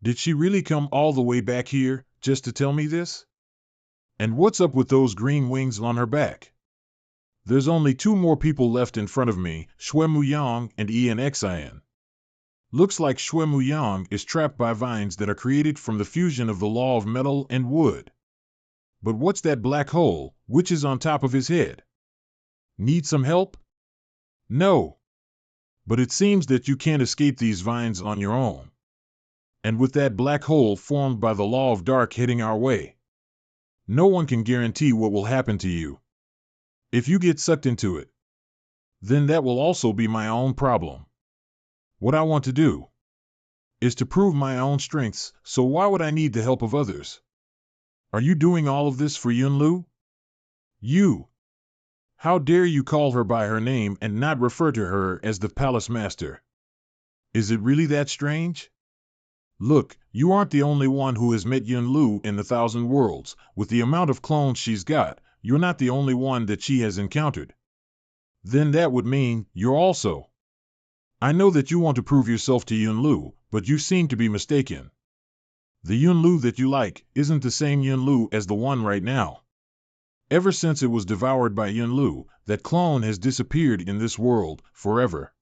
Did she really come all the way back here, just to tell me this? And what's up with those green wings on her back? There's only 2 more people left in front of me, Xue Muyang and ENXIN. Looks like Xue Muyang is trapped by vines that are created from the fusion of the law of metal and wood. But what's that black hole, which is on top of his head? Need some help? No. But it seems that you can't escape these vines on your own. And with that black hole formed by the law of dark heading our way, no one can guarantee what will happen to you. If you get sucked into it, then that will also be my own problem. What I want to do is to prove my own strengths, so why would I need the help of others? Are you doing all of this for Yunlu? You! How dare you call her by her name and not refer to her as the Palace Master? Is it really that strange? Look, you aren't the only one who has met Yunlu in the 1,000 worlds. With the amount of clones she's got, you're not the only one that she has encountered. Then that would mean you're also. I know that you want to prove yourself to Yunlu, but you seem to be mistaken. The Yunlu that you like isn't the same Yunlu as the one right now. Ever since it was devoured by Yunlu, that clone has disappeared in this world, forever.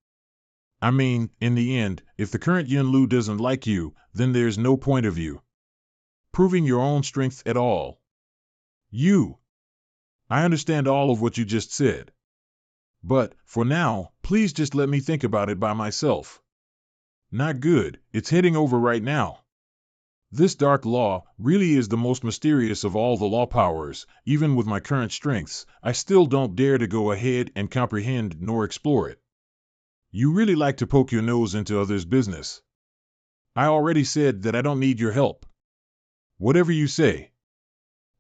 I mean, in the end, if the current Yunlu doesn't like you, then there's no point of you proving your own strength at all. I understand all of what you just said. But, for now, please just let me think about it by myself. Not good, it's heading over right now. This dark law really is the most mysterious of all the law powers. Even with my current strengths, I still don't dare to go ahead and comprehend nor explore it. You really like to poke your nose into others' business. I already said that I don't need your help. Whatever you say.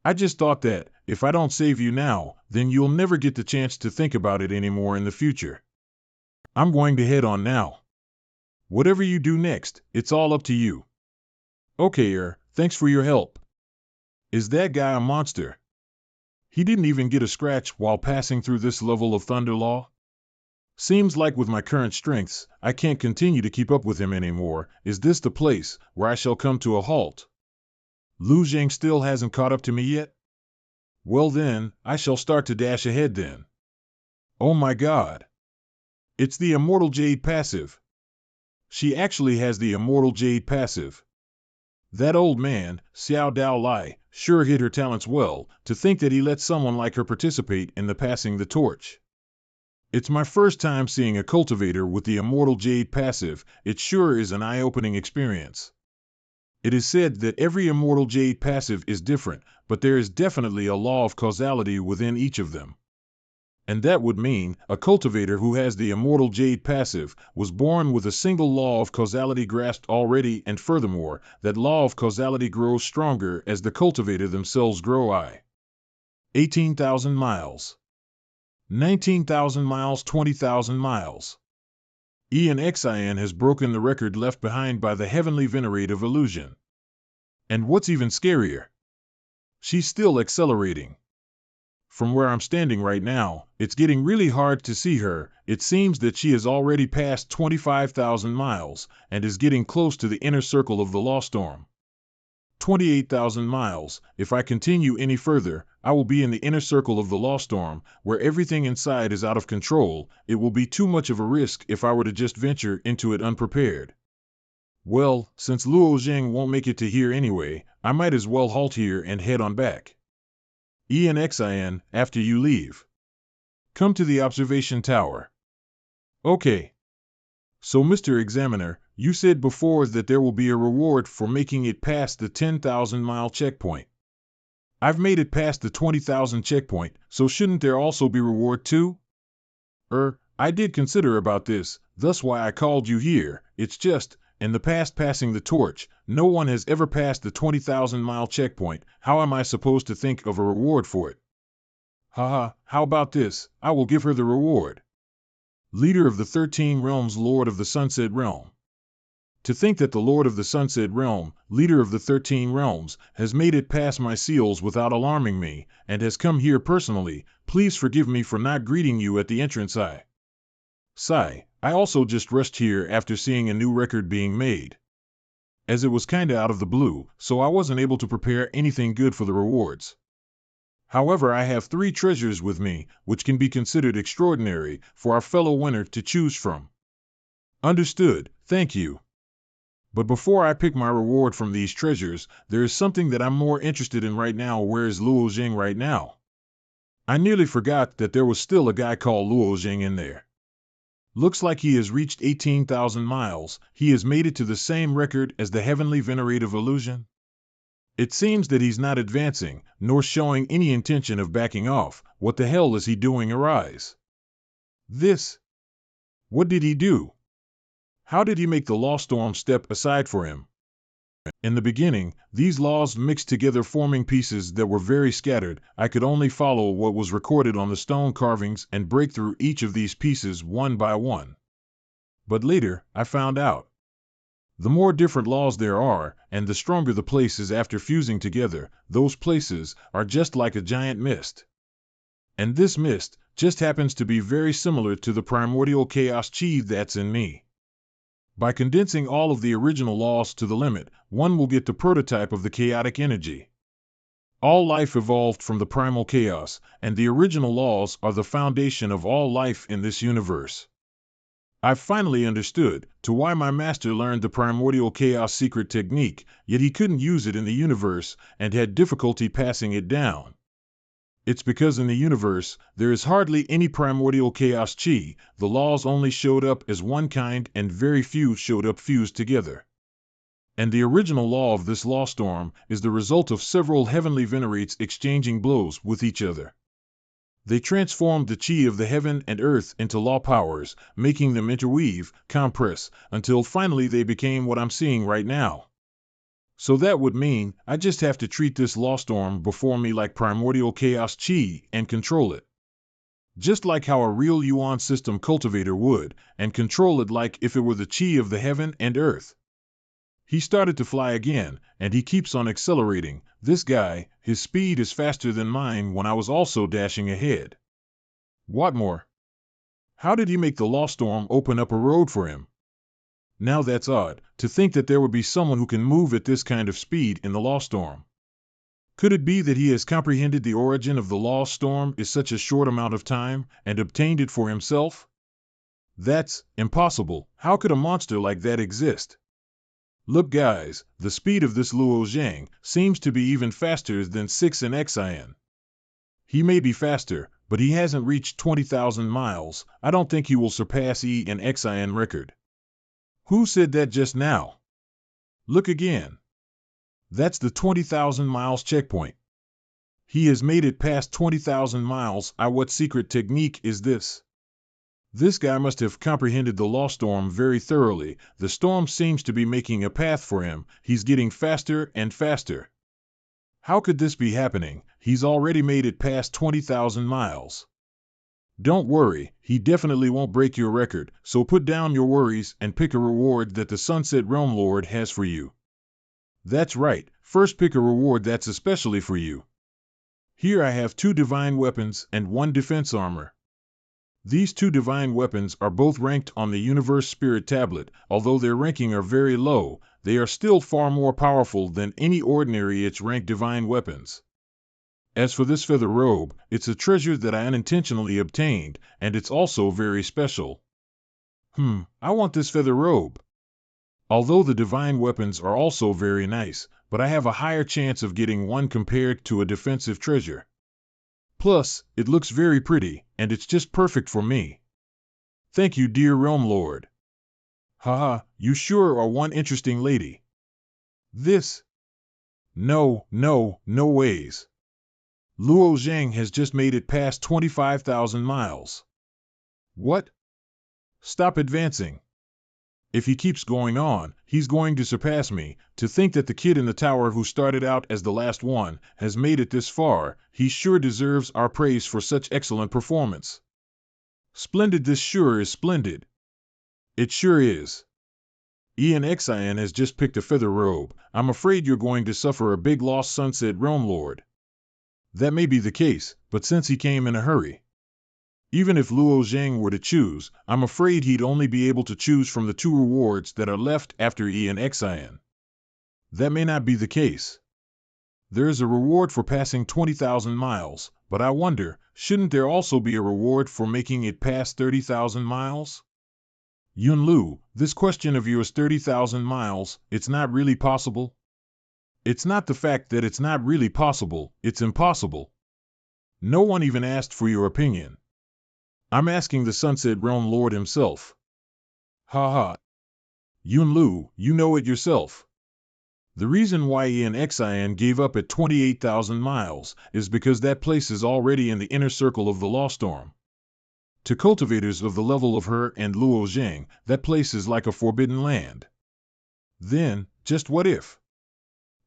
I just thought that, if I don't save you now, then you'll never get the chance to think about it anymore in the future. I'm going to head on now. Whatever you do next, it's all up to you. Okay, thanks for your help. Is that guy a monster? He didn't even get a scratch while passing through this level of thunder law? Seems like with my current strengths, I can't continue to keep up with him anymore. Is this the place where I shall come to a halt? Lu Zhang still hasn't caught up to me yet? Well then, I shall start to dash ahead then. Oh my god. It's the Immortal Jade passive. She actually has the Immortal Jade passive. That old man, Xiao Dao Lai, sure hid her talents well, to think that he let someone like her participate in the passing the torch. It's my first time seeing a cultivator with the Immortal Jade passive. It sure is an eye-opening experience. It is said that every Immortal Jade passive is different, but there is definitely a law of causality within each of them. And that would mean a cultivator who has the Immortal Jade passive was born with a single law of causality grasped already, and furthermore, that law of causality grows stronger as the cultivator themselves grow. 18,000 miles. 19,000 miles, 20,000 miles. ENXIN has broken the record left behind by the heavenly venerate of illusion. And what's even scarier? She's still accelerating. From where I'm standing right now, it's getting really hard to see her. It seems that she has already passed 25,000 miles and is getting close to the inner circle of the law storm. 28,000 miles. If I continue any further, I will be in the inner circle of the law storm, where everything inside is out of control. It will be too much of a risk if I were to just venture into it unprepared. Well, since Luo Zheng won't make it to here anyway, I might as well halt here and head on back. ENXIN, after you leave. Come to the observation tower. Okay. So, Mr. Examiner, you said before that there will be a reward for making it past the 10,000-mile checkpoint. I've made it past the 20,000 checkpoint, so shouldn't there also be reward too? I did consider about this, thus why I called you here. It's just, in the past passing the torch, no one has ever passed the 20,000-mile checkpoint. How am I supposed to think of a reward for it? Haha, how about this? I will give her the reward. Leader of the 13 realms, Lord of the Sunset Realm. To think that the Lord of the Sunset Realm, leader of the 13 realms, has made it past my seals without alarming me, and has come here personally. Please forgive me for not greeting you at the entrance. Sigh, I also just rushed here after seeing a new record being made. As it was kinda out of the blue, so I wasn't able to prepare anything good for the rewards. However, I have 3 treasures with me, which can be considered extraordinary, for our fellow winner to choose from. Understood, thank you. But before I pick my reward from these treasures, there is something that I'm more interested in right now. Where is Luo Zheng right now? I nearly forgot that there was still a guy called Luo Zheng in there. Looks like he has reached 18,000 miles. He has made it to the same record as the heavenly venerative illusion. It seems that he's not advancing, nor showing any intention of backing off. What the hell is he doing? Arise. This. What did he do? How did he make the law storm step aside for him? In the beginning, these laws mixed together, forming pieces that were very scattered. I could only follow what was recorded on the stone carvings and break through each of these pieces one by one. But later, I found out. The more different laws there are, and the stronger the places after fusing together, those places are just like a giant mist. And this mist just happens to be very similar to the primordial chaos chi that's in me. By condensing all of the original laws to the limit, one will get the prototype of the chaotic energy. All life evolved from the primal chaos, and the original laws are the foundation of all life in this universe. I've finally understood to why my master learned the primordial chaos secret technique, yet he couldn't use it in the universe and had difficulty passing it down. It's because in the universe, there is hardly any primordial chaos chi. The laws only showed up as one kind and very few showed up fused together. And the original law of this law storm is the result of several heavenly venerates exchanging blows with each other. They transformed the chi of the heaven and earth into law powers, making them interweave, compress, until finally they became what I'm seeing right now. So that would mean I just have to treat this law storm before me like primordial chaos chi and control it. Just like how a real yuan system cultivator would, and control it like if it were the chi of the heaven and earth. He started to fly again, and he keeps on accelerating. This guy, his speed is faster than mine when I was also dashing ahead. What more? How did he make the law storm open up a road for him? Now that's odd, to think that there would be someone who can move at this kind of speed in the law storm. Could it be that he has comprehended the origin of the law storm in such a short amount of time, and obtained it for himself? That's impossible. How could a monster like that exist? Look guys, the speed of this Luo Zhang seems to be even faster than 6 in XIN. He may be faster, but he hasn't reached 20,000 miles. I don't think he will surpass E in XIN record. Who said that just now? Look again. That's the 20,000 miles checkpoint. He has made it past 20,000 miles. What secret technique is this? This guy must have comprehended the law storm very thoroughly. The storm seems to be making a path for him. He's getting faster and faster. How could this be happening? He's already made it past 20,000 miles. Don't worry, he definitely won't break your record, so put down your worries and pick a reward that the Sunset Realm Lord has for you. That's right, first pick a reward that's especially for you. Here I have 2 divine weapons and 1 defense armor. These 2 divine weapons are both ranked on the Universe Spirit Tablet. Although their ranking are very low, they are still far more powerful than any ordinary H-rank divine weapons. As for this feather robe, it's a treasure that I unintentionally obtained, and it's also very special. I want this feather robe. Although the divine weapons are also very nice, but I have a higher chance of getting one compared to a defensive treasure. Plus, it looks very pretty, and it's just perfect for me. Thank you, dear Realm Lord. Haha, you sure are one interesting lady. This? No ways. Luo Zhang has just made it past 25,000 miles. What? Stop advancing. If he keeps going on, he's going to surpass me. To think that the kid in the tower who started out as the last one has made it this far, he sure deserves our praise for such excellent performance. Splendid, this sure is splendid. It sure is. Ian Xian has just picked a feather robe. I'm afraid you're going to suffer a big loss, Sunset Realm Lord. That may be the case, but since he came in a hurry. Even if Luo Zhang were to choose, I'm afraid he'd only be able to choose from the 2 rewards that are left after Ian Xian. That may not be the case. There is a reward for passing 20,000 miles, but I wonder, shouldn't there also be a reward for making it past 30,000 miles? Yun Lu, this question of yours 30,000 miles, it's not really possible? It's not the fact that it's not really possible, it's impossible. No one even asked for your opinion. I'm asking the Sunset Realm Lord himself. Ha. Yun Lu, you know it yourself. The reason why Ian Xian gave up at 28,000 miles is because that place is already in the inner circle of the Law Storm. To cultivators of the level of her and Luo Zhang, that place is like a forbidden land. Then, just what if?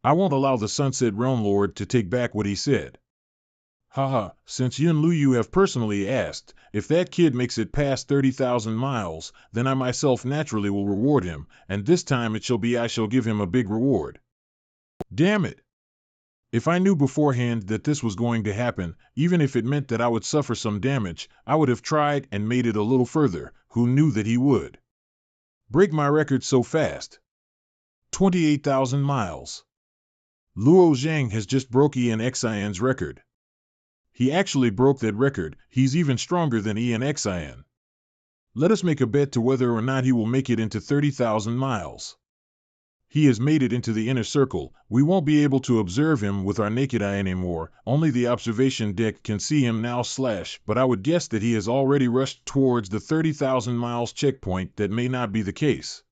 I won't allow the Sunset Realm Lord to take back what he said. Since Yun Lu you have personally asked, if that kid makes it past 30,000 miles, then I myself naturally will reward him, and this time it shall be I shall give him a big reward. Damn it! If I knew beforehand that this was going to happen, even if it meant that I would suffer some damage, I would have tried and made it a little further. Who knew that he would break my record so fast? 28,000 miles. Luo Zhang has just broke Ian Xian's record. He actually broke that record. He's even stronger than Ian Xian. Let us make a bet to whether or not he will make it into 30,000 miles. He has made it into the inner circle. We won't be able to observe him with our naked eye anymore. Only the observation deck can see him now / but I would guess that he has already rushed towards the 30,000 miles checkpoint. That may not be the case.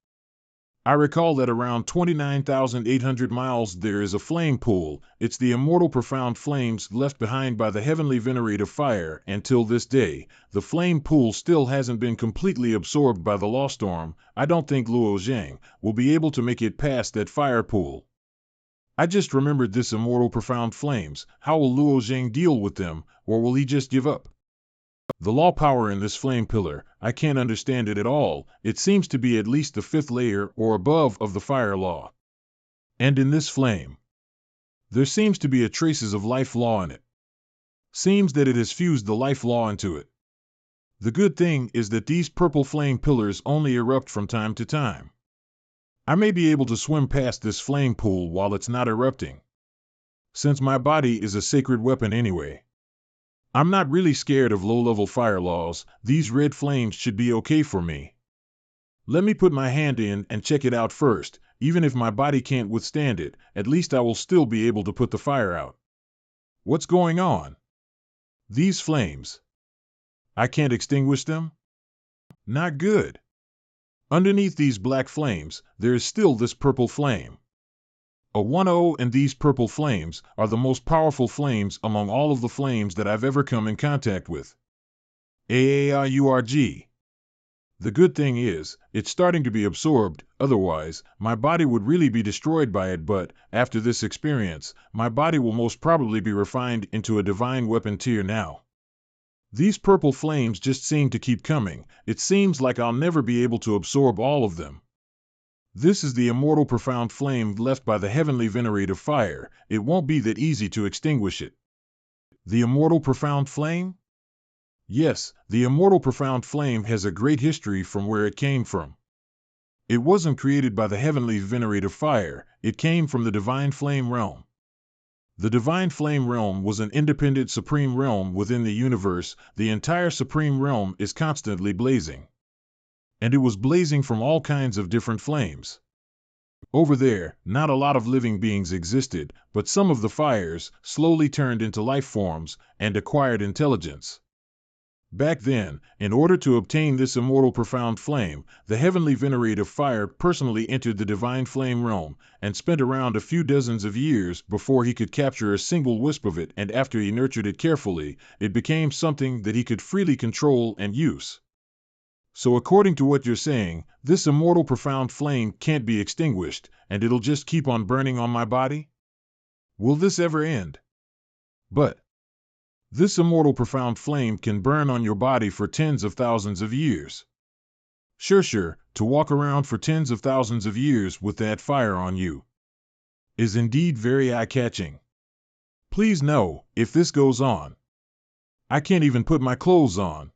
I recall that around 29,800 miles there is a flame pool. It's the immortal profound flames left behind by the heavenly venerate of fire, and till this day, the flame pool still hasn't been completely absorbed by the Law Storm. I don't think Luo Zhang will be able to make it past that fire pool. I just remembered this immortal profound flames. How will Luo Zhang deal with them, or will he just give up? The law power in this flame pillar, I can't understand it at all. It seems to be at least the 5th layer or above of the fire law. And in this flame, there seems to be a traces of life law in it. Seems that it has fused the life law into it. The good thing is that these purple flame pillars only erupt from time to time. I may be able to swim past this flame pool while it's not erupting. Since my body is a sacred weapon anyway. I'm not really scared of low-level fire laws. These red flames should be okay for me. Let me put my hand in and check it out first. Even if my body can't withstand it, at least I will still be able to put the fire out. What's going on? These flames. I can't extinguish them? Not good. Underneath these black flames, there is still this purple flame. A 1-0, and these purple flames are the most powerful flames among all of the flames that I've ever come in contact with. AARURG. The good thing is, it's starting to be absorbed, otherwise, my body would really be destroyed by it, but, after this experience, my body will most probably be refined into a divine weapon tier now. These purple flames just seem to keep coming. It seems like I'll never be able to absorb all of them. This is the immortal profound flame left by the heavenly venerate of fire. It won't be that easy to extinguish it. The immortal profound flame? Yes, the immortal profound flame has a great history from where it came from. It wasn't created by the heavenly venerative fire, it came from the divine flame realm. The divine flame realm was an independent supreme realm within the universe. The entire supreme realm is constantly blazing. And it was blazing from all kinds of different flames. Over there, not a lot of living beings existed, but some of the fires slowly turned into life forms and acquired intelligence. Back then, in order to obtain this immortal profound flame, the heavenly venerative fire personally entered the divine flame realm and spent around a few dozens of years before he could capture a single wisp of it, and after he nurtured it carefully, it became something that he could freely control and use. So according to what you're saying, this immortal profound flame can't be extinguished, and it'll just keep on burning on my body? Will this ever end? But this immortal profound flame can burn on your body for tens of thousands of years. Sure, to walk around for tens of thousands of years with that fire on you is indeed very eye-catching. Please know, if this goes on, I can't even put my clothes on.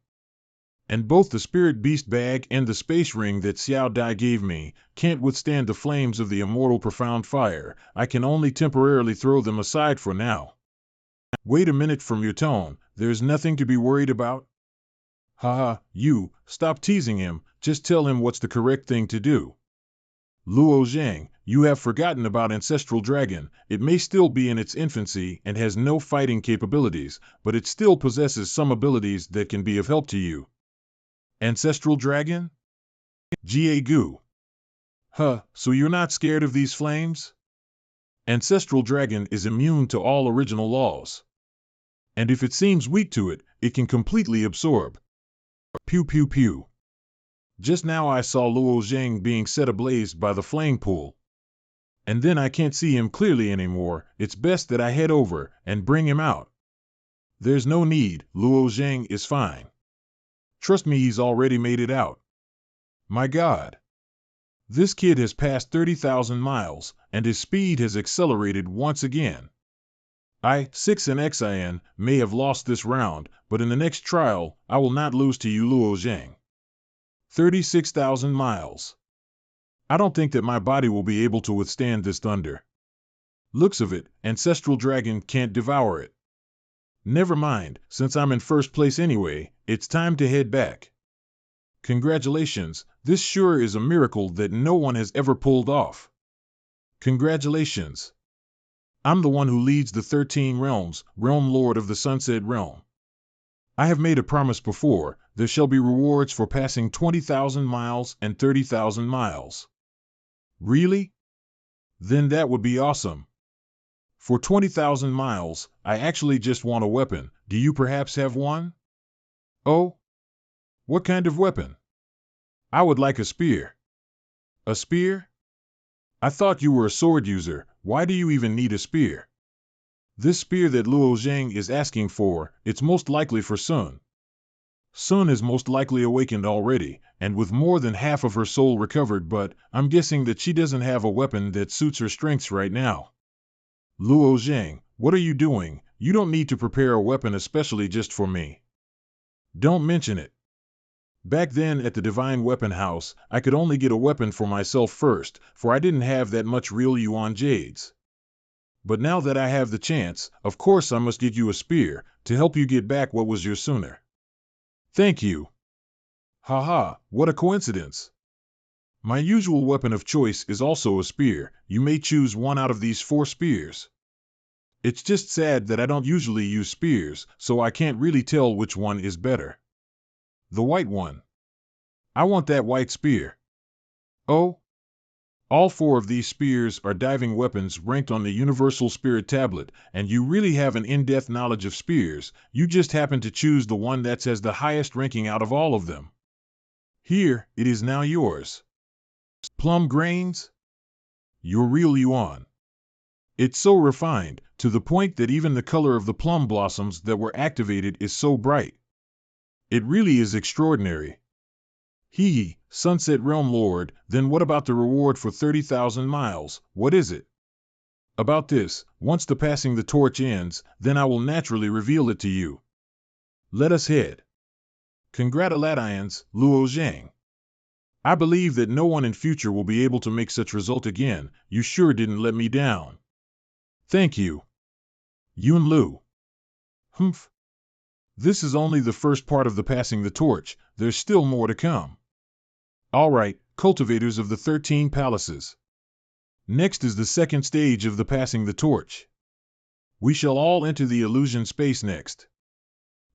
And both the spirit beast bag and the space ring that Xiao Dai gave me can't withstand the flames of the immortal profound fire. I can only temporarily throw them aside for now. Wait a minute, from your tone, there's nothing to be worried about? Haha, you, stop teasing him, just tell him what's the correct thing to do. Luo Zhang, you have forgotten about Ancestral Dragon. It may still be in its infancy and has no fighting capabilities, but it still possesses some abilities that can be of help to you. Ancestral Dragon? Jie Gu. So you're not scared of these flames? Ancestral Dragon is immune to all original laws. And if it seems weak to it, it can completely absorb. Pew pew pew. Just now I saw Luo Zhang being set ablaze by the flame pool. And then I can't see him clearly anymore. It's best that I head over and bring him out. There's no need, Luo Zhang is fine. Trust me, he's already made it out. My God. This kid has passed 30,000 miles, and his speed has accelerated once again. I, 6 and XIN, may have lost this round, but in the next trial, I will not lose to you, Luo Zhang. 36,000 miles. I don't think that my body will be able to withstand this thunder. Looks of it, Ancestral Dragon can't devour it. Never mind, since I'm in first place anyway, it's time to head back. Congratulations, this sure is a miracle that no one has ever pulled off. Congratulations. I'm the one who leads the 13 realms, Realm Lord of the Sunset Realm. I have made a promise before, there shall be rewards for passing 20,000 miles and 30,000 miles. Really? Then that would be awesome. For 20,000 miles, I actually just want a weapon. Do you perhaps have one? Oh? What kind of weapon? I would like a spear. A spear? I thought you were a sword user. Why do you even need a spear? This spear that Luo Zhang is asking for, it's most likely for Sun. Sun is most likely awakened already, and with more than half of her soul recovered, but I'm guessing that she doesn't have a weapon that suits her strengths right now. Luo Zhang, what are you doing? You don't need to prepare a weapon especially just for me. Don't mention it. Back then at the Divine Weapon House, I could only get a weapon for myself first, for I didn't have that much real yuan jades. But now that I have the chance, of course I must get you a spear, to help you get back what was yours sooner. Thank you. Haha, what a coincidence. My usual weapon of choice is also a spear. You may choose one out of these 4 spears. It's just sad that I don't usually use spears, so I can't really tell which one is better. The white one. I want that white spear. Oh? All 4 of these spears are diving weapons ranked on the Universal Spirit Tablet, and you really have an in-depth knowledge of spears. You just happen to choose the one that has the highest ranking out of all of them. Here, it is now yours. Plum grains? Your real yuan. It's so refined, to the point that even the color of the plum blossoms that were activated is so bright. It really is extraordinary. Hee, Sunset Realm Lord, then what about the reward for 30,000 miles? What is it? About this, once the passing the torch ends, then I will naturally reveal it to you. Let us head. Congratulations, Luo Zhang. I believe that no one in future will be able to make such result again. You sure didn't let me down. Thank you. Yun Lu. Humph. This is only the first part of the passing the torch. There's still more to come. All right, cultivators of the 13 palaces. Next is the second stage of the passing the torch. We shall all enter the illusion space next.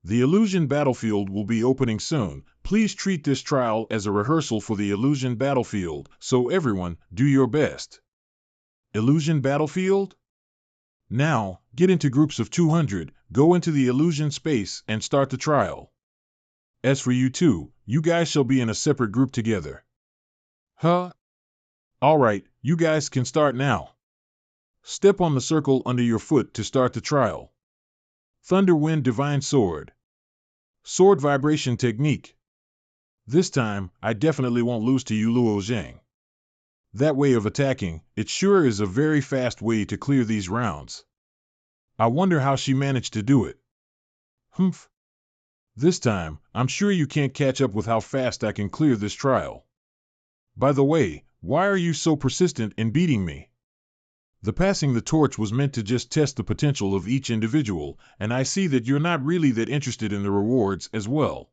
The illusion battlefield will be opening soon. Please treat this trial as a rehearsal for the illusion battlefield, so everyone, do your best. Illusion battlefield? Now, get into groups of 200, go into the illusion space and start the trial. As for you two, you guys shall be in a separate group together. Huh? Alright, you guys can start now. Step on the circle under your foot to start the trial. Thunder Wind Divine Sword. Sword Vibration Technique. This time, I definitely won't lose to you, Luo Zhang. That way of attacking, it sure is a very fast way to clear these rounds. I wonder how she managed to do it. Humph. This time, I'm sure you can't catch up with how fast I can clear this trial. By the way, why are you so persistent in beating me? The passing the torch was meant to just test the potential of each individual, and I see that you're not really that interested in the rewards as well.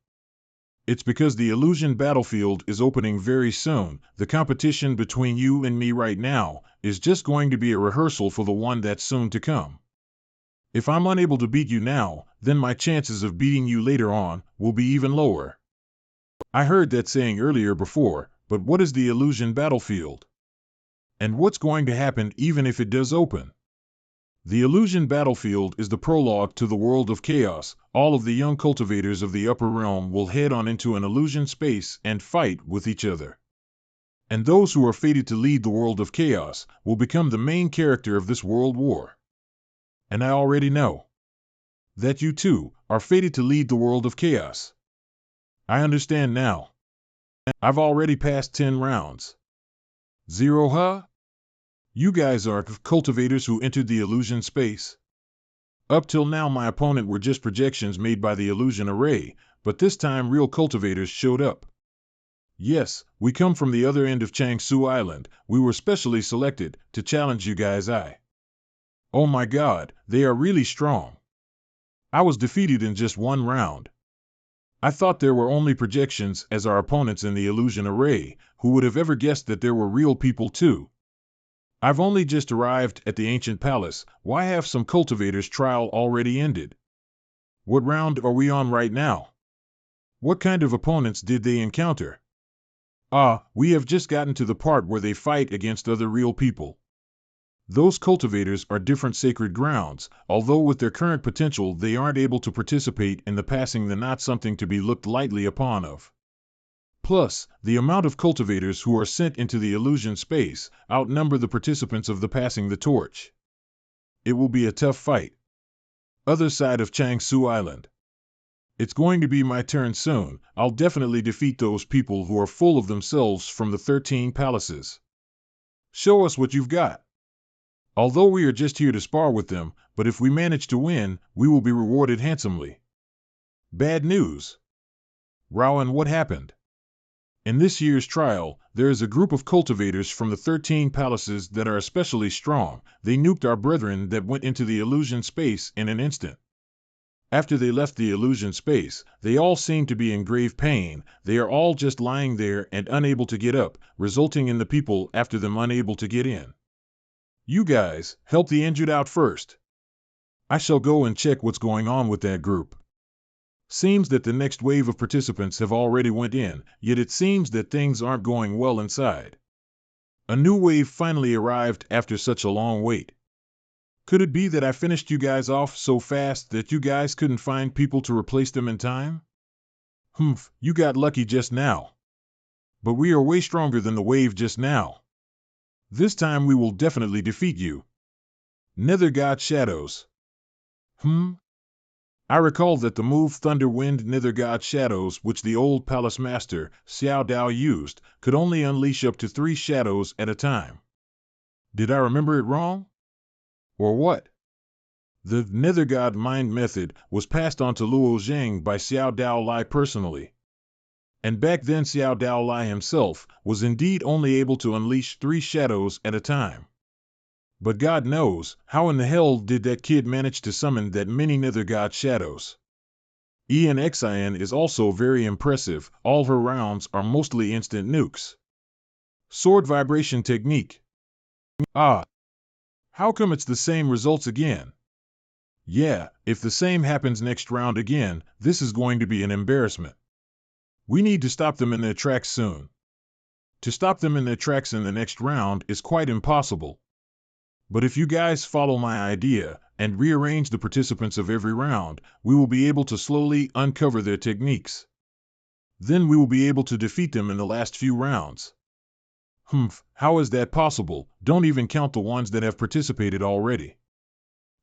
It's because the illusion battlefield is opening very soon. The competition between you and me right now is just going to be a rehearsal for the one that's soon to come. If I'm unable to beat you now, then my chances of beating you later on will be even lower. I heard that saying earlier before, but what is the illusion battlefield? And what's going to happen even if it does open? The illusion battlefield is the prologue to the world of chaos. All of the young cultivators of the upper realm will head on into an illusion space and fight with each other. And those who are fated to lead the world of chaos will become the main character of this world war. And I already know that you too are fated to lead the world of chaos. I understand now. I've already passed 10 rounds. 0, huh? You guys are cultivators who entered the illusion space. Up till now my opponent were just projections made by the illusion array, but this time real cultivators showed up. Yes, we come from the other end of Changsu Island. We were specially selected to challenge you guys. Oh my god, they are really strong. I was defeated in just 1 round. I thought there were only projections as our opponents in the illusion array. Who would have ever guessed that there were real people too? I've only just arrived at the ancient palace. Why have some cultivators' trial already ended? What round are we on right now? What kind of opponents did they encounter? We have just gotten to the part where they fight against other real people. Those cultivators are different sacred grounds, although with their current potential they aren't able to participate in the passing the not something to be looked lightly upon of. Plus, the amount of cultivators who are sent into the illusion space outnumber the participants of the passing the torch. It will be a tough fight. Other side of Changsu Island. It's going to be my turn soon. I'll definitely defeat those people who are full of themselves from the 13 palaces. Show us what you've got. Although we are just here to spar with them, but if we manage to win, we will be rewarded handsomely. Bad news. Rowan, what happened? In this year's trial, there is a group of cultivators from the 13 palaces that are especially strong. They nuked our brethren that went into the illusion space in an instant. After they left the illusion space, they all seemed to be in grave pain. They are all just lying there and unable to get up, resulting in the people after them unable to get in. You guys, help the injured out first. I shall go and check what's going on with that group. Seems that the next wave of participants have already went in, yet it seems that things aren't going well inside. A new wave finally arrived after such a long wait. Could it be that I finished you guys off so fast that you guys couldn't find people to replace them in time? Humph, you got lucky just now. But we are way stronger than the wave just now. This time we will definitely defeat you. Nether God Shadows. I recall that the move Thunder Wind Nether God Shadows, which the old palace master, Xiao Dao, used, could only unleash up to 3 shadows at a time. Did I remember it wrong? Or what? The Nether God Mind method was passed on to Luo Zhang by Xiao Dao Lai personally. And back then Xiao Dao Lai himself was indeed only able to unleash 3 shadows at a time. But God knows, how in the hell did that kid manage to summon that many Nether God shadows? ENXIN is also very impressive, all her rounds are mostly instant nukes. Sword vibration technique. Ah, how come it's the same results again? Yeah, if the same happens next round again, this is going to be an embarrassment. We need to stop them in their tracks soon. To stop them in their tracks in the next round is quite impossible. But if you guys follow my idea and rearrange the participants of every round, we will be able to slowly uncover their techniques. Then we will be able to defeat them in the last few rounds. How is that possible? Don't even count the ones that have participated already.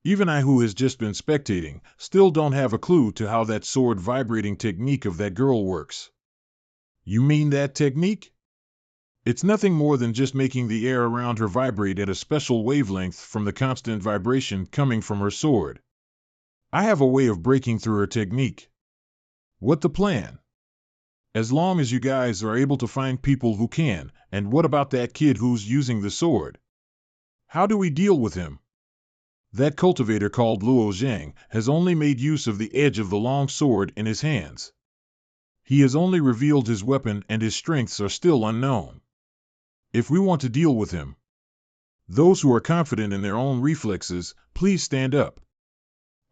Even I, who has just been spectating, still don't have a clue to how that sword vibrating technique of that girl works. You mean that technique? It's nothing more than just making the air around her vibrate at a special wavelength from the constant vibration coming from her sword. I have a way of breaking through her technique. What the plan? As long as you guys are able to find people who can, and what about that kid who's using the sword? How do we deal with him? That cultivator called Luo Zhang has only made use of the edge of the long sword in his hands. He has only revealed his weapon and his strengths are still unknown. If we want to deal with him, those who are confident in their own reflexes, please stand up.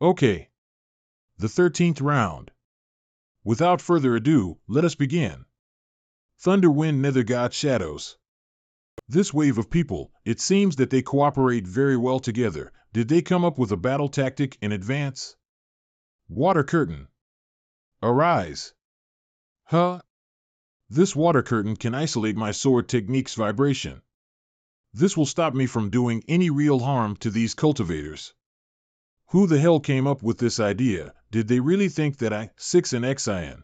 Okay. The 13th round. Without further ado, let us begin. Thunder, Wind, Nether God, Shadows. This wave of people, it seems that they cooperate very well together. Did they come up with a battle tactic in advance? Water curtain. Arise. This water curtain can isolate my sword technique's vibration. This will stop me from doing any real harm to these cultivators. Who the hell came up with this idea? Did they really think that I, 6 and XIN,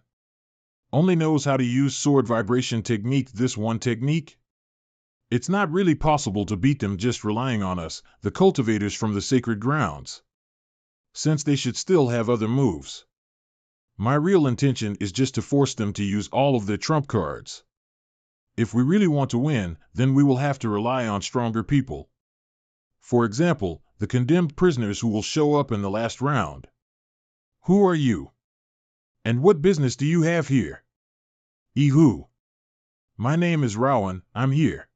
only knows how to use sword vibration technique, this one technique? It's not really possible to beat them just relying on us, the cultivators from the sacred grounds, since they should still have other moves. My real intention is just to force them to use all of their trump cards. If we really want to win, then we will have to rely on stronger people. For example, the condemned prisoners who will show up in the last round. Who are you? And what business do you have here? Who? My name is Rowan, I'm here.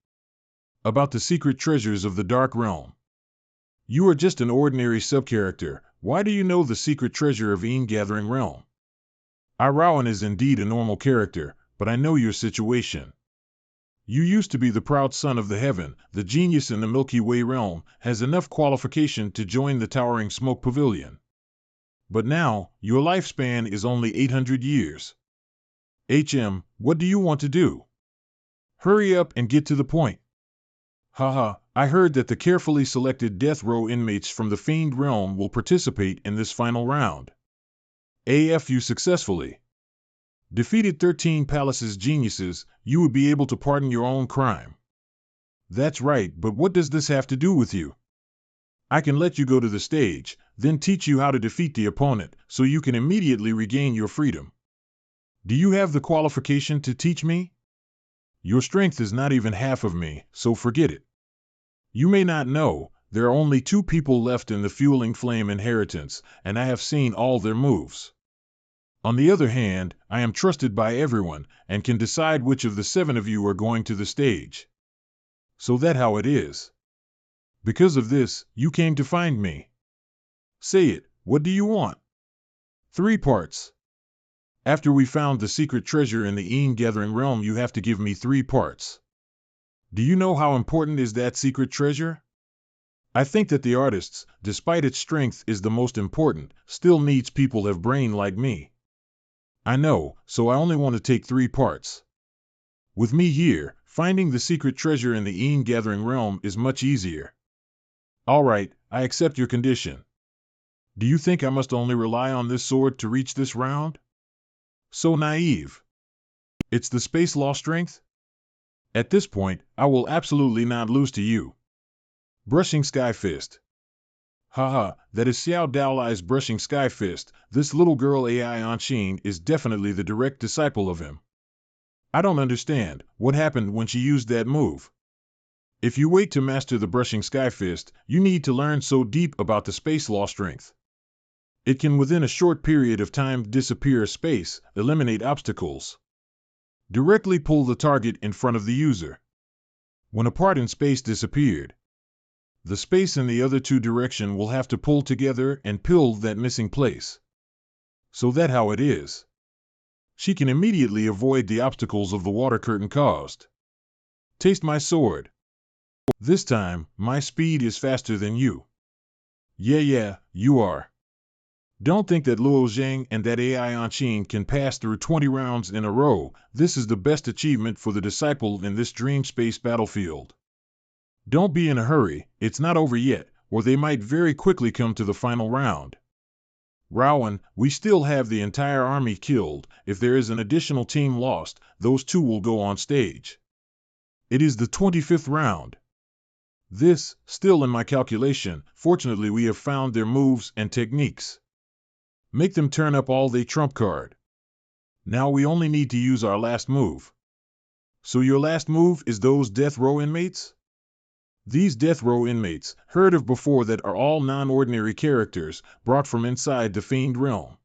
About the secret treasures of the Dark Realm. You are just an ordinary subcharacter. Why do you know the secret treasure of Gathering Realm? Rowan is indeed a normal character, but I know your situation. You used to be the proud son of the heaven, the genius in the Milky Way realm, has enough qualification to join the towering smoke pavilion. But now, your lifespan is only 800 years. What do you want to do? Hurry up and get to the point. I heard that the carefully selected death row inmates from the Fiend realm will participate in this final round. You successfully defeated 13 Palace's geniuses, you would be able to pardon your own crime. That's right, but what does this have to do with you? I can let you go to the stage, then teach you how to defeat the opponent, so you can immediately regain your freedom. Do you have the qualification to teach me? Your strength is not even half of me, so forget it. You may not know, there are only 2 people left in the Fueling Flame inheritance, and I have seen all their moves. On the other hand, I am trusted by everyone, and can decide which of the 7 of you are going to the stage. So that's how it is. Because of this, you came to find me. Say it, what do you want? 3 parts. After we found the secret treasure in the Gathering Realm, you have to give me 3 parts. Do you know how important is that secret treasure? I think that the artists, despite its strength is the most important, still needs people have brain like me. I know, so I only want to take 3 parts. With me here, finding the secret treasure in the Gathering Realm is much easier. Alright, I accept your condition. Do you think I must only rely on this sword to reach this round? So naive. It's the space law strength? At this point, I will absolutely not lose to you. Brushing Sky Fist. Haha, that is Xiao Daolai's brushing sky fist. This little girl AI Anshin is definitely the direct disciple of him. I don't understand what happened when she used that move. If you wait to master the brushing sky fist, you need to learn so deep about the space law strength. It can within a short period of time disappear space, eliminate obstacles. Directly pull the target in front of the user. When a part in space disappeared, the space in the other two direction will have to pull together and fill that missing place. So that how it is. She can immediately avoid the obstacles of the water curtain caused. Taste my sword. This time, my speed is faster than you. Yeah, you are. Don't think that Luo Zhang and that AI Anshin can pass through 20 rounds in a row. This is the best achievement for the disciple in this dream space battlefield. Don't be in a hurry, it's not over yet, or they might very quickly come to the final round. Rowan, we still have the entire army killed. If there is an additional team lost, those two will go on stage. It is the 25th round. This, still in my calculation, fortunately we have found their moves and techniques. Make them turn up all they trump card. Now we only need to use our last move. So your last move is those death row inmates? These death row inmates, heard of before, that are all non-ordinary characters, brought from inside the fiend realm.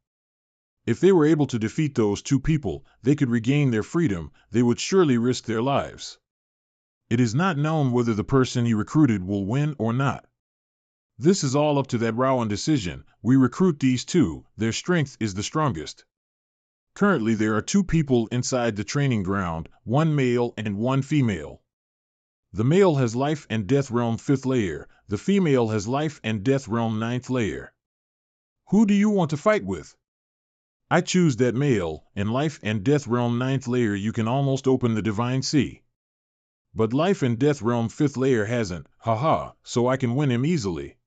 If they were able to defeat those two people, they could regain their freedom. They would surely risk their lives. It is not known whether the person he recruited will win or not. This is all up to that Rowan decision. We recruit these two, their strength is the strongest. Currently there are two people inside the training ground, one male and one female. The male has life and death realm 5th layer, the female has life and death realm 9th layer. Who do you want to fight with? I choose that male. In life and death realm 9th layer you can almost open the divine sea. But life and death realm 5th layer hasn't, haha, so I can win him easily.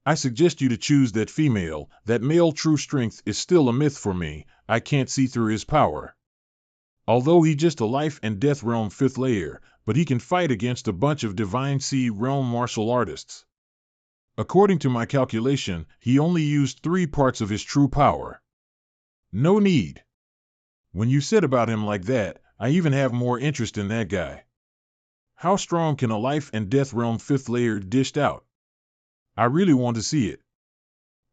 I suggest you to choose that female. That male true strength is still a myth for me. I can't see through his power. Although he just a life and death realm 5th layer, but he can fight against a bunch of divine sea realm martial artists. According to my calculation, he only used 3 parts of his true power. No need. When you said about him like that, I even have more interest in that guy. How strong can a life and death realm 5th layer dished out? I really want to see it.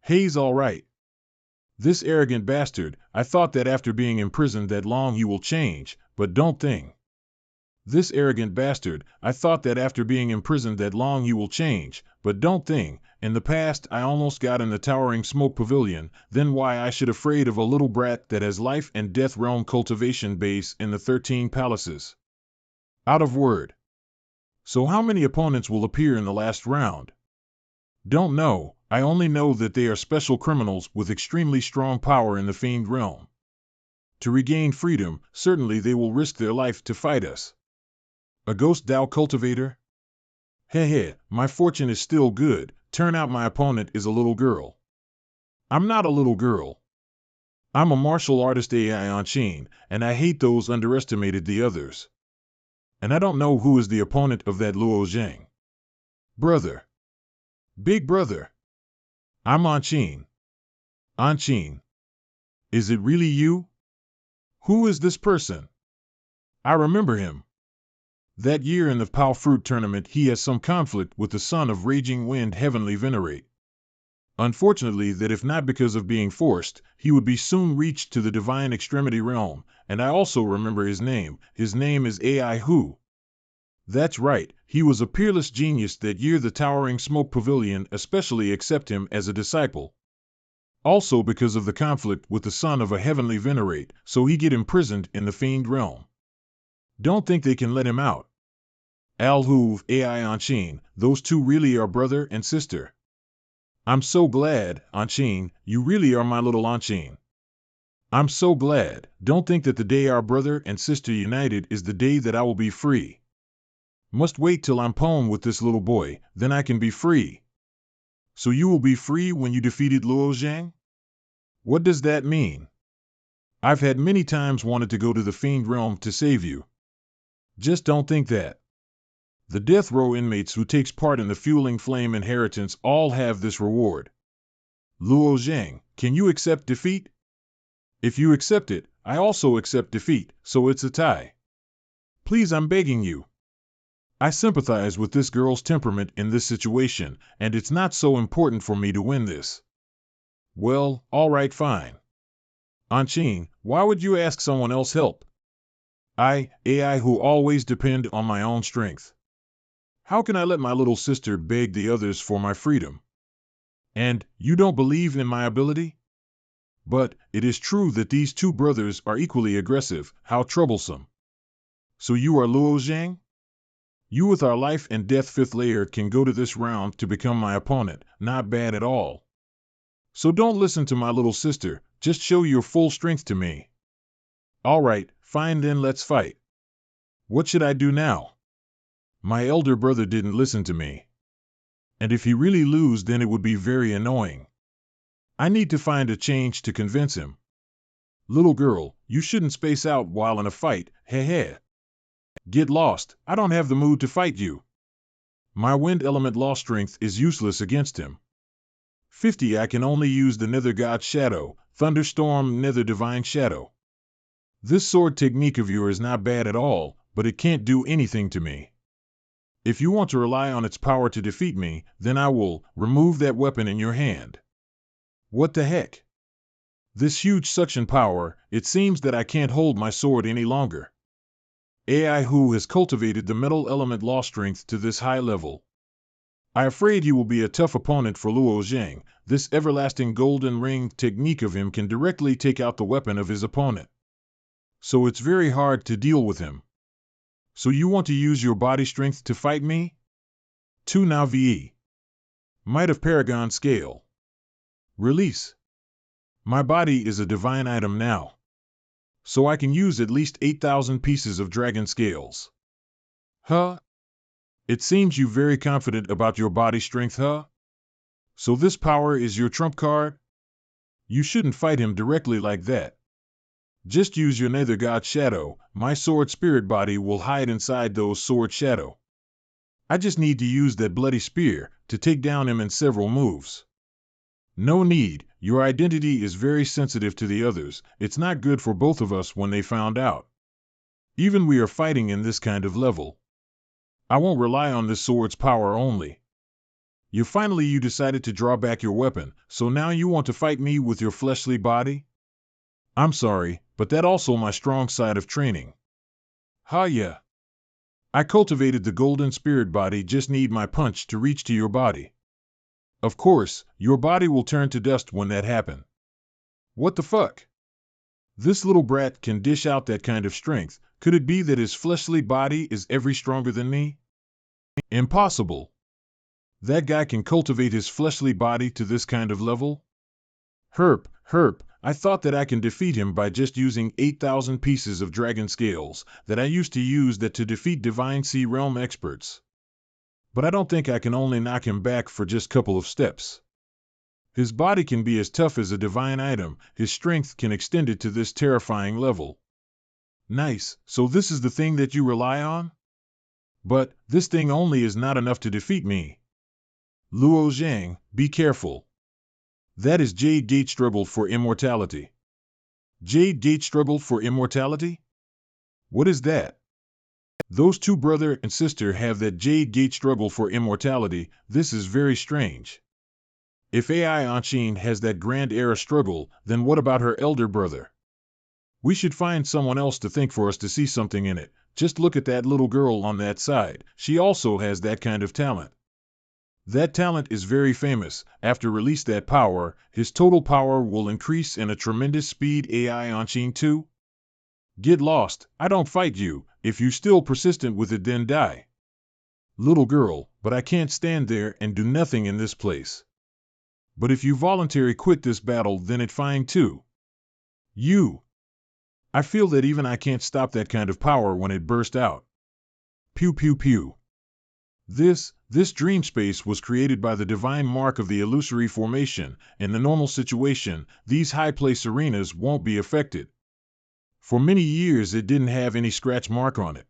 He's all right. This arrogant bastard, I thought that after being imprisoned that long he will change, but don't think. This arrogant bastard, I thought that after being imprisoned that long he will change, but don't think. In the past I almost got in the towering smoke pavilion, then why I should afraid of a little brat that has life and death realm cultivation base in the 13 palaces. Out of word. So how many opponents will appear in the last round? Don't know, I only know that they are special criminals with extremely strong power in the fiend realm. To regain freedom, certainly they will risk their life to fight us. A ghost Dao cultivator? Heh, my fortune is still good. Turn out my opponent is a little girl. I'm not a little girl. I'm a martial artist AI Anshin, and I hate those underestimated the others. And I don't know who is the opponent of that Luo Zhang. Brother. Big brother. I'm Anshin. Anshin. Is it really you? Who is this person? I remember him. That year in the Pao Fruit Tournament he has some conflict with the son of Raging Wind Heavenly Venerate. Unfortunately that if not because of being forced, he would be soon reached to the Divine Extremity Realm, and I also remember his name. His name is AI Hu. That's right, he was a peerless genius that year. The Towering Smoke Pavilion especially accept him as a disciple. Also because of the conflict with the son of a Heavenly Venerate, so he get imprisoned in the Fiend Realm. Don't think they can let him out. Al-Huv, AI Anshin, those two really are brother and sister. I'm so glad, Anshin, you really are my little Anshin. I'm so glad. Don't think that the day our brother and sister united is the day that I will be free. Must wait till I'm home with this little boy, then I can be free. So you will be free when you defeated Luo Zhang? What does that mean? I've had many times wanted to go to the Fiend Realm to save you. Just don't think that. The death row inmates who takes part in the Fueling Flame inheritance all have this reward. Luo Zhang, can you accept defeat? If you accept it, I also accept defeat, so it's a tie. Please, I'm begging you. I sympathize with this girl's temperament in this situation, and it's not so important for me to win this. Well, all right, fine. Anqing, why would you ask someone else help? AI who always depend on my own strength. How can I let my little sister beg the others for my freedom? And you don't believe in my ability? But it is true that these two brothers are equally aggressive. How troublesome. So you are Luo Zhang? You with our life and death fifth layer can go to this round to become my opponent. Not bad at all. So don't listen to my little sister, just show your full strength to me. All right, fine then, let's fight. What should I do now? My elder brother didn't listen to me. And if he really lose, then it would be very annoying. I need to find a change to convince him. Little girl, you shouldn't space out while in a fight, heh. Get lost, I don't have the mood to fight you. My wind element law strength is useless against him. 50 I can only use the Nether God Shadow, Thunderstorm Nether Divine Shadow. This sword technique of yours is not bad at all, but it can't do anything to me. If you want to rely on its power to defeat me, then I will remove that weapon in your hand. What the heck? This huge suction power, it seems that I can't hold my sword any longer. AI who has cultivated the metal element law strength to this high level. I'm afraid you will be a tough opponent for Luo Zhang. This everlasting golden ring technique of him can directly take out the weapon of his opponent. So it's very hard to deal with him. So you want to use your body strength to fight me? 2 now VE. Might of Paragon Scale. Release. My body is a divine item now. So I can use at least 8,000 pieces of dragon scales. Huh? It seems you very confident about your body strength, huh? So this power is your trump card? You shouldn't fight him directly like that. Just use your Nether God Shadow. My sword spirit body will hide inside those sword shadow. I just need to use that bloody spear to take down him in several moves. No need, your identity is very sensitive to the others. It's not good for both of us when they found out. Even we are fighting in this kind of level. I won't rely on this sword's power only. You decided to draw back your weapon, so now you want to fight me with your fleshly body? I'm sorry, but that also my strong side of training. Ha yeah. I cultivated the golden spirit body, just need my punch to reach to your body. Of course, your body will turn to dust when that happens. What the fuck? This little brat can dish out that kind of strength. Could it be that his fleshly body is every stronger than me? Impossible. That guy can cultivate his fleshly body to this kind of level? Herp, I thought that I can defeat him by just using 8,000 pieces of dragon scales that I used to use that to defeat Divine Sea Realm experts. But I don't think I can only knock him back for just a couple of steps. His body can be as tough as a divine item, his strength can extend it to this terrifying level. Nice, so this is the thing that you rely on? But this thing only is not enough to defeat me. Luo Zhang, be careful. That is Jade Gate struggle for immortality. Jade Gate struggle for immortality? What is that? Those two brother and sister have that Jade Gate struggle for immortality. This is very strange. If AI Anqing has that Grand Era struggle, then what about her elder brother? We should find someone else to think for us to see something in it. Just look at that little girl on that side. She also has that kind of talent. That talent is very famous. After release that power, his total power will increase in a tremendous speed. AI Anqing 2? Get lost, I don't fight you. If you still persistent with it, then die. Little girl, but I can't stand there and do nothing in this place. But if you voluntarily quit this battle, then it fine too. You. I feel that even I can't stop that kind of power when it burst out. Pew pew pew. This dream space was created by the divine mark of the illusory formation. In the normal situation, these high place arenas won't be affected. For many years it didn't have any scratch mark on it.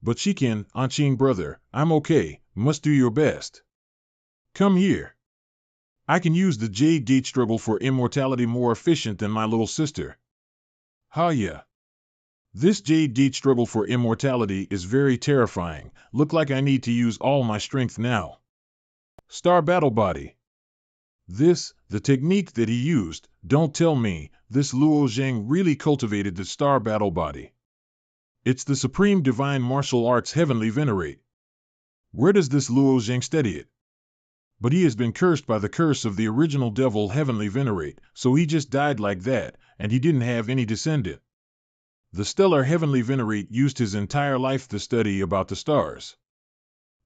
But she can, Anqing brother, I'm okay, must do your best. Come here. I can use the Jade Gate struggle for immortality more efficient than my little sister. Ha yeah. This Jade Gate struggle for immortality is very terrifying. Look like I need to use all my strength now. Star Battle Body. The technique that he used, don't tell me, this Luo Zheng really cultivated the Star Battle Body. It's the Supreme Divine Martial Arts Heavenly Venerate. Where does this Luo Zheng study it? But he has been cursed by the curse of the original devil Heavenly Venerate, so he just died like that, and he didn't have any descendant. The stellar Heavenly Venerate used his entire life to study about the stars.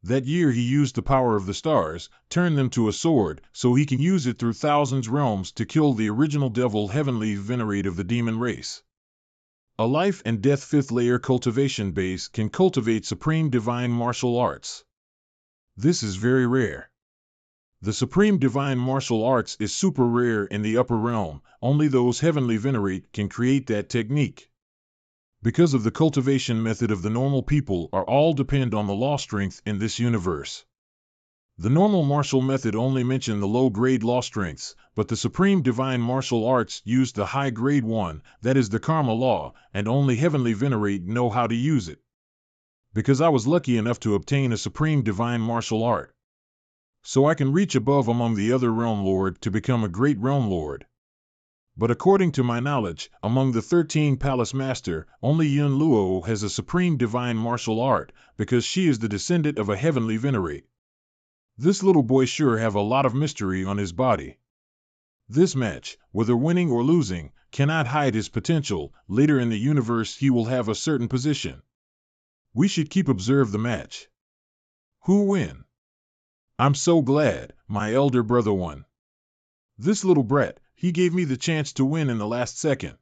That year he used the power of the stars, turned them to a sword, so he can use it through thousands realms to kill the original devil Heavenly Venerate of the demon race. A life and death 5th layer cultivation base can cultivate supreme divine martial arts. This is very rare. The Supreme Divine Martial Arts is super rare in the upper realm, only those Heavenly Venerate can create that technique. Because of the cultivation method of the normal people are all depend on the law strength in this universe. The normal martial method only mention the low-grade law strengths, but the Supreme Divine Martial Arts used the high-grade one, that is the Karma Law, and only Heavenly Venerate know how to use it. Because I was lucky enough to obtain a Supreme Divine Martial Art. So I can reach above among the other Realm Lord to become a great Realm Lord. But according to my knowledge, among the 13 Palace Master, only Yun Luo has a Supreme Divine Martial Art, because she is the descendant of a Heavenly Venerate. This little boy sure have a lot of mystery on his body. This match, whether winning or losing, cannot hide his potential. Later in the universe he will have a certain position. We should keep observe the match. Who win? I'm so glad, my elder brother won. This little brat, he gave me the chance to win in the last second.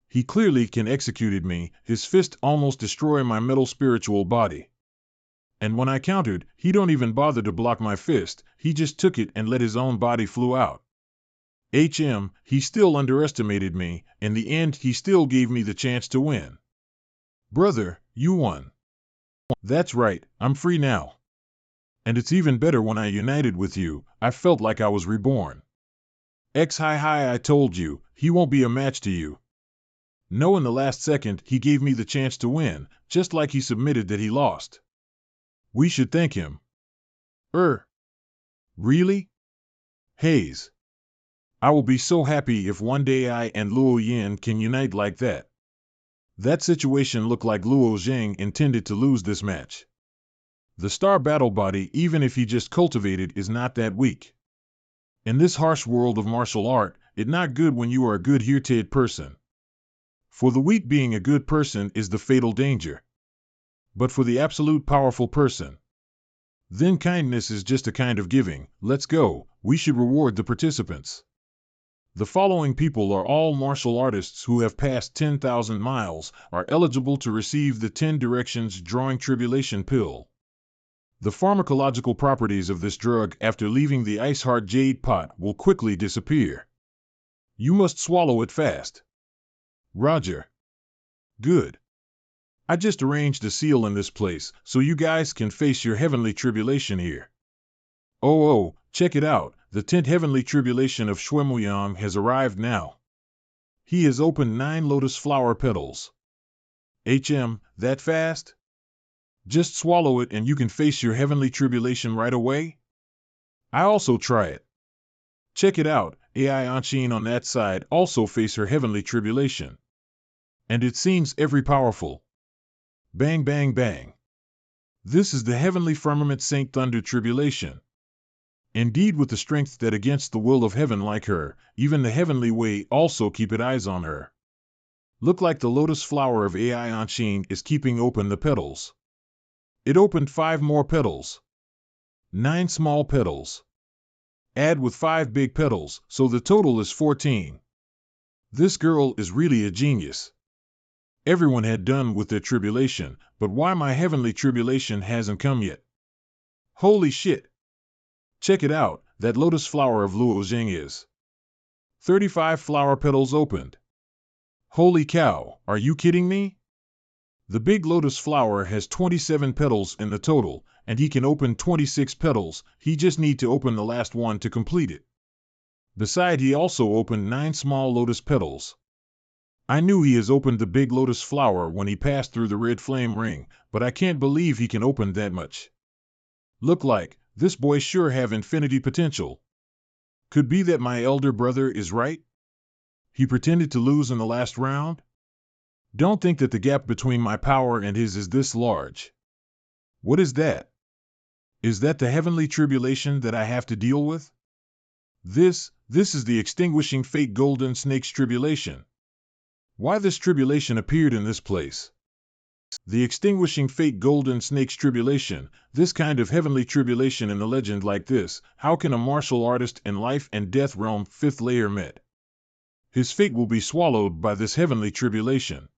He clearly can executed me, his fist almost destroy my metal spiritual body. And when I countered, he don't even bother to block my fist, he just took it and let his own body flew out. He still underestimated me, in the end he still gave me the chance to win. Brother, you won. That's right, I'm free now. And it's even better when I united with you, I felt like I was reborn. Hi, I told you, he won't be a match to you. No, in the last second, he gave me the chance to win, just like he submitted that he lost. We should thank him. Really? Hayes. I will be so happy if one day I and Luo Yin can unite like that. That situation looked like Luo Zheng intended to lose this match. The Star Battle Body, even if he just cultivated, is not that weak. In this harsh world of martial art, it's not good when you are a good hearted person. For the weak, being a good person is the fatal danger. But for the absolute powerful person, then kindness is just a kind of giving. Let's go, we should reward the participants. The following people are all martial artists who have passed 10,000 miles, are eligible to receive the 10 Directions Drawing Tribulation Pill. The pharmacological properties of this drug after leaving the Ice Heart Jade Pot will quickly disappear. You must swallow it fast. Roger. Good. I just arranged a seal in this place, so you guys can face your heavenly tribulation here. Oh, check it out, the 10th heavenly tribulation of Shuemuyang has arrived now. He has opened 9 lotus flower petals. That fast? Just swallow it and you can face your heavenly tribulation right away? I also try it. Check it out, AI Anshin on that side also face her heavenly tribulation. And it seems every powerful. Bang bang bang. This is the heavenly firmament Saint Thunder tribulation. Indeed, with the strength that against the will of heaven like her, even the heavenly way also keep it eyes on her. Look like the lotus flower of AI Anshin is keeping open the petals. It opened 5 more petals. 9 small petals. Add with 5 big petals, so the total is 14. This girl is really a genius. Everyone had done with their tribulation, but why my heavenly tribulation hasn't come yet? Holy shit! Check it out, that lotus flower of Luo Zheng is 35 flower petals opened. Holy cow, are you kidding me? The big lotus flower has 27 petals in the total, and he can open 26 petals. He just need to open the last one to complete it. Besides, he also opened 9 small lotus petals. I knew he has opened the big lotus flower when he passed through the red flame ring, but I can't believe he can open that much. Look like this boy sure have infinity potential. Could be that my elder brother is right? He pretended to lose in the last round? Don't think that the gap between my power and his is this large. What is that? Is that the heavenly tribulation that I have to deal with? This is the extinguishing fate golden snake's tribulation. Why this tribulation appeared in this place? The extinguishing fate golden snake's tribulation, this kind of heavenly tribulation in the legend like this, how can a martial artist in life and death realm 5th layer met? His fate will be swallowed by this heavenly tribulation.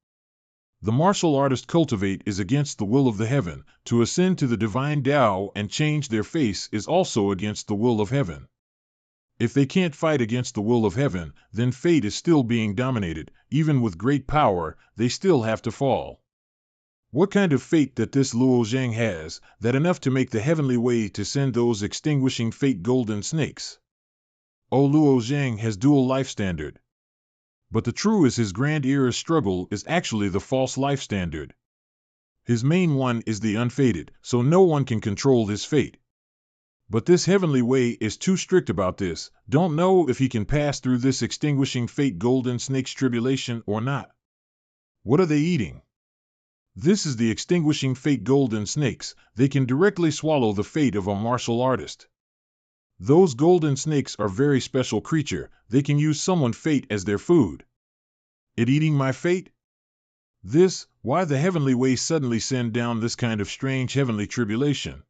The martial artist cultivate is against the will of the heaven. To ascend to the divine Tao and change their face is also against the will of heaven. If they can't fight against the will of heaven, then fate is still being dominated. Even with great power, they still have to fall. What kind of fate that this Luo Zhang has, that enough to make the heavenly way to send those extinguishing fate golden snakes? Oh, Luo Zhang has dual life standard. But the true is his grand era struggle is actually the false life standard. His main one is the unfated, so no one can control his fate. But this heavenly way is too strict about this. Don't know if he can pass through this extinguishing fate golden snake's tribulation or not. What are they eating? This is the extinguishing fate golden snakes. They can directly swallow the fate of a martial artist. Those golden snakes are very special creature. They can use someone's fate as their food. It eating my fate? Why the heavenly way suddenly send down this kind of strange heavenly tribulation?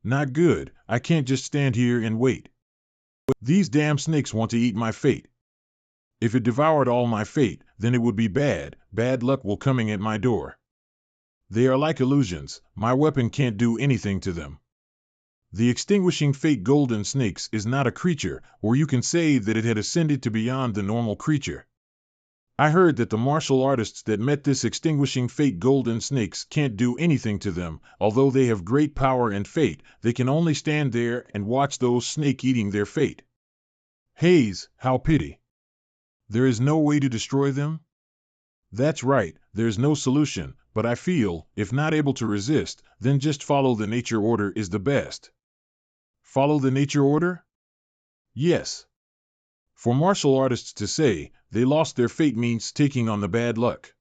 Not good. I can't just stand here and wait. These damn snakes want to eat my fate. If it devoured all my fate, then it would be bad. Bad luck will coming at my door. They are like illusions. My weapon can't do anything to them. The extinguishing fate golden snakes is not a creature, or you can say that it had ascended to beyond the normal creature. I heard that the martial artists that met this extinguishing fate golden snakes can't do anything to them. Although they have great power and fate, they can only stand there and watch those snake eating their fate. Haze, how pity. There is no way to destroy them? That's right, there's no solution, but I feel, if not able to resist, then just follow the nature order is the best. Follow the nature order? Yes. For martial artists to say they lost their fate means taking on the bad luck.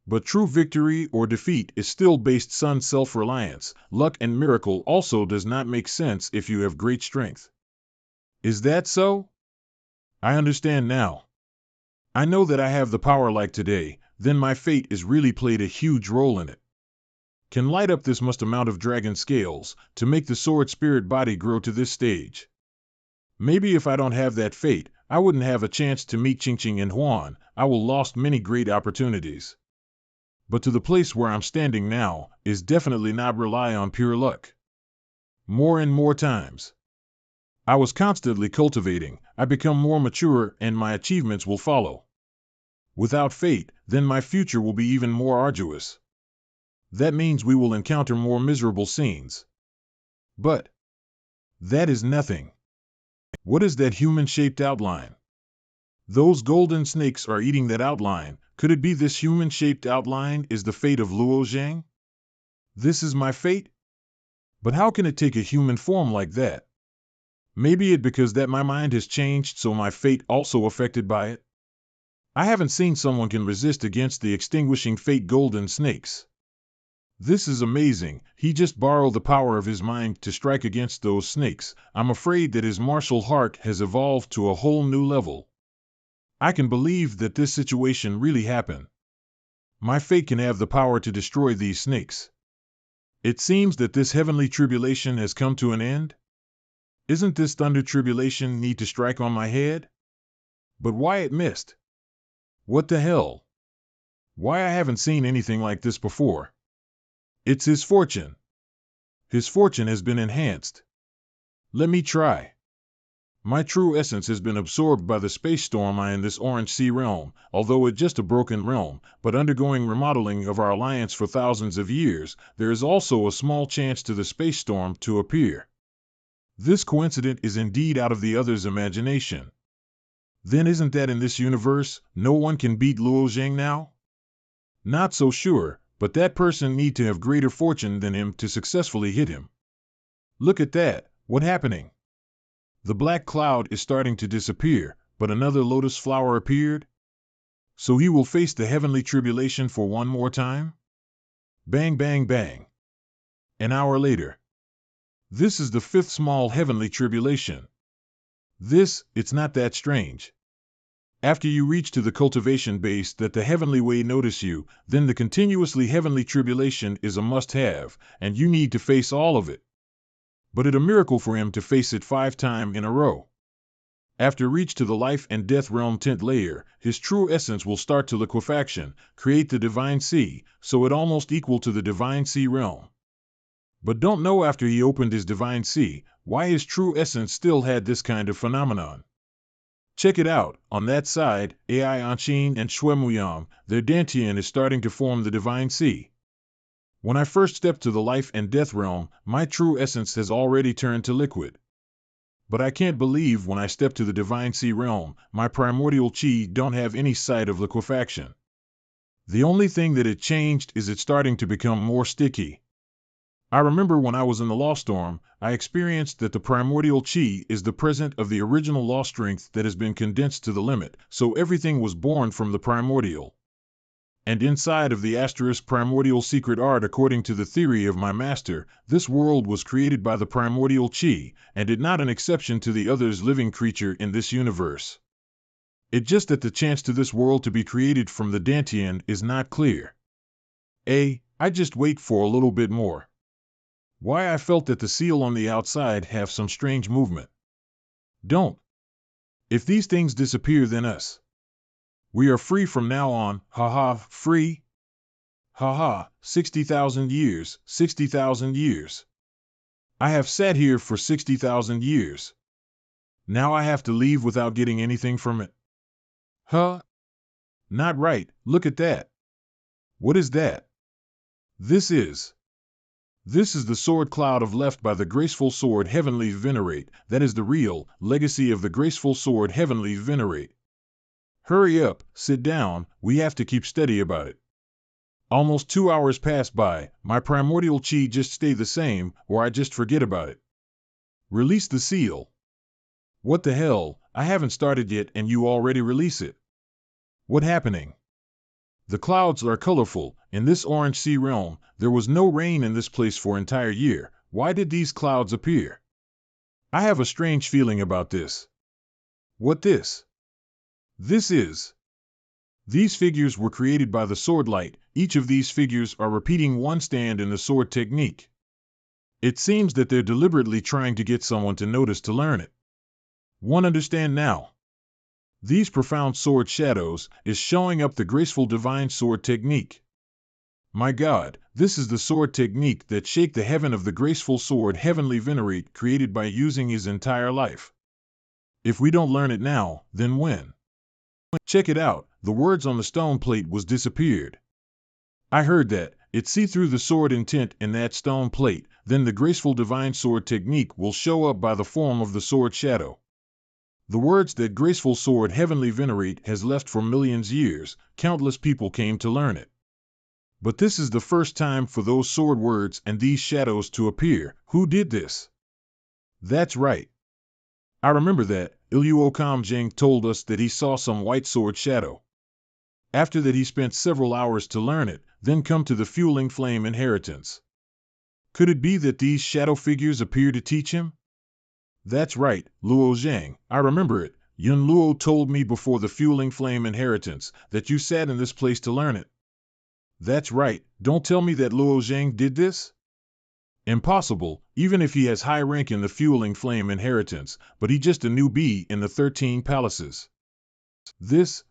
But true victory or defeat is still based on self-reliance. Luck and miracle also does not make sense if you have great strength. Is that so? I understand now. I know that I have the power like today, then my fate is really played a huge role in it. Can light up this must amount of dragon scales to make the sword spirit body grow to this stage. Maybe if I don't have that fate, I wouldn't have a chance to meet Qingqing and Huan. I will lost many great opportunities. But to the place where I'm standing now is definitely not rely on pure luck. More and more times. I was constantly cultivating, I become more mature and my achievements will follow. Without fate, then my future will be even more arduous. That means we will encounter more miserable scenes. But that is nothing. What is that human-shaped outline? Those golden snakes are eating that outline. Could it be this human-shaped outline is the fate of Luo Zhang? This is my fate? But how can it take a human form like that? Maybe it because that my mind has changed so my fate also affected by it? I haven't seen someone can resist against the extinguishing fate golden snakes. This is amazing. He just borrowed the power of his mind to strike against those snakes. I'm afraid that his martial heart has evolved to a whole new level. I can believe that this situation really happened. My fate can have the power to destroy these snakes. It seems that this heavenly tribulation has come to an end. Isn't this thunder tribulation need to strike on my head? But why it missed? What the hell? Why I haven't seen anything like this before? It's his fortune. His fortune has been enhanced. Let me try. My true essence has been absorbed by the space storm I in this Orange Sea realm, although it's just a broken realm, but undergoing remodeling of our alliance for thousands of years, there is also a small chance to the space storm to appear. This coincidence is indeed out of the other's imagination. Then isn't that in this universe, no one can beat Luo Zhang now? Not so sure, but that person need to have greater fortune than him to successfully hit him. Look at that, what's happening? The black cloud is starting to disappear, but another lotus flower appeared? So he will face the heavenly tribulation for one more time? Bang, bang, bang. An hour later. This is the fifth small heavenly tribulation. It's not that strange. After you reach to the cultivation base that the heavenly way notice you, then the continuously heavenly tribulation is a must-have, and you need to face all of it. But it's a miracle for him to face it 5 times in a row. After reach to the life and death realm 10th layer, his true essence will start to liquefaction, create the divine sea, so it almost equal to the divine sea realm. But don't know after he opened his divine sea, why his true essence still had this kind of phenomenon. Check it out, on that side, Ai Anshin and Shuemuyang, their Dantian is starting to form the divine sea. When I first stepped to the life and death realm, my true essence has already turned to liquid. But I can't believe when I step to the divine sea realm, my primordial chi don't have any sight of liquefaction. The only thing that it changed is it's starting to become more sticky. I remember when I was in the law storm, I experienced that the primordial chi is the present of the original law strength that has been condensed to the limit, so everything was born from the primordial. And inside of the asterisk primordial secret art, according to the theory of my master, this world was created by the primordial chi, and it not an exception to the others living creature in this universe. It just that the chance to this world to be created from the Dantian is not clear. I just wait for a little bit more. Why I felt that the seal on the outside have some strange movement. Don't. If these things disappear, then us. We are free from now on, haha, free? Haha, 60,000 years, 60,000 years. I have sat here for 60,000 years. Now I have to leave without getting anything from it. Huh? Not right, look at that. What is that? This is the sword cloud of left by the graceful sword heavenly venerate, that is the real legacy of the graceful sword heavenly venerate. Hurry up, sit down, we have to keep steady about it. Almost 2 hours pass by, my primordial chi just stay the same, or I just forget about it. Release the seal. What the hell, I haven't started yet and you already release it. What happening? The clouds are colorful. In this Orange Sea realm, there was no rain in this place for entire year. Why did these clouds appear? I have a strange feeling about this. What this? This is. These figures were created by the sword light. Each of these figures are repeating one stand in the sword technique. It seems that they're deliberately trying to get someone to notice to learn it. One understand now. These profound sword shadows is showing up the graceful divine sword technique. My God, this is the sword technique that shake the heaven of the graceful sword heavenly venerate created by using his entire life. If we don't learn it now, then when? Check it out, the words on the stone plate was disappeared. I heard that, it see through the sword intent in that stone plate, then the graceful divine sword technique will show up by the form of the sword shadow. The words that graceful sword heavenly venerate has left for millions years, countless people came to learn it. But this is the first time for those sword words and these shadows to appear. Who did this? That's right. I remember that, Iluo Kamjing told us that he saw some white sword shadow. After that he spent several hours to learn it, then come to the fueling flame inheritance. Could it be that these shadow figures appear to teach him? That's right, Luo Zhang, I remember it. Yun Luo told me before the fueling flame inheritance that you sat in this place to learn it. That's right, don't tell me that Luo Zhang did this? Impossible, even if he has high rank in the fueling flame inheritance, but he just a newbie in the 13 palaces.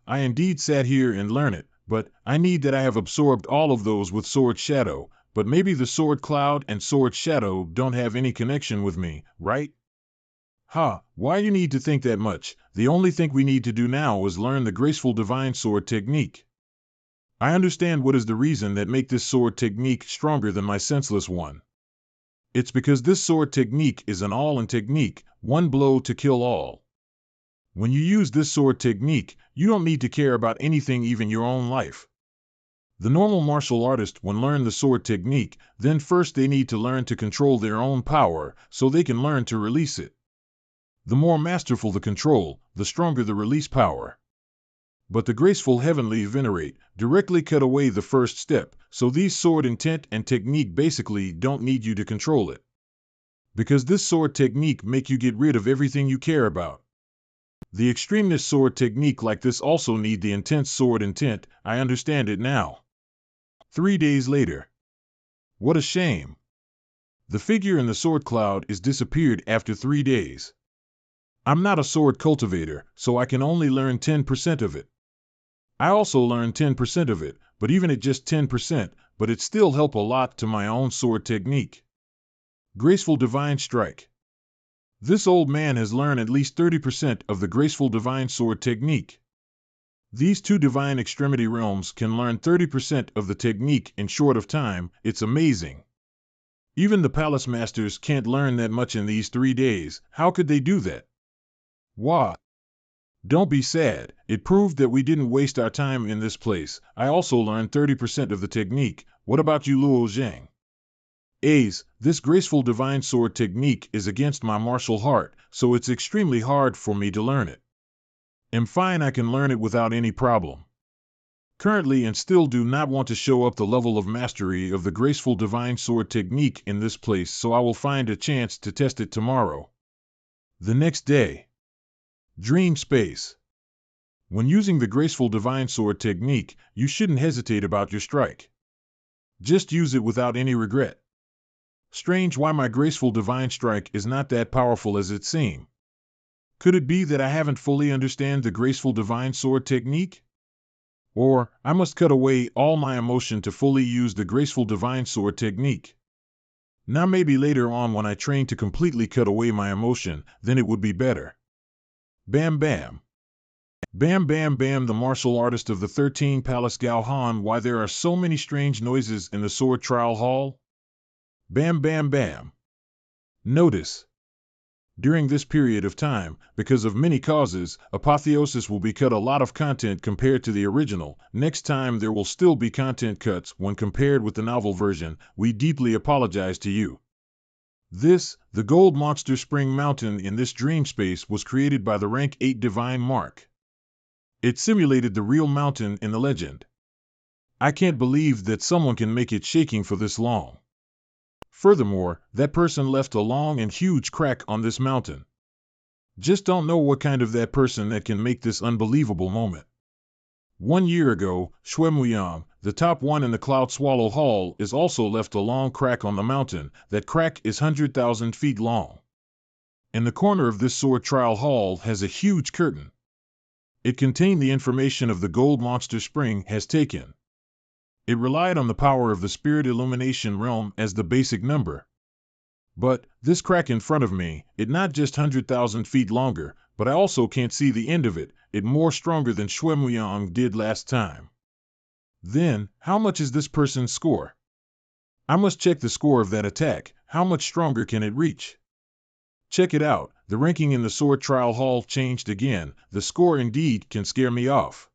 I indeed sat here and learn it, but I need that I have absorbed all of those with sword shadow, but maybe the sword cloud and sword shadow don't have any connection with me, right? Ha, why you need to think that much? The only thing we need to do now is learn the graceful divine sword technique. I understand what is the reason that make this sword technique stronger than my senseless one. It's because this sword technique is an all-in technique, one blow to kill all. When you use this sword technique, you don't need to care about anything, even your own life. The normal martial artist when learn the sword technique, then first they need to learn to control their own power, so they can learn to release it. The more masterful the control, the stronger the release power. But the graceful heavenly venerate directly cut away the first step, so these sword intent and technique basically don't need you to control it. Because this sword technique make you get rid of everything you care about. The extremeness sword technique like this also need the intense sword intent. I understand it now. 3 days later. What a shame. The figure in the sword cloud is disappeared after 3 days. I'm not a sword cultivator, so I can only learn 10% of it. I also learned 10% of it, but even at just 10%, but it still help a lot to my own sword technique. Graceful divine strike. This old man has learned at least 30% of the graceful divine sword technique. These two divine extremity realms can learn 30% of the technique in short of time. It's amazing. Even the palace masters can't learn that much in these 3 days. How could they do that? Wah! Don't be sad. It proved that we didn't waste our time in this place. I also learned 30% of the technique. What about you, Luo Zhang? A's, this graceful divine sword technique is against my martial heart, so it's extremely hard for me to learn it. I'm fine, I can learn it without any problem. Currently and still do not want to show up the level of mastery of the graceful divine sword technique in this place, so I will find a chance to test it tomorrow. The next day. Dream space. When using the graceful divine sword technique, you shouldn't hesitate about your strike. Just use it without any regret. Strange why my graceful divine strike is not that powerful as it seems. Could it be that I haven't fully understand the graceful divine sword technique? Or, I must cut away all my emotion to fully use the graceful divine sword technique. Now maybe later on when I train to completely cut away my emotion, then it would be better. Bam bam. Bam bam bam, the martial artist of the 13 Palace Gao Han. Why there are so many strange noises in the sword trial hall? Bam bam bam. Notice. During this period of time, because of many causes, Apotheosis will be cut a lot of content compared to the original. Next time there will still be content cuts when compared with the novel version. We deeply apologize to you. This, the Gold Monster Spring Mountain in this dream space was created by the rank 8 Divine Mark. It simulated the real mountain in the legend. I can't believe that someone can make it shaking for this long. Furthermore, that person left a long and huge crack on this mountain. Just don't know what kind of that person that can make this unbelievable moment. 1 year ago, Xuemuyang, the top one in the Cloud Swallow Hall, is also left a long crack on the mountain. That crack is 100,000 feet long. In the corner of this sword trial hall has a huge curtain. It contained the information of the Gold Monster Spring has taken. It relied on the power of the Spirit Illumination Realm as the basic number. But, this crack in front of me, it not just 100,000 feet longer, but I also can't see the end of it. It more stronger than Xuemuyang did last time. Then, how much is this person's score? I must check the score of that attack. How much stronger can it reach? Check it out. The ranking in the sword trial hall changed again. The score indeed can scare me off.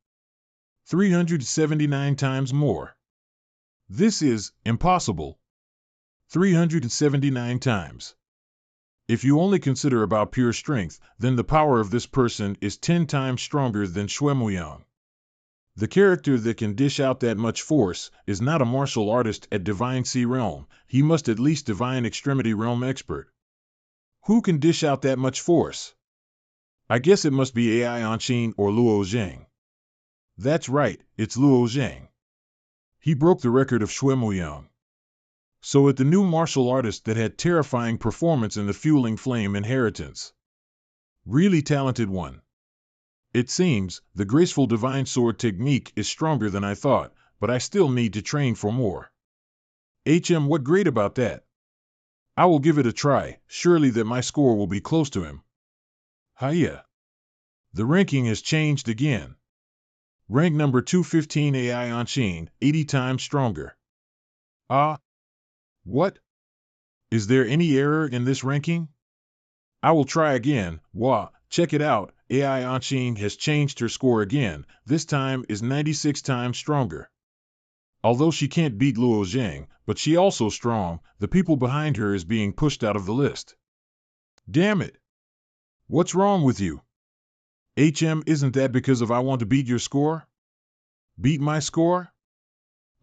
379 times more. This is impossible. 379 times. If you only consider about pure strength, then the power of this person is 10 times stronger than Xuemuyang. The character that can dish out that much force is not a martial artist at Divine Sea Realm. He must at least Divine Extremity Realm expert. Who can dish out that much force? I guess it must be AI Anshin or Luo Zhang. That's right, it's Luo Zhang. He broke the record of Xuemuyang. So at the new martial artist that had terrifying performance in the Fueling Flame Inheritance. Really talented one. It seems, the graceful divine sword technique is stronger than I thought, but I still need to train for more. What great about that? I will give it a try, surely that my score will be close to him. Hiya. The ranking has changed again. Rank number 215 AI Anshin, 80 times stronger. Ah, what? Is there any error in this ranking? I will try again. Wah, check it out. AI Anshin has changed her score again. This time is 96 times stronger. Although she can't beat Luo Zhang, but she also strong, the people behind her is being pushed out of the list. Damn it. What's wrong with you? Isn't that because of I want to beat your score? Beat my score?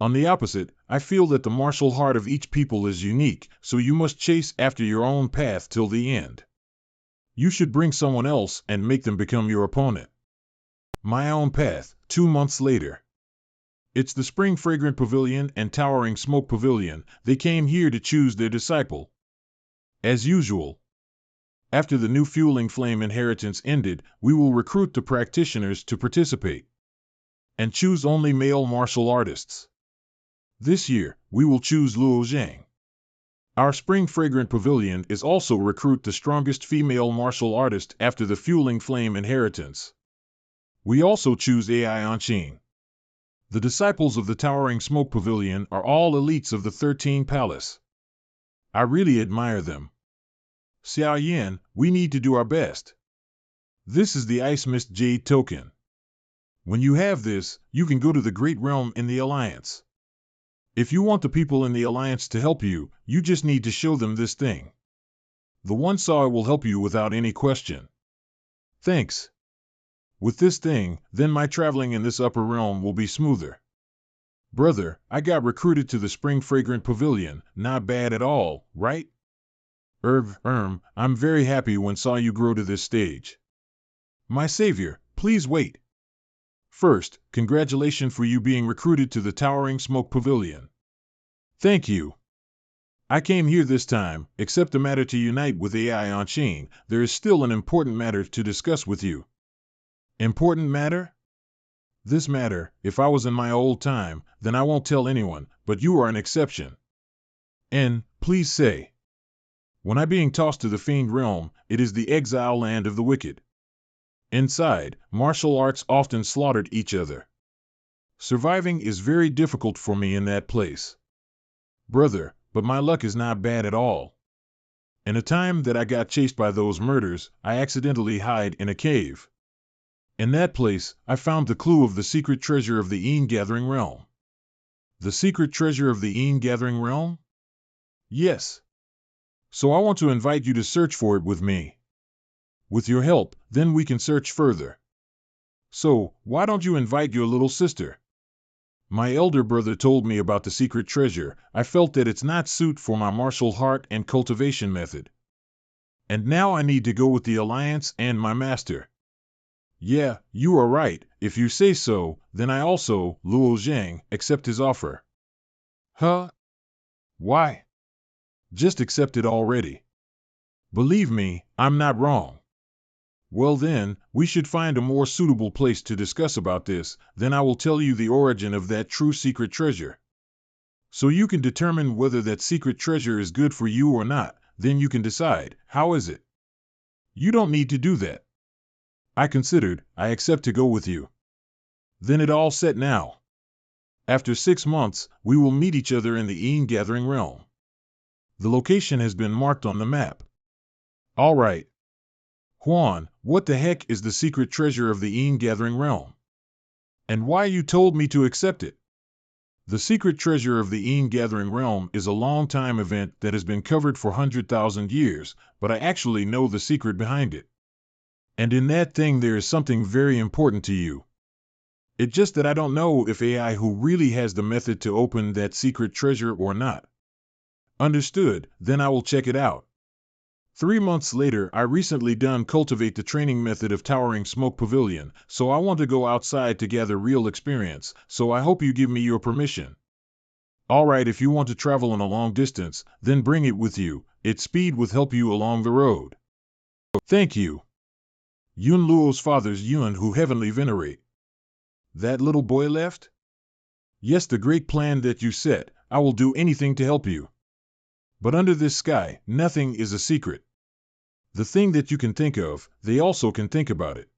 On the opposite, I feel that the martial heart of each people is unique, so you must chase after your own path till the end. You should bring someone else and make them become your opponent. My own path, 2 months later. It's the Spring Fragrant Pavilion and Towering Smoke Pavilion. They came here to choose their disciple. As usual. After the new Fueling Flame inheritance ended, we will recruit the practitioners to participate. And choose only male martial artists. This year, we will choose Luo Zhang. Our Spring Fragrant Pavilion is also recruit the strongest female martial artist after the Fueling Flame inheritance. We also choose AI Anshin. The disciples of the Towering Smoke Pavilion are all elites of the 13 Palace. I really admire them. Xiao Yan, we need to do our best. This is the Ice Mist Jade token. When you have this, you can go to the Great Realm in the Alliance. If you want the people in the Alliance to help you, you just need to show them this thing. The one saw will help you without any question. Thanks. With this thing, then my traveling in this upper realm will be smoother. Brother, I got recruited to the Spring Fragrant Pavilion, not bad at all, right? I'm very happy when saw you grow to this stage. My savior, please wait. First, congratulations for you being recruited to the Towering Smoke Pavilion. Thank you. I came here this time, except the matter to unite with AI Anshin. There is still an important matter to discuss with you. Important matter? This matter, if I was in my old time, then I won't tell anyone, but you are an exception. And, please say. When I being tossed to the Fiend Realm, it is the exile land of the wicked. Inside, martial arts often slaughtered each other. Surviving is very difficult for me in that place. Brother, but my luck is not bad at all. In a time that I got chased by those murders, I accidentally hide in a cave. In that place, I found the clue of the secret treasure of the Gathering Realm. The secret treasure of the Gathering Realm? Yes. So I want to invite you to search for it with me. With your help, then we can search further. So, why don't you invite your little sister? My elder brother told me about the secret treasure. I felt that it's not suit for my martial heart and cultivation method. And now I need to go with the Alliance and my master. Yeah, you are right. If you say so, then I also, Luo Zhang, accept his offer. Huh? Why? Just accept it already. Believe me, I'm not wrong. Well then, we should find a more suitable place to discuss about this, then I will tell you the origin of that true secret treasure. So you can determine whether that secret treasure is good for you or not, then you can decide, how is it? You don't need to do that. I considered, I accept to go with you. Then it all set now. After 6 months, we will meet each other in the Gathering Realm. The location has been marked on the map. All right. Huan, what the heck is the secret treasure of the Gathering Realm? And why you told me to accept it? The secret treasure of the Gathering Realm is a long-time event that has been covered for 100,000 years, but I actually know the secret behind it. And in that thing there is something very important to you. It's just that I don't know if AI who really has the method to open that secret treasure or not. Understood, then I will check it out. 3 months later, I recently done cultivate the training method of Towering Smoke Pavilion, so I want to go outside to gather real experience, so I hope you give me your permission. Alright, if you want to travel on a long distance, then bring it with you, its speed will help you along the road. Thank you. Yun Luo's father's Yun who heavenly venerate. That little boy left? Yes, the great plan that you set, I will do anything to help you. But under this sky, nothing is a secret. The thing that you can think of, they also can think about it.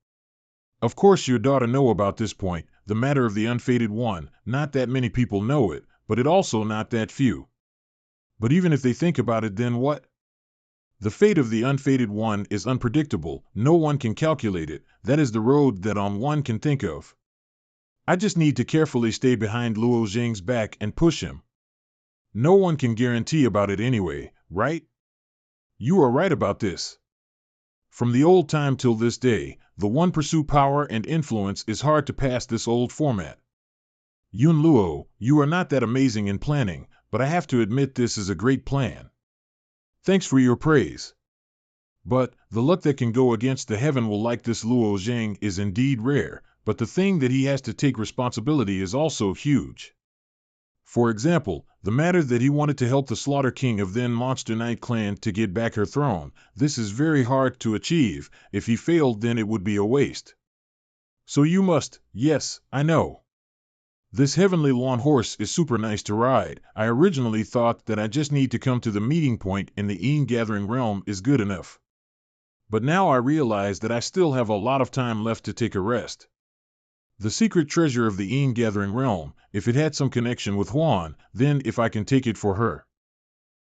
Of course your daughter know about this point, the matter of the unfated one, not that many people know it, but it also not that few. But even if they think about it, then what? The fate of the unfated one is unpredictable, no one can calculate it, that is the road that one can think of. I just need to carefully stay behind Luo Zheng's back and push him. No one can guarantee about it anyway, right? You are right about this. From the old time till this day, the one pursue power and influence is hard to pass this old format. Yun Luo, you are not that amazing in planning, but I have to admit this is a great plan. Thanks for your praise. But the luck that can go against the heaven will like this Luo Zheng is indeed rare, but the thing that he has to take responsibility is also huge. For example, the matter that he wanted to help the Slaughter King of then Monster Knight clan to get back her throne, this is very hard to achieve. If he failed, then it would be a waste. So you must, yes, I know. This heavenly lawn horse is super nice to ride. I originally thought that I just need to come to the meeting point in the Een Gathering realm is good enough. But now I realize that I still have a lot of time left to take a rest. The secret treasure of the Een Gathering realm, if it had some connection with Huan, then if I can take it for her,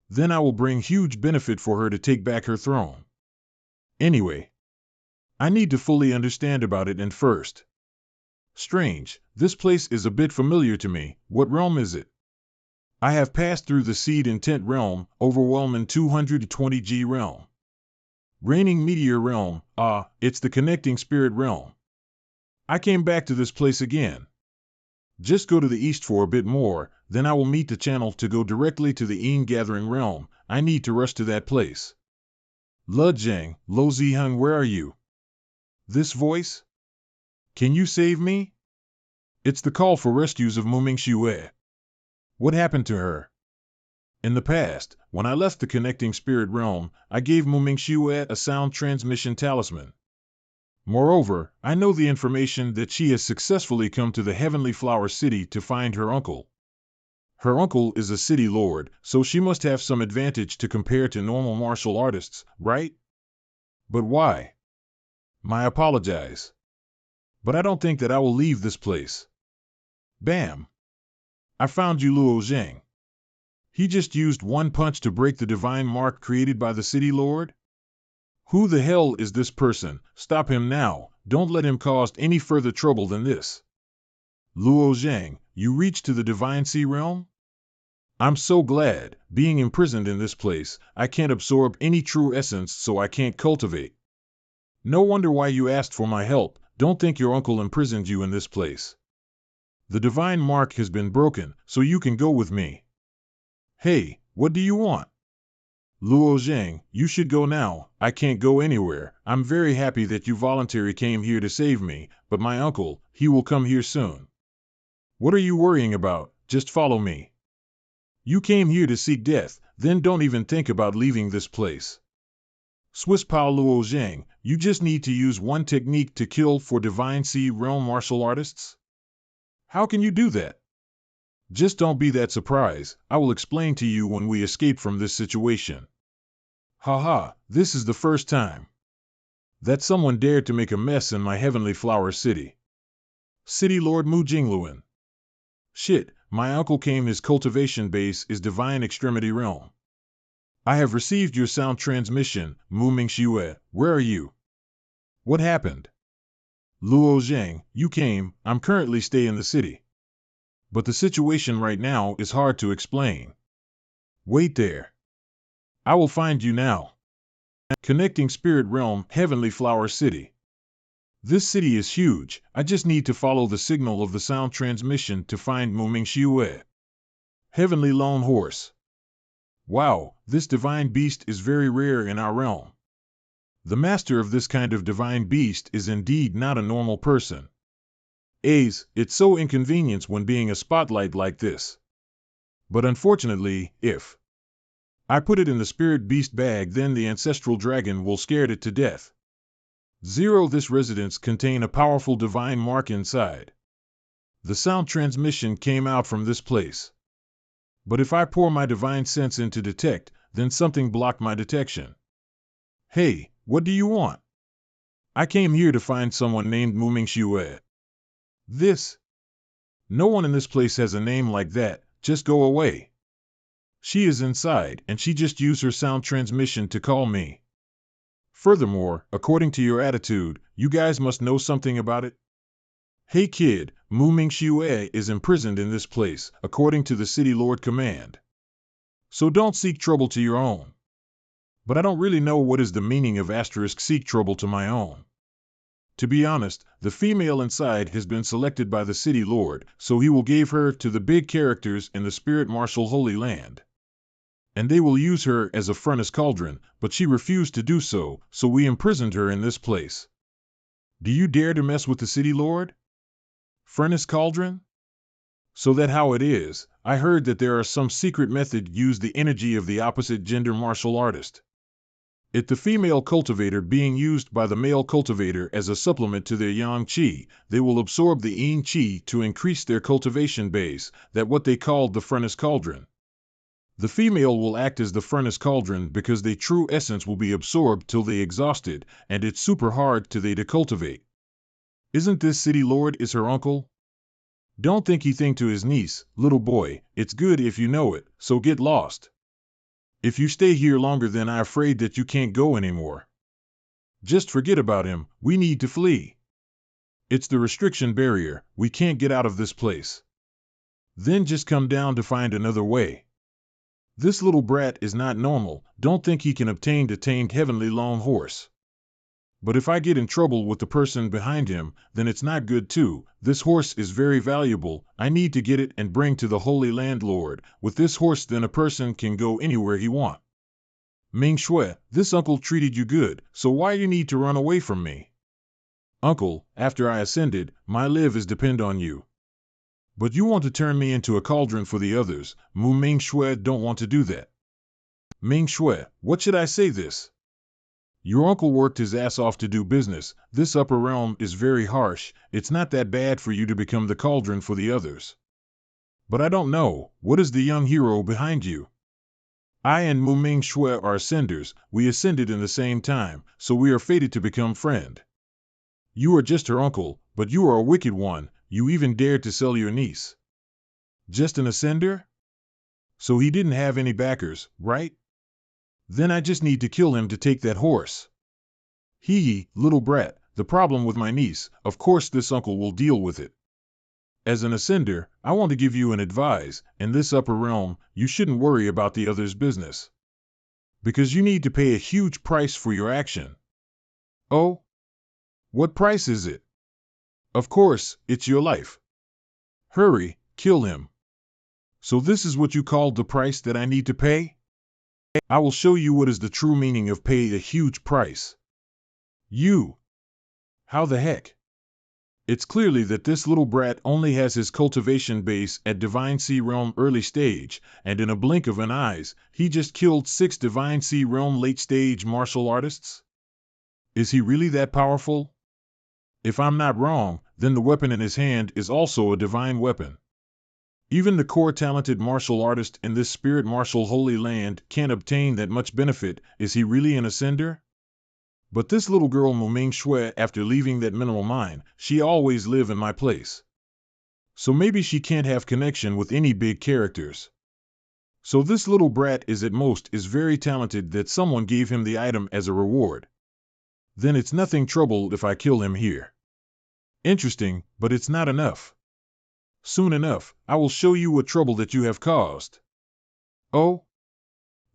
then I will bring huge benefit for her to take back her throne. Anyway, I need to fully understand about it and first. Strange, this place is a bit familiar to me. What realm is it? I have passed through the Seed Intent realm, overwhelming 220G realm. Raining Meteor realm, it's the Connecting Spirit realm. I came back to this place again. Just go to the east for a bit more, then I will meet the channel to go directly to the Een Gathering realm. I need to rush to that place. Le Zheng, Lo Ziheng, where are you? This voice? Can you save me? It's the call for rescues of Muming Xue. What happened to her? In the past, when I left the Connecting Spirit realm, I gave Muming Xue a sound transmission talisman. Moreover, I know the information that she has successfully come to the Heavenly Flower City to find her uncle. Her uncle is a city lord, so she must have some advantage to compare to normal martial artists, right? But why? I apologize. But I don't think that I will leave this place. Bam! I found you, Luo Zheng. He just used one punch to break the divine mark created by the city lord? Who the hell is this person? Stop him now, don't let him cause any further trouble than this. Luo Zheng, you reached to the Divine Sea realm? I'm so glad, being imprisoned in this place, I can't absorb any true essence, so I can't cultivate. No wonder why you asked for my help. Don't think your uncle imprisoned you in this place. The divine mark has been broken, so you can go with me. Hey, what do you want? Luo Zheng, you should go now. I can't go anywhere. I'm very happy that you voluntarily came here to save me, but my uncle, he will come here soon. What are you worrying about? Just follow me. You came here to seek death, then don't even think about leaving this place. Swiss Pao Luo Zheng, you just need to use one technique to kill for Divine Sea realm martial artists? How can you do that? Just don't be that surprised. I will explain to you when we escape from this situation. Haha, this is the first time that someone dared to make a mess in my Heavenly Flower City. City Lord Mu Jingluan. Shit, my uncle came, his cultivation base is Divine Extremity Realm. I have received your sound transmission, Mu Mingxue, where are you? What happened? Luo Zheng, you came, I'm currently stay in the city. But the situation right now is hard to explain. Wait there. I will find you now. Connecting Spirit Realm, Heavenly Flower City. This city is huge. I just need to follow the signal of the sound transmission to find Muming Xue. Heavenly Lone Horse. Wow, this divine beast is very rare in our realm. The master of this kind of divine beast is indeed not a normal person. It's so inconvenient when being a spotlight like this. But unfortunately, if I put it in the spirit beast bag, then the ancestral dragon will scare it to death. This residence contain a powerful divine mark inside. The sound transmission came out from this place. But if I pour my divine sense in to detect, then something blocked my detection. Hey, What do you want? I came here to find someone named MANHWA. This? No one in this place has a name like that. Just go away. She is inside, and she just used her sound transmission to call me. Furthermore, according to your attitude, you guys must know something about it. Hey kid, MANHWA is imprisoned in this place, according to the city lord command. So don't seek trouble to your own. But I don't really know what is the meaning of * seek trouble to my own. To be honest, the female inside has been selected by the city lord, so he will give her to the big characters in the spirit martial Holy Land. And they will use her as a furnace cauldron, but she refused to do so, so we imprisoned her in this place. Do you dare to mess with the city lord? Furnace cauldron? So that how it is, I heard that there are some secret method use the energy of the opposite gender martial artist. It the female cultivator being used by the male cultivator as a supplement to their yang qi, they will absorb the yin qi to increase their cultivation base, that what they called the furnace cauldron. The female will act as the furnace cauldron because their true essence will be absorbed till they exhausted, and it's super hard to they to cultivate. Isn't this city lord is her uncle? Don't think he think to his niece, little boy, it's good if you know it, so get lost. If you stay here longer then I'm afraid that you can't go anymore. Just forget about him, we need to flee. It's the restriction barrier, we can't get out of this place. Then just come down to find another way. This little brat is not normal, don't think he can obtain the tamed heavenly long horse. But if I get in trouble with the person behind him, then it's not good too. This horse is very valuable, I need to get it and bring to the Holy Landlord. With this horse then a person can go anywhere he want. MANHWA, this uncle treated you good, so why you need to run away from me? Uncle, after I ascended, my live is depend on you. But you want to turn me into a cauldron for the others. MANHWA don't want to do that. MANHWA, what should I say this? Your uncle worked his ass off to do business, this upper realm is very harsh, it's not that bad for you to become the cauldron for the others. But I don't know, what is the young hero behind you? I and MANHWA are ascenders, we ascended in the same time, so we are fated to become friend. You are just her uncle, but you are a wicked one, you even dared to sell your niece. Just an ascender? So he didn't have any backers, right? Then I just need to kill him to take that horse. Hee, little brat, the problem with my niece, of course this uncle will deal with it. As an ascender, I want to give you an advice, in this upper realm, you shouldn't worry about the other's business. Because you need to pay a huge price for your action. Oh? What price is it? Of course, it's your life. Hurry, kill him. So this is what you called the price that I need to pay? I will show you what is the true meaning of pay a huge price. You. How the heck? It's clearly that this little brat only has his cultivation base at Divine Sea Realm early stage, and in a blink of an eyes, he just killed 6 Divine Sea Realm late stage martial artists? Is he really that powerful? If I'm not wrong, then the weapon in his hand is also a divine weapon. Even the core talented martial artist in this spirit martial Holy Land can't obtain that much benefit. Is he really an ascender? But this little girl MANHWA, after leaving that mineral mine, she always live in my place. So maybe she can't have connection with any big characters. So this little brat is at most is very talented that someone gave him the item as a reward. Then it's nothing trouble if I kill him here. Interesting, but it's not enough. Soon enough, I will show you what trouble that you have caused. Oh?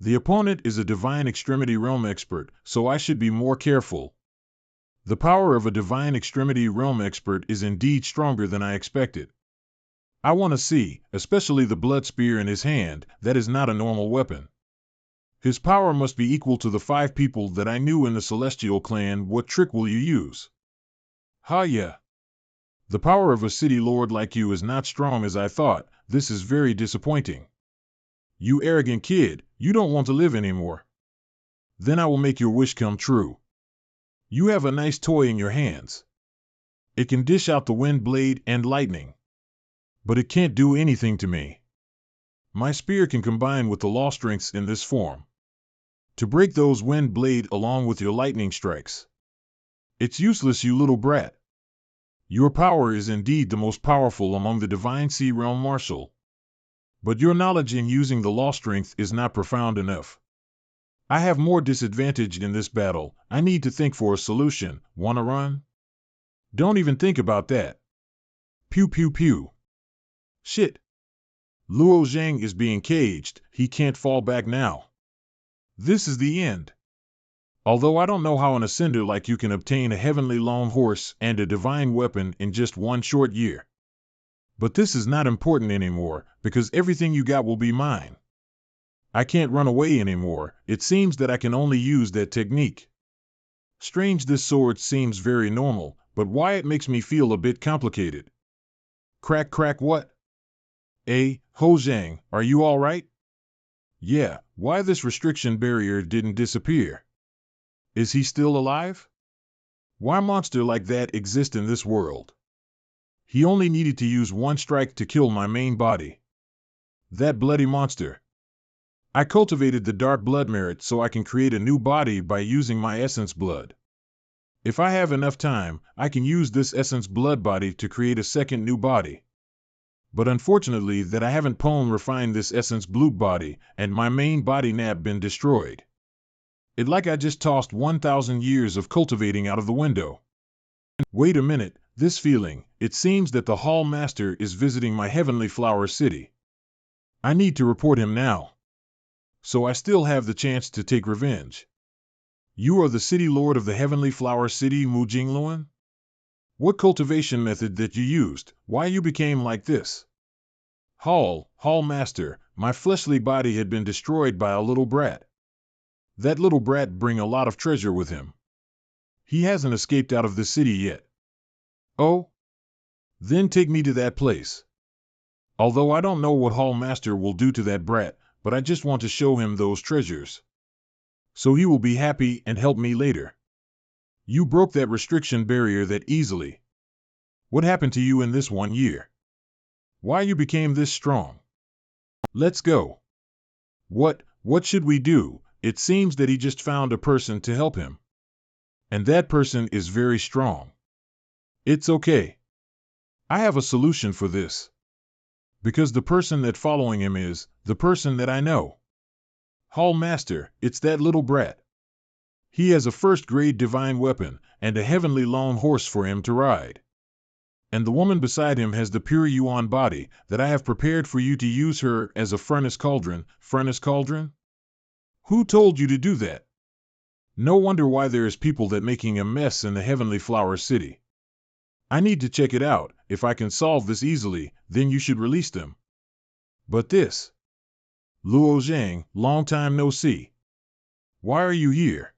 The opponent is a divine extremity realm expert, so I should be more careful. The power of a divine extremity realm expert is indeed stronger than I expected. I want to see, especially the blood spear in his hand, that is not a normal weapon. His power must be equal to the 5 people that I knew in the Celestial clan. What trick will you use? Ha yeah. The power of a city lord like you is not strong as I thought. This is very disappointing. You arrogant kid, you don't want to live anymore. Then I will make your wish come true. You have a nice toy in your hands. It can dish out the wind blade and lightning. But it can't do anything to me. My spear can combine with the law strengths in this form. To break those wind blade along with your lightning strikes. It's useless, you little brat. Your power is indeed the most powerful among the divine sea realm marshal. But your knowledge in using the law strength is not profound enough. I have more disadvantage in this battle. I need to think for a solution. Wanna run? Don't even think about that. Pew pew pew. Shit. Luo Zhang is being caged. He can't fall back now. This is the end. Although I don't know how an ascender like you can obtain a heavenly long horse and a divine weapon in just one short year. But this is not important anymore, because everything you got will be mine. I can't run away anymore. It seems that I can only use that technique. Strange, this sword seems very normal, but why it makes me feel a bit complicated. Crack crack what? Hey, Ho Zhang, are you all right? Yeah, why this restriction barrier didn't disappear? Is he still alive? Why a monster like that exists in this world? He only needed to use one strike to kill my main body. That bloody monster. I cultivated the dark blood merit so I can create a new body by using my essence blood. If I have enough time, I can use this essence blood body to create a second new body. But unfortunately that I haven't refined this essence blue body, and my main body nab been destroyed. It like I just tossed 1,000 years of cultivating out of the window. Wait a minute, this feeling, it seems that the Hall Master is visiting my heavenly flower city. I need to report him now. So I still have the chance to take revenge. You are the city lord of the heavenly flower city, Mu Jingluan? What cultivation method that you used? Why you became like this? Hall Master, my fleshly body had been destroyed by a little brat. That little brat bring a lot of treasure with him. He hasn't escaped out of the city yet. Oh? Then take me to that place. Although I don't know what Hall Master will do to that brat, but I just want to show him those treasures. So he will be happy and help me later. You broke that restriction barrier that easily. What happened to you in this 1 year? Why you became this strong? Let's go. What should we do? It seems that he just found a person to help him. And that person is very strong. It's okay. I have a solution for this. Because the person that following him is the person that I know. Hall Master, it's that little brat. He has a first-grade divine weapon and a heavenly long horse for him to ride. And the woman beside him has the pure Yuan body that I have prepared for you to use her as a furnace cauldron. Furnace cauldron? Who told you to do that? No wonder why there is people that making a mess in the heavenly flower city. I need to check it out. If I can solve this easily, then you should release them. But this... Luo Zhang, long time no see. Why are you here?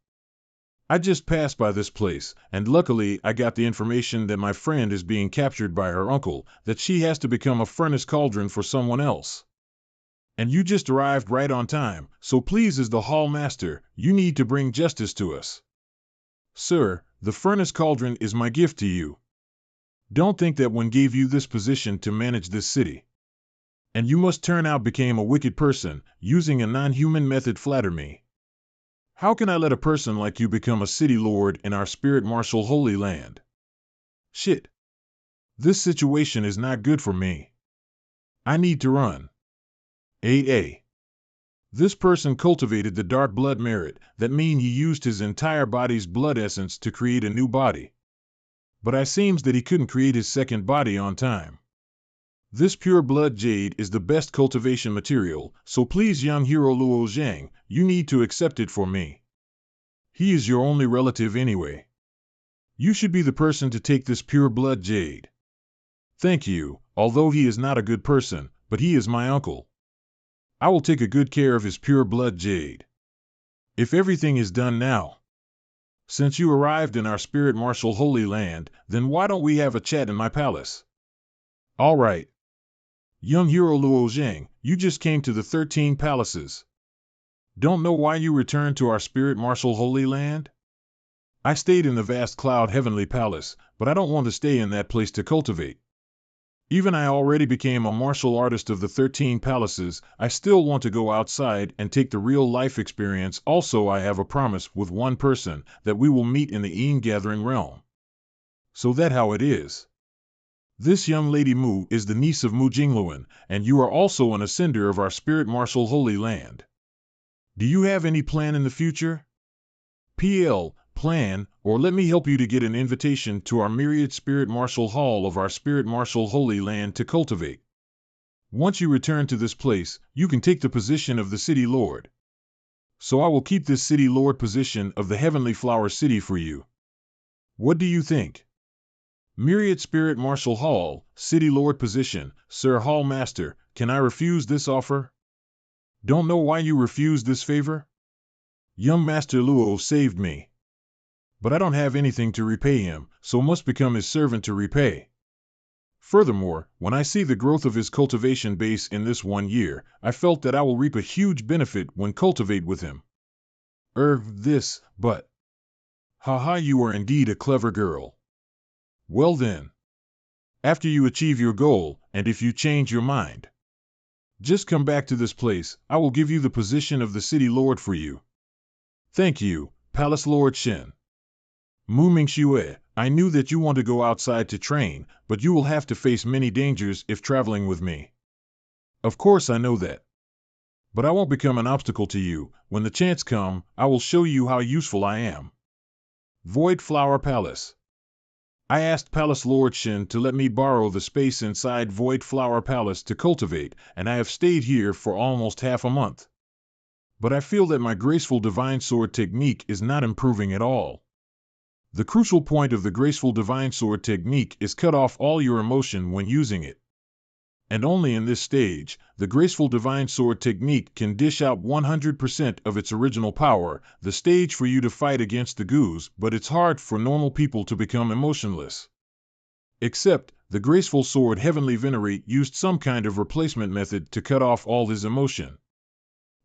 I just passed by this place, and luckily I got the information that my friend is being captured by her uncle, that she has to become a furnace cauldron for someone else. And you just arrived right on time, so please, as the Hall Master, you need to bring justice to us. Sir, the furnace cauldron is my gift to you. Don't think that one gave you this position to manage this city. And you must turn out became a wicked person, using a non-human method flatter me. How can I let a person like you become a city lord in our spirit martial holy land? Shit. This situation is not good for me. I need to run. A. This person cultivated the dark blood merit, that mean he used his entire body's blood essence to create a new body. But it seems that he couldn't create his second body on time. This pure blood jade is the best cultivation material, so please, young hero Luo Zhang, you need to accept it for me. He is your only relative anyway. You should be the person to take this pure blood jade. Thank you, although he is not a good person, but he is my uncle. I will take a good care of his pure blood jade. If everything is done now. Since you arrived in our spirit martial holy land, then why don't we have a chat in my palace? All right. Young hero Luo Zhang, you just came to the 13 palaces. Don't know why you returned to our spirit martial holy land? I stayed in the vast cloud heavenly palace, but I don't want to stay in that place to cultivate. Even I already became a martial artist of the 13 palaces, I still want to go outside and take the real life experience. Also, I have a promise with one person that we will meet in the gathering realm. So that how it is. This young lady Mu is the niece of Mu Jingluan, and you are also an ascender of our spirit martial holy land. Do you have any plan in the future? PL, plan, or let me help you to get an invitation to our myriad spirit martial hall of our spirit martial holy land to cultivate. Once you return to this place, you can take the position of the city lord. So I will keep this city lord position of the heavenly flower city for you. What do you think? Myriad spirit martial hall, city lord position, Sir Hall Master, can I refuse this offer? Don't know why you refuse this favor? Young Master Luo saved me. But I don't have anything to repay him, so must become his servant to repay. Furthermore, when I see the growth of his cultivation base in this 1 year, I felt that I will reap a huge benefit when cultivate with him. But. Haha, you are indeed a clever girl. Well then. After you achieve your goal, and if you change your mind, just come back to this place, I will give you the position of the city lord for you. Thank you, Palace Lord Shen. Mu Mingxue, I knew that you want to go outside to train, but you will have to face many dangers if traveling with me. Of course I know that. But I won't become an obstacle to you. When the chance comes, I will show you how useful I am. Void Flower Palace. I asked Palace Lord Shen to let me borrow the space inside Void Flower Palace to cultivate, and I have stayed here for almost half a month. But I feel that my graceful divine sword technique is not improving at all. The crucial point of the graceful divine sword technique is cut off all your emotion when using it. And only in this stage, the graceful divine sword technique can dish out 100% of its original power, the stage for you to fight against the goose, but it's hard for normal people to become emotionless. Except, the graceful sword Heavenly Venerate used some kind of replacement method to cut off all his emotion.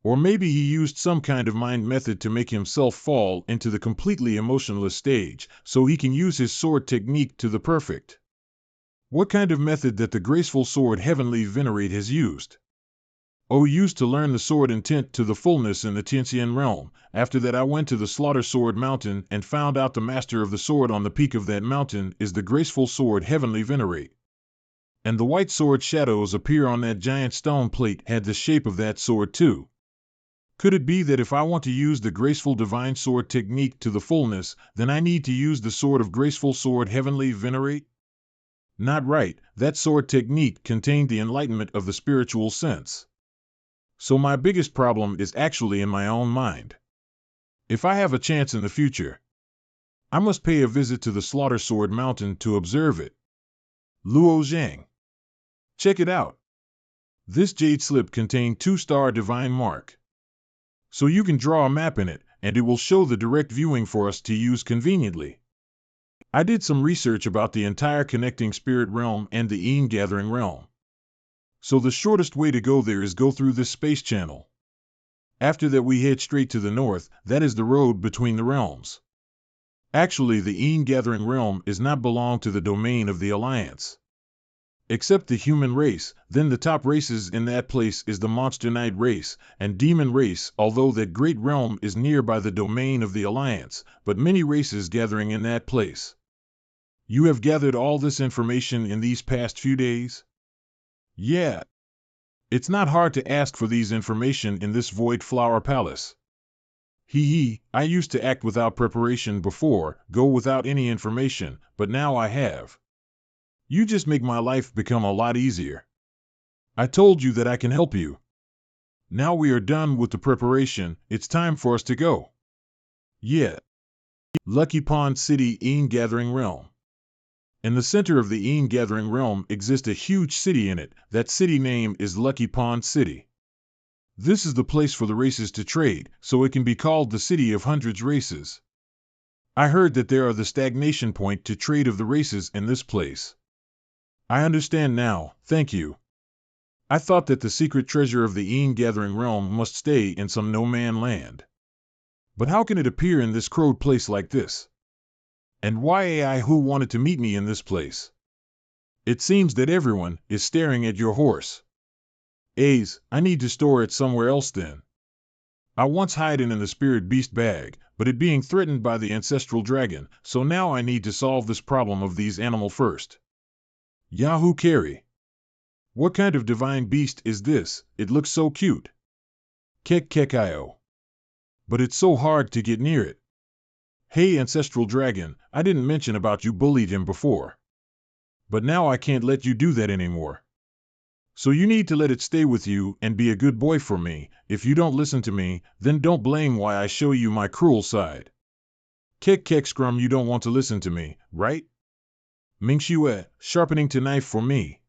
Or maybe he used some kind of mind method to make himself fall into the completely emotionless stage, so he can use his sword technique to the perfect. What kind of method that the graceful sword Heavenly Venerate has used? Used to learn the sword intent to the fullness in the Tianxian realm. After that I went to the Slaughter Sword Mountain and found out the master of the sword on the peak of that mountain is the graceful sword Heavenly Venerate. And the white sword shadows appear on that giant stone plate had the shape of that sword too. Could it be that if I want to use the graceful divine sword technique to the fullness, then I need to use the sword of graceful sword Heavenly Venerate? Not right, that sword technique contained the enlightenment of the spiritual sense. So my biggest problem is actually in my own mind. If I have a chance in the future, I must pay a visit to the Slaughter Sword Mountain to observe it. Luo Zhang. Check it out. This jade slip contained 2-star divine mark. So you can draw a map in it, and it will show the direct viewing for us to use conveniently. I did some research about the entire connecting spirit realm and the gathering realm. So the shortest way to go there is go through this space channel. After that we head straight to the north, that is the road between the realms. Actually the gathering realm is not belong to the domain of the Alliance. Except the human race, then the top races in that place is the Monster Knight race and Demon race, although that great realm is nearby the domain of the Alliance, but many races gathering in that place. You have gathered all this information in these past few days? Yeah. It's not hard to ask for these information in this Void Flower Palace. I used to act without preparation before, go without any information, but now I have. You just make my life become a lot easier. I told you that I can help you. Now we are done with the preparation, it's time for us to go. Yeah. Lucky Pond City Gathering Realm. In the center of the gathering realm exists a huge city in it. That city name is Lucky Pond City. This is the place for the races to trade, so it can be called the City of Hundreds Races. I heard that there are the stagnation point to trade of the races in this place. I understand now, thank you. I thought that the secret treasure of the gathering realm must stay in some no-man land. But how can it appear in this crowded place like this? And why AI who wanted to meet me in this place? It seems that everyone is staring at your horse. A's, I need to store it somewhere else then. I once hid it in the spirit beast bag, but it being threatened by the ancestral dragon, so now I need to solve this problem of these animal first. Yahoo Carry. What kind of divine beast is this? It looks so cute. Kekio. But it's so hard to get near it. Hey ancestral dragon, I didn't mention about you bullied him before. But now I can't let you do that anymore. So you need to let it stay with you and be a good boy for me. If you don't listen to me, then don't blame why I show you my cruel side. Kek scrum, you don't want to listen to me, right? Mingxue, sharpening to knife for me.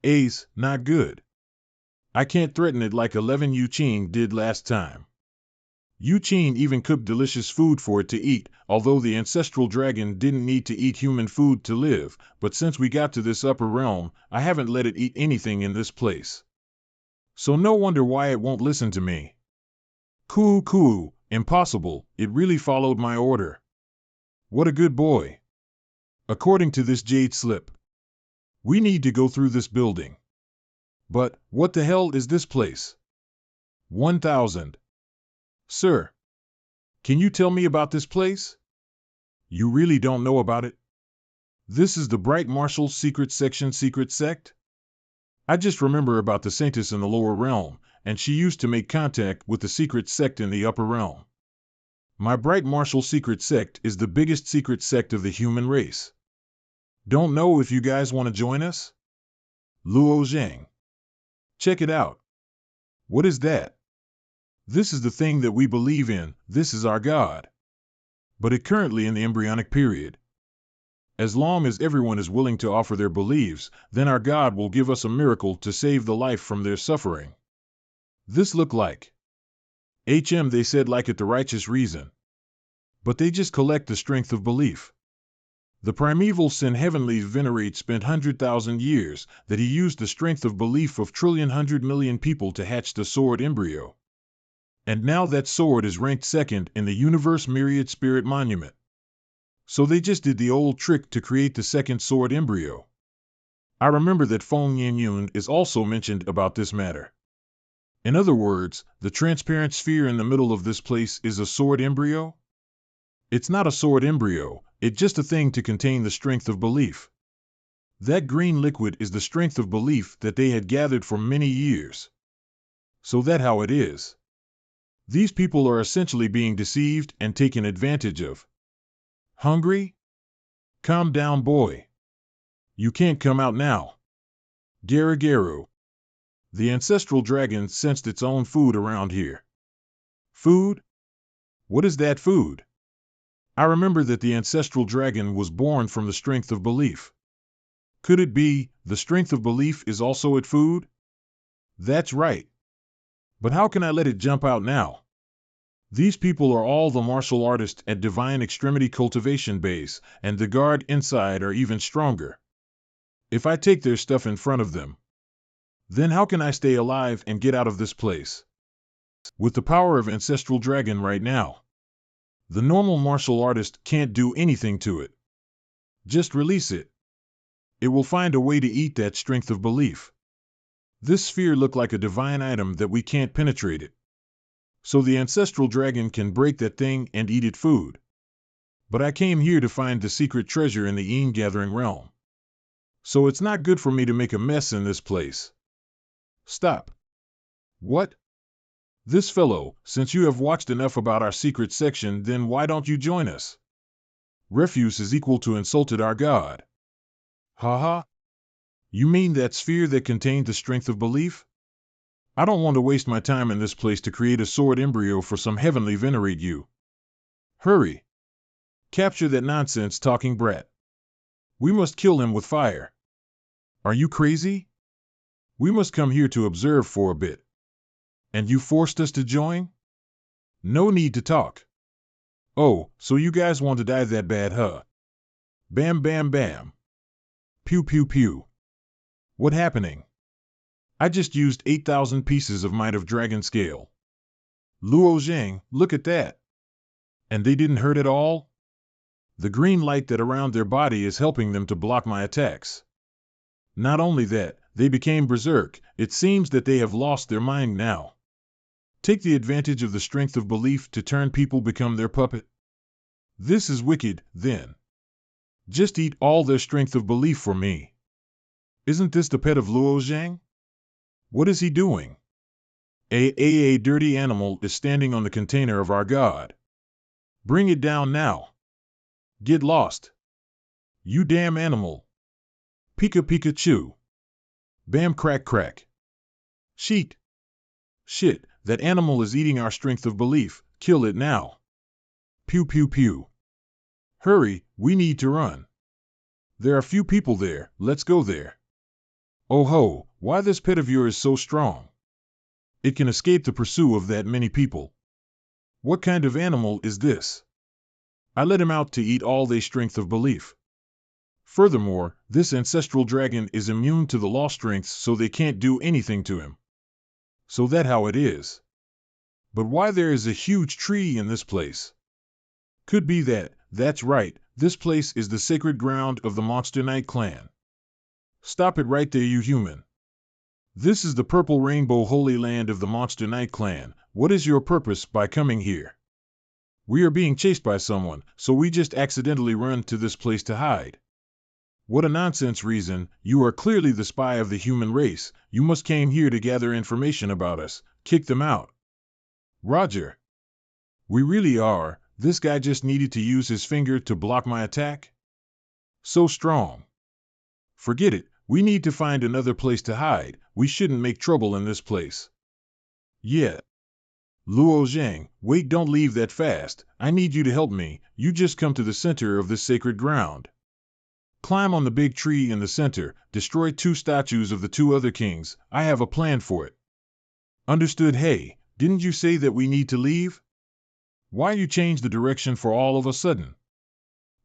Ace, not good. I can't threaten it like 11 Yu Qing did last time. Yu Qing even cooked delicious food for it to eat, although the ancestral dragon didn't need to eat human food to live, but since we got to this upper realm, I haven't let it eat anything in this place. So no wonder why it won't listen to me. Kuu, impossible, it really followed my order. What a good boy. According to this jade slip, we need to go through this building. But, what the hell is this place? 1000. Sir, can you tell me about this place? You really don't know about it? This is the Bright Marshal's secret section secret sect? I just remember about the Saintess in the lower realm, and she used to make contact with the secret sect in the upper realm. My Bright Marshal secret sect is the biggest secret sect of the human race. Don't know if you guys want to join us? Luo Zhang. Check it out. What is that? This is the thing that we believe in, this is our God. But it currently in the embryonic period. As long as everyone is willing to offer their beliefs, then our God will give us a miracle to save the life from their suffering. This look like. They said like it the righteous reason. But they just collect the strength of belief. The primeval sin heavenly venerate spent 100,000 years, that he used the strength of belief of 1,100,000,000 people to hatch the sword embryo. And now that sword is ranked second in the universe myriad spirit monument. So they just did the old trick to create the second sword embryo. I remember that Feng Yanyun is also mentioned about this matter. In other words, the transparent sphere in the middle of this place is a sword embryo? It's not a sword embryo, it's just a thing to contain the strength of belief. That green liquid is the strength of belief that they had gathered for many years. So that's how it is. These people are essentially being deceived and taken advantage of. Hungry? Calm down, boy. You can't come out now. Geru. The ancestral dragon sensed its own food around here. Food? What is that food? I remember that the ancestral dragon was born from the strength of belief. Could it be, the strength of belief is also its food? That's right. But how can I let it jump out now? These people are all the martial artists at Divine Extremity Cultivation Base, and the guard inside are even stronger. If I take their stuff in front of them, then how can I stay alive and get out of this place? With the power of Ancestral Dragon right now, the normal martial artist can't do anything to it. Just release it. It will find a way to eat that strength of belief. This sphere looked like a divine item that we can't penetrate it. So the ancestral dragon can break that thing and eat it food. But I came here to find the secret treasure in the Yin Gathering realm. So it's not good for me to make a mess in this place. Stop. What? This fellow, since you have watched enough about our secret section, then why don't you join us? Refuse is equal to insulted our God. Haha. You mean that sphere that contained the strength of belief? I don't want to waste my time in this place to create a sword embryo for some heavenly venerate you. Hurry. Capture that nonsense talking brat. We must kill him with fire. Are you crazy? We must come here to observe for a bit. And you forced us to join? No need to talk. Oh, so you guys want to die that bad, huh? Bam bam bam. Pew pew pew. What happening? I just used 8,000 pieces of Might of Dragon Scale. Luo Zhang, look at that. And they didn't hurt at all? The green light that around their body is helping them to block my attacks. Not only that, they became berserk. It seems that they have lost their mind now. Take the advantage of the strength of belief to turn people become their puppet. This is wicked, then. Just eat all their strength of belief for me. Isn't this the pet of Luo Zhang? What is he doing? A dirty animal is standing on the container of our god. Bring it down now. Get lost. You damn animal. Pika Pikachu. Bam crack crack. Sheet. Shit, that animal is eating our strength of belief. Kill it now. Pew pew pew. Hurry, we need to run. There are few people there, let's go there. Oh ho, why this pet of yours so strong? It can escape the pursuit of that many people. What kind of animal is this? I let him out to eat all their strength of belief. Furthermore, this ancestral dragon is immune to the law strengths, so they can't do anything to him. So that how it is. But why there is a huge tree in this place? Could be that's right, this place is the sacred ground of the Monster Knight clan. Stop it right there, you human. This is the purple rainbow holy land of the Monster Knight clan. What is your purpose by coming here? We are being chased by someone, so we just accidentally run to this place to hide. What a nonsense reason. You are clearly the spy of the human race. You must came here to gather information about us. Kick them out. Roger. We really are. This guy just needed to use his finger to block my attack? So strong. Forget it. We need to find another place to hide. We shouldn't make trouble in this place. Yeah. Luo Zhang, wait, don't leave that fast. I need you to help me. You just come to the center of this sacred ground. Climb on the big tree in the center. Destroy 2 statues of the 2 other kings. I have a plan for it. Understood. Hey, didn't you say that we need to leave? Why you change the direction for all of a sudden?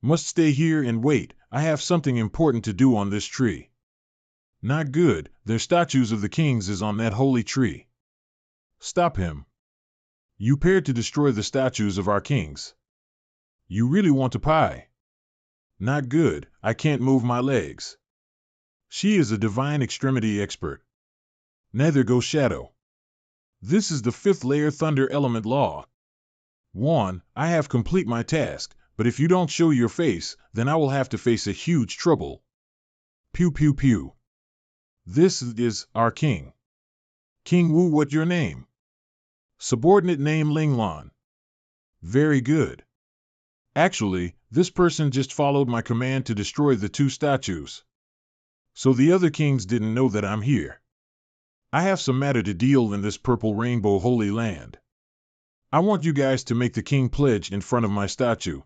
Must stay here and wait. I have something important to do on this tree. Not good. Their statues of the kings is on that holy tree. Stop him. You paired to destroy the statues of our kings. You really want to pie? Not good. I can't move my legs. She is a divine extremity expert. Neither go shadow. This is the 5th layer thunder element law. 1. I have complete my task, but if you don't show your face, then I will have to face a huge trouble. Pew pew pew. This is our king. King Wu, what your name? Subordinate name Linglan. Very good. Actually, this person just followed my command to destroy the 2 statues. So the other kings didn't know that I'm here. I have some matter to deal in this purple rainbow holy land. I want you guys to make the king pledge in front of my statue.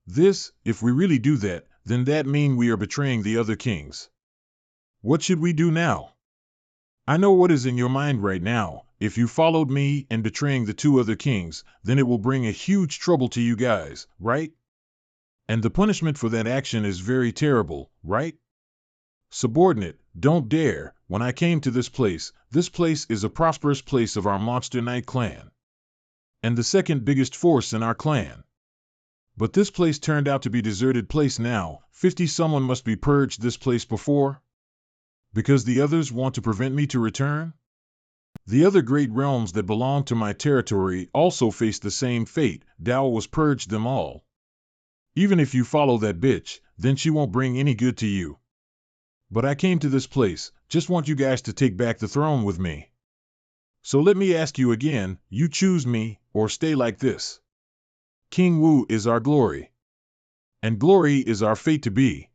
This, if we really do that, then that mean we are betraying the other kings. What should we do now? I know what is in your mind right now. If you followed me and betraying the 2 other kings, then it will bring a huge trouble to you guys, right? And the punishment for that action is very terrible, right? Subordinate, don't dare. When I came to this place is a prosperous place of our Monster Knight clan. And the 2nd biggest force in our clan. But this place turned out to be a deserted place now. 50 someone must be purged this place before. Because the others want to prevent me to return? The other great realms that belong to my territory also face the same fate. Dao was purged them all. Even if you follow that bitch, then she won't bring any good to you. But I came to this place, just want you guys to take back the throne with me. So let me ask you again, you choose me, or stay like this. King Wu is our glory. And glory is our fate to be.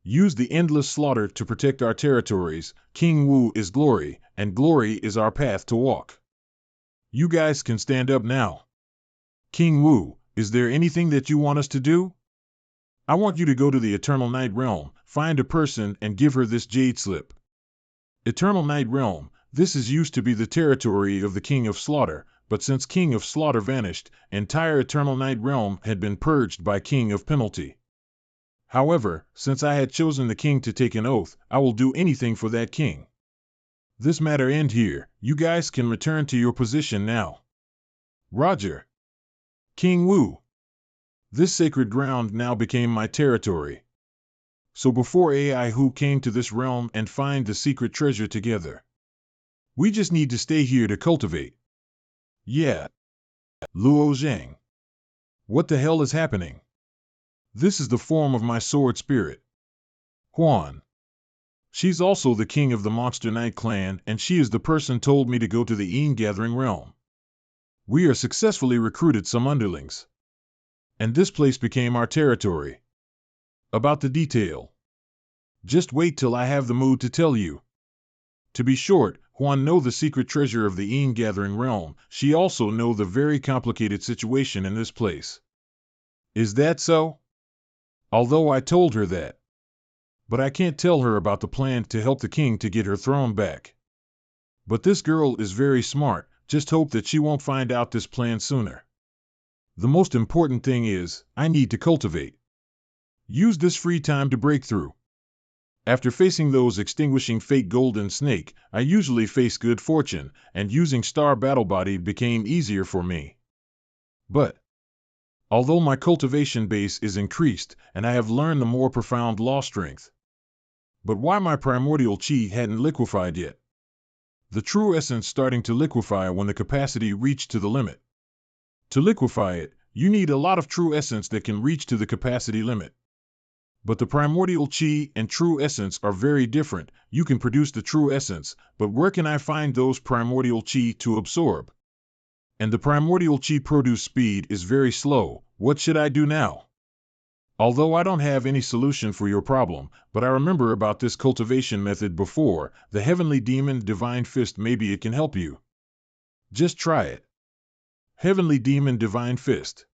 Use the endless slaughter to protect our territories. King Wu is glory, and glory is our path to walk. You guys can stand up now. King Wu, is there anything that you want us to do? I want you to go to the Eternal Night Realm, find a person and give her this jade slip. Eternal Night Realm, this is used to be the territory of the King of Slaughter, but since King of Slaughter vanished, entire Eternal Night Realm had been purged by King of Penalty. However, since I had chosen the king to take an oath, I will do anything for that king. This matter end here. You guys can return to your position now. Roger. King Wu. This sacred ground now became my territory. So before AI who came to this realm and find the secret treasure together. We just need to stay here to cultivate. Yeah. Luo Zhang. What the hell is happening? This is the form of my sword spirit. Huan. She's also the king of the Monster Knight clan, and she is the person told me to go to the Gathering realm. We are successfully recruited some underlings. And this place became our territory. About the detail. Just wait till I have the mood to tell you. To be short, Huan know the secret treasure of the Gathering realm. She also know the very complicated situation in this place. Is that so? Although I told her that. But I can't tell her about the plan to help the king to get her throne back. But this girl is very smart, just hope that she won't find out this plan sooner. The most important thing is, I need to cultivate. Use this free time to break through. After facing those extinguishing fate golden snake, I usually face good fortune, and using star battle body became easier for me. But, although my cultivation base is increased, and I have learned the more profound law strength. But why my primordial chi hadn't liquefied yet? The true essence starting to liquefy when the capacity reached to the limit. To liquefy it, you need a lot of true essence that can reach to the capacity limit. But the primordial chi and true essence are very different. You can produce the true essence, but where can I find those primordial chi to absorb? And the primordial chi produce speed is very slow. What should I do now? Although I don't have any solution for your problem, but I remember about this cultivation method before, the Heavenly Demon Divine Fist, maybe it can help you. Just try it. Heavenly Demon Divine Fist.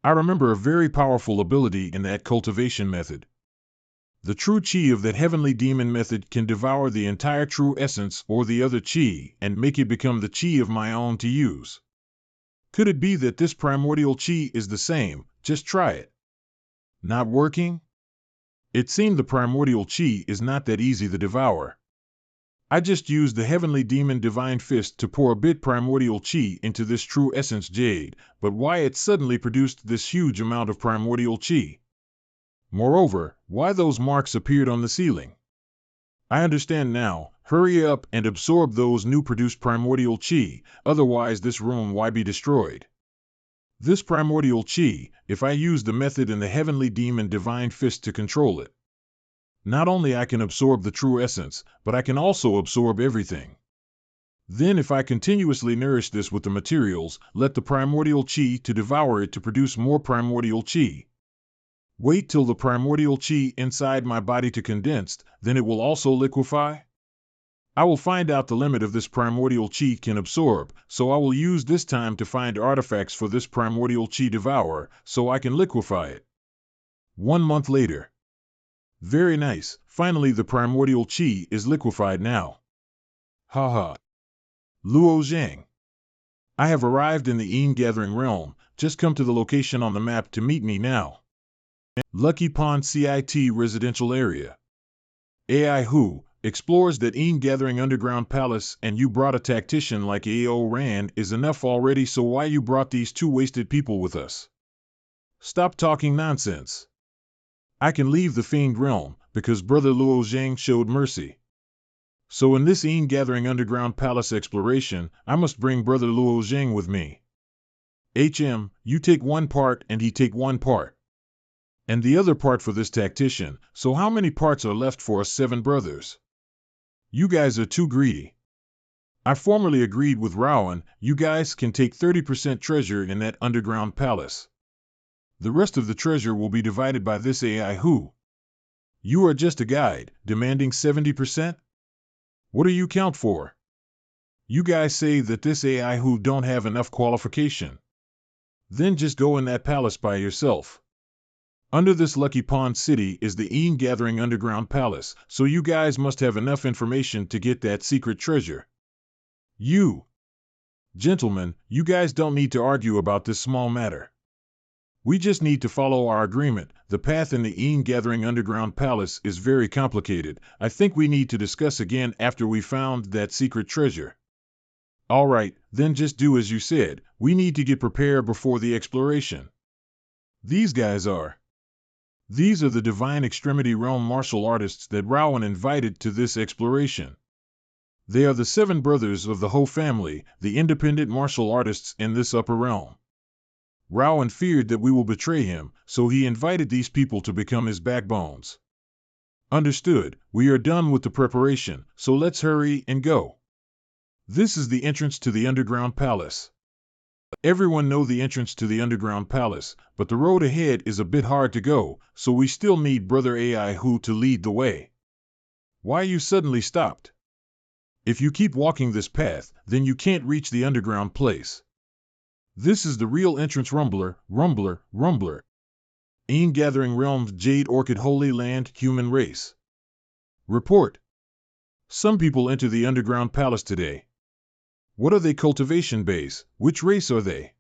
I remember a very powerful ability in that cultivation method. The true chi of that heavenly demon method can devour the entire true essence or the other chi and make it become the chi of my own to use. Could it be that this primordial chi is the same? Just try it. Not working? It seemed the primordial chi is not that easy to devour. I just used the heavenly demon divine fist to pour a bit primordial chi into this true essence jade, but why it suddenly produced this huge amount of primordial chi? Moreover, why those marks appeared on the ceiling? I understand now. Hurry up and absorb those new produced primordial chi, otherwise this room why be destroyed. This primordial chi, if I use the method in the heavenly demon divine fist to control it. Not only I can absorb the true essence, but I can also absorb everything. Then if I continuously nourish this with the materials, let the primordial chi to devour it to produce more primordial chi. Wait till the primordial chi inside my body to condensed, then it will also liquefy? I will find out the limit of this primordial chi can absorb, so I will use this time to find artifacts for this primordial chi devourer, so I can liquefy it. 1 month later. Very nice, finally the primordial chi is liquefied now. Haha. Luo Zhang. I have arrived in the Gathering realm, just come to the location on the map to meet me now. Lucky Pond CIT residential area. AI who explores that Gathering underground palace and you brought a tactician like AO Ran is enough already, so why you brought these 2 wasted people with us? Stop talking nonsense. I can leave the Fiend realm, because Brother Luo Zhang showed mercy. So in this Gathering underground palace exploration, I must bring Brother Luo Zhang with me. HM, you take 1 part and he take 1 part. And the other part for this tactician, so how many parts are left for us 7 brothers? You guys are too greedy. I formerly agreed with Rowan, you guys can take 30% treasure in that underground palace. The rest of the treasure will be divided by this AI who. You are just a guide, demanding 70%? What do you count for? You guys say that this AI who don't have enough qualification. Then just go in that palace by yourself. Under this Lucky Pond City is the Gathering underground palace, so you guys must have enough information to get that secret treasure. You. Gentlemen, you guys don't need to argue about this small matter. We just need to follow our agreement. The path in the Gathering underground palace is very complicated. I think we need to discuss again after we found that secret treasure. Alright, then just do as you said. We need to get prepared before the exploration. These guys are. These are the Divine Extremity Realm martial artists that Rowan invited to this exploration. They are the 7 brothers of the Ho family, the independent martial artists in this upper realm. Rowan feared that we will betray him, so he invited these people to become his backbones. Understood, we are done with the preparation, so let's hurry and go. This is the entrance to the underground palace. Everyone knows the entrance to the underground palace, but the road ahead is a bit hard to go, so we still need Brother Ai-Hu to lead the way. Why you suddenly stopped? If you keep walking this path, then you can't reach the underground place. This is the real entrance. Rumbler. Ain Gathering Realms, Jade Orchid Holy Land, Human Race. Report. Some people enter the underground palace today. What are they? Cultivation base. Which race are they?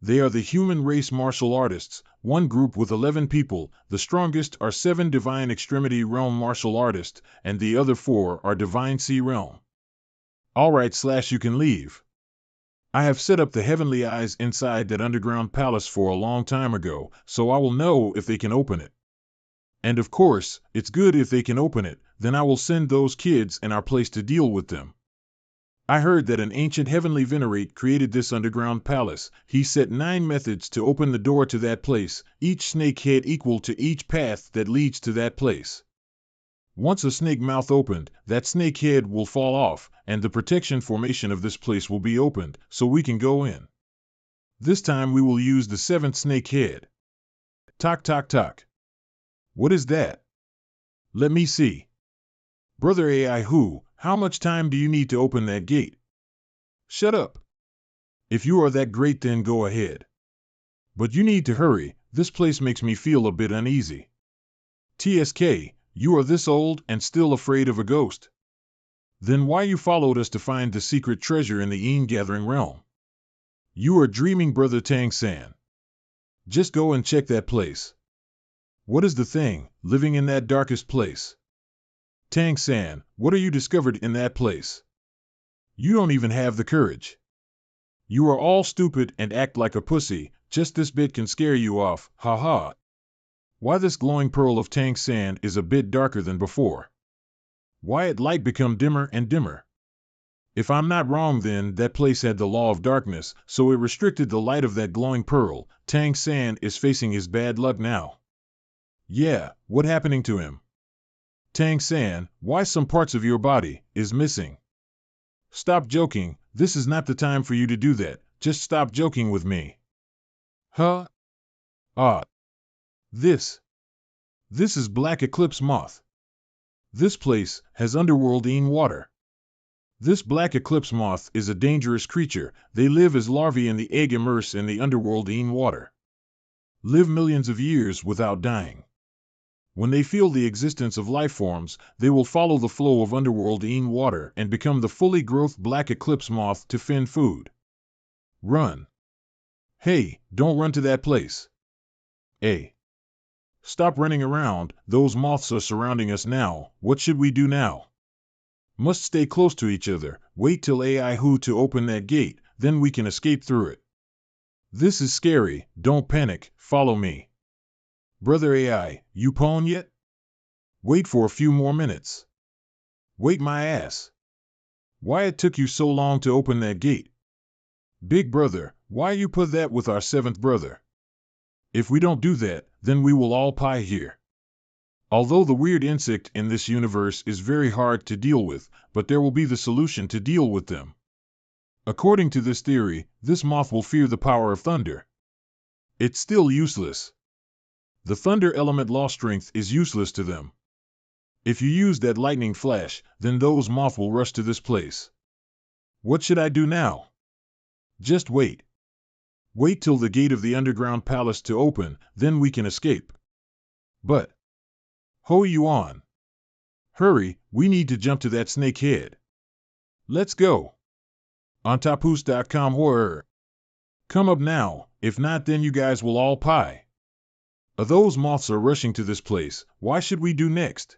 They are the human race martial artists, one group with 11 people. The strongest are 7 Divine Extremity Realm martial artists, and the other 4 are Divine Sea Realm. Alright, you can leave. I have set up the heavenly eyes inside that underground palace for a long time ago, so I will know if they can open it. And of course, it's good if they can open it, then I will send those kids in our place to deal with them. I heard that an ancient heavenly venerate created this underground palace. He set 9 methods to open the door to that place, each snake head equal to each path that leads to that place. Once a snake mouth opened, that snake head will fall off, and the protection formation of this place will be opened, so we can go in. This time we will use the 7th snake head. Tock. What is that? Let me see. Brother Ai-Hu, how much time do you need to open that gate? Shut up. If you are that great, then go ahead. But you need to hurry, this place makes me feel a bit uneasy. TSK, you are this old and still afraid of a ghost? Then why you followed us to find the secret treasure in the Ain Gathering Realm? You are dreaming, Brother Tang-san. Just go and check that place. What is the thing, living in that darkest place? Tang-san, what are you discovered in that place? You don't even have the courage. You are all stupid and act like a pussy, just this bit can scare you off, ha. Why this glowing pearl of Tang-san is a bit darker than before. Why it light become dimmer and dimmer? If I'm not wrong, then that place had the law of darkness, so it restricted the light of that glowing pearl. Tang-san is facing his bad luck now. Yeah, what happening to him? Tang-san, why some parts of your body is missing? Stop joking, this is not the time for you to do that, just stop joking with me. Huh? Ah. This is Black Eclipse Moth. This place has underworld Ain water. This Black Eclipse Moth is a dangerous creature. They live as larvae in the egg immersed in the underworld Ain water. Live millions of years without dying. When they feel the existence of life forms, they will follow the flow of underworld Ain water and become the fully growth Black Eclipse Moth to find food. Run. Hey, don't run to that place. Hey. Stop running around, those moths are surrounding us now. What should we do now? Must stay close to each other, wait till Ai-Hu to open that gate, then we can escape through it. This is scary, don't panic, follow me. Brother Ai, you pawn yet? Wait for a few more minutes. Wait my ass. Why it took you so long to open that gate? Big brother, why you put that with our 7th brother? If we don't do that, then we will all pie here. Although the weird insect in this universe is very hard to deal with, but there will be the solution to deal with them. According to this theory, this moth will fear the power of thunder. It's still useless. The thunder element law strength is useless to them. If you use that lightning flash, then those moth will rush to this place. What should I do now? Just wait. Wait till the gate of the underground palace to open, then we can escape. But Ho Yuan. Hurry, we need to jump to that snake head. Let's go. Ontapus.com horror. Come up now, if not then you guys will all pie. Those moths are rushing to this place, why should we do next?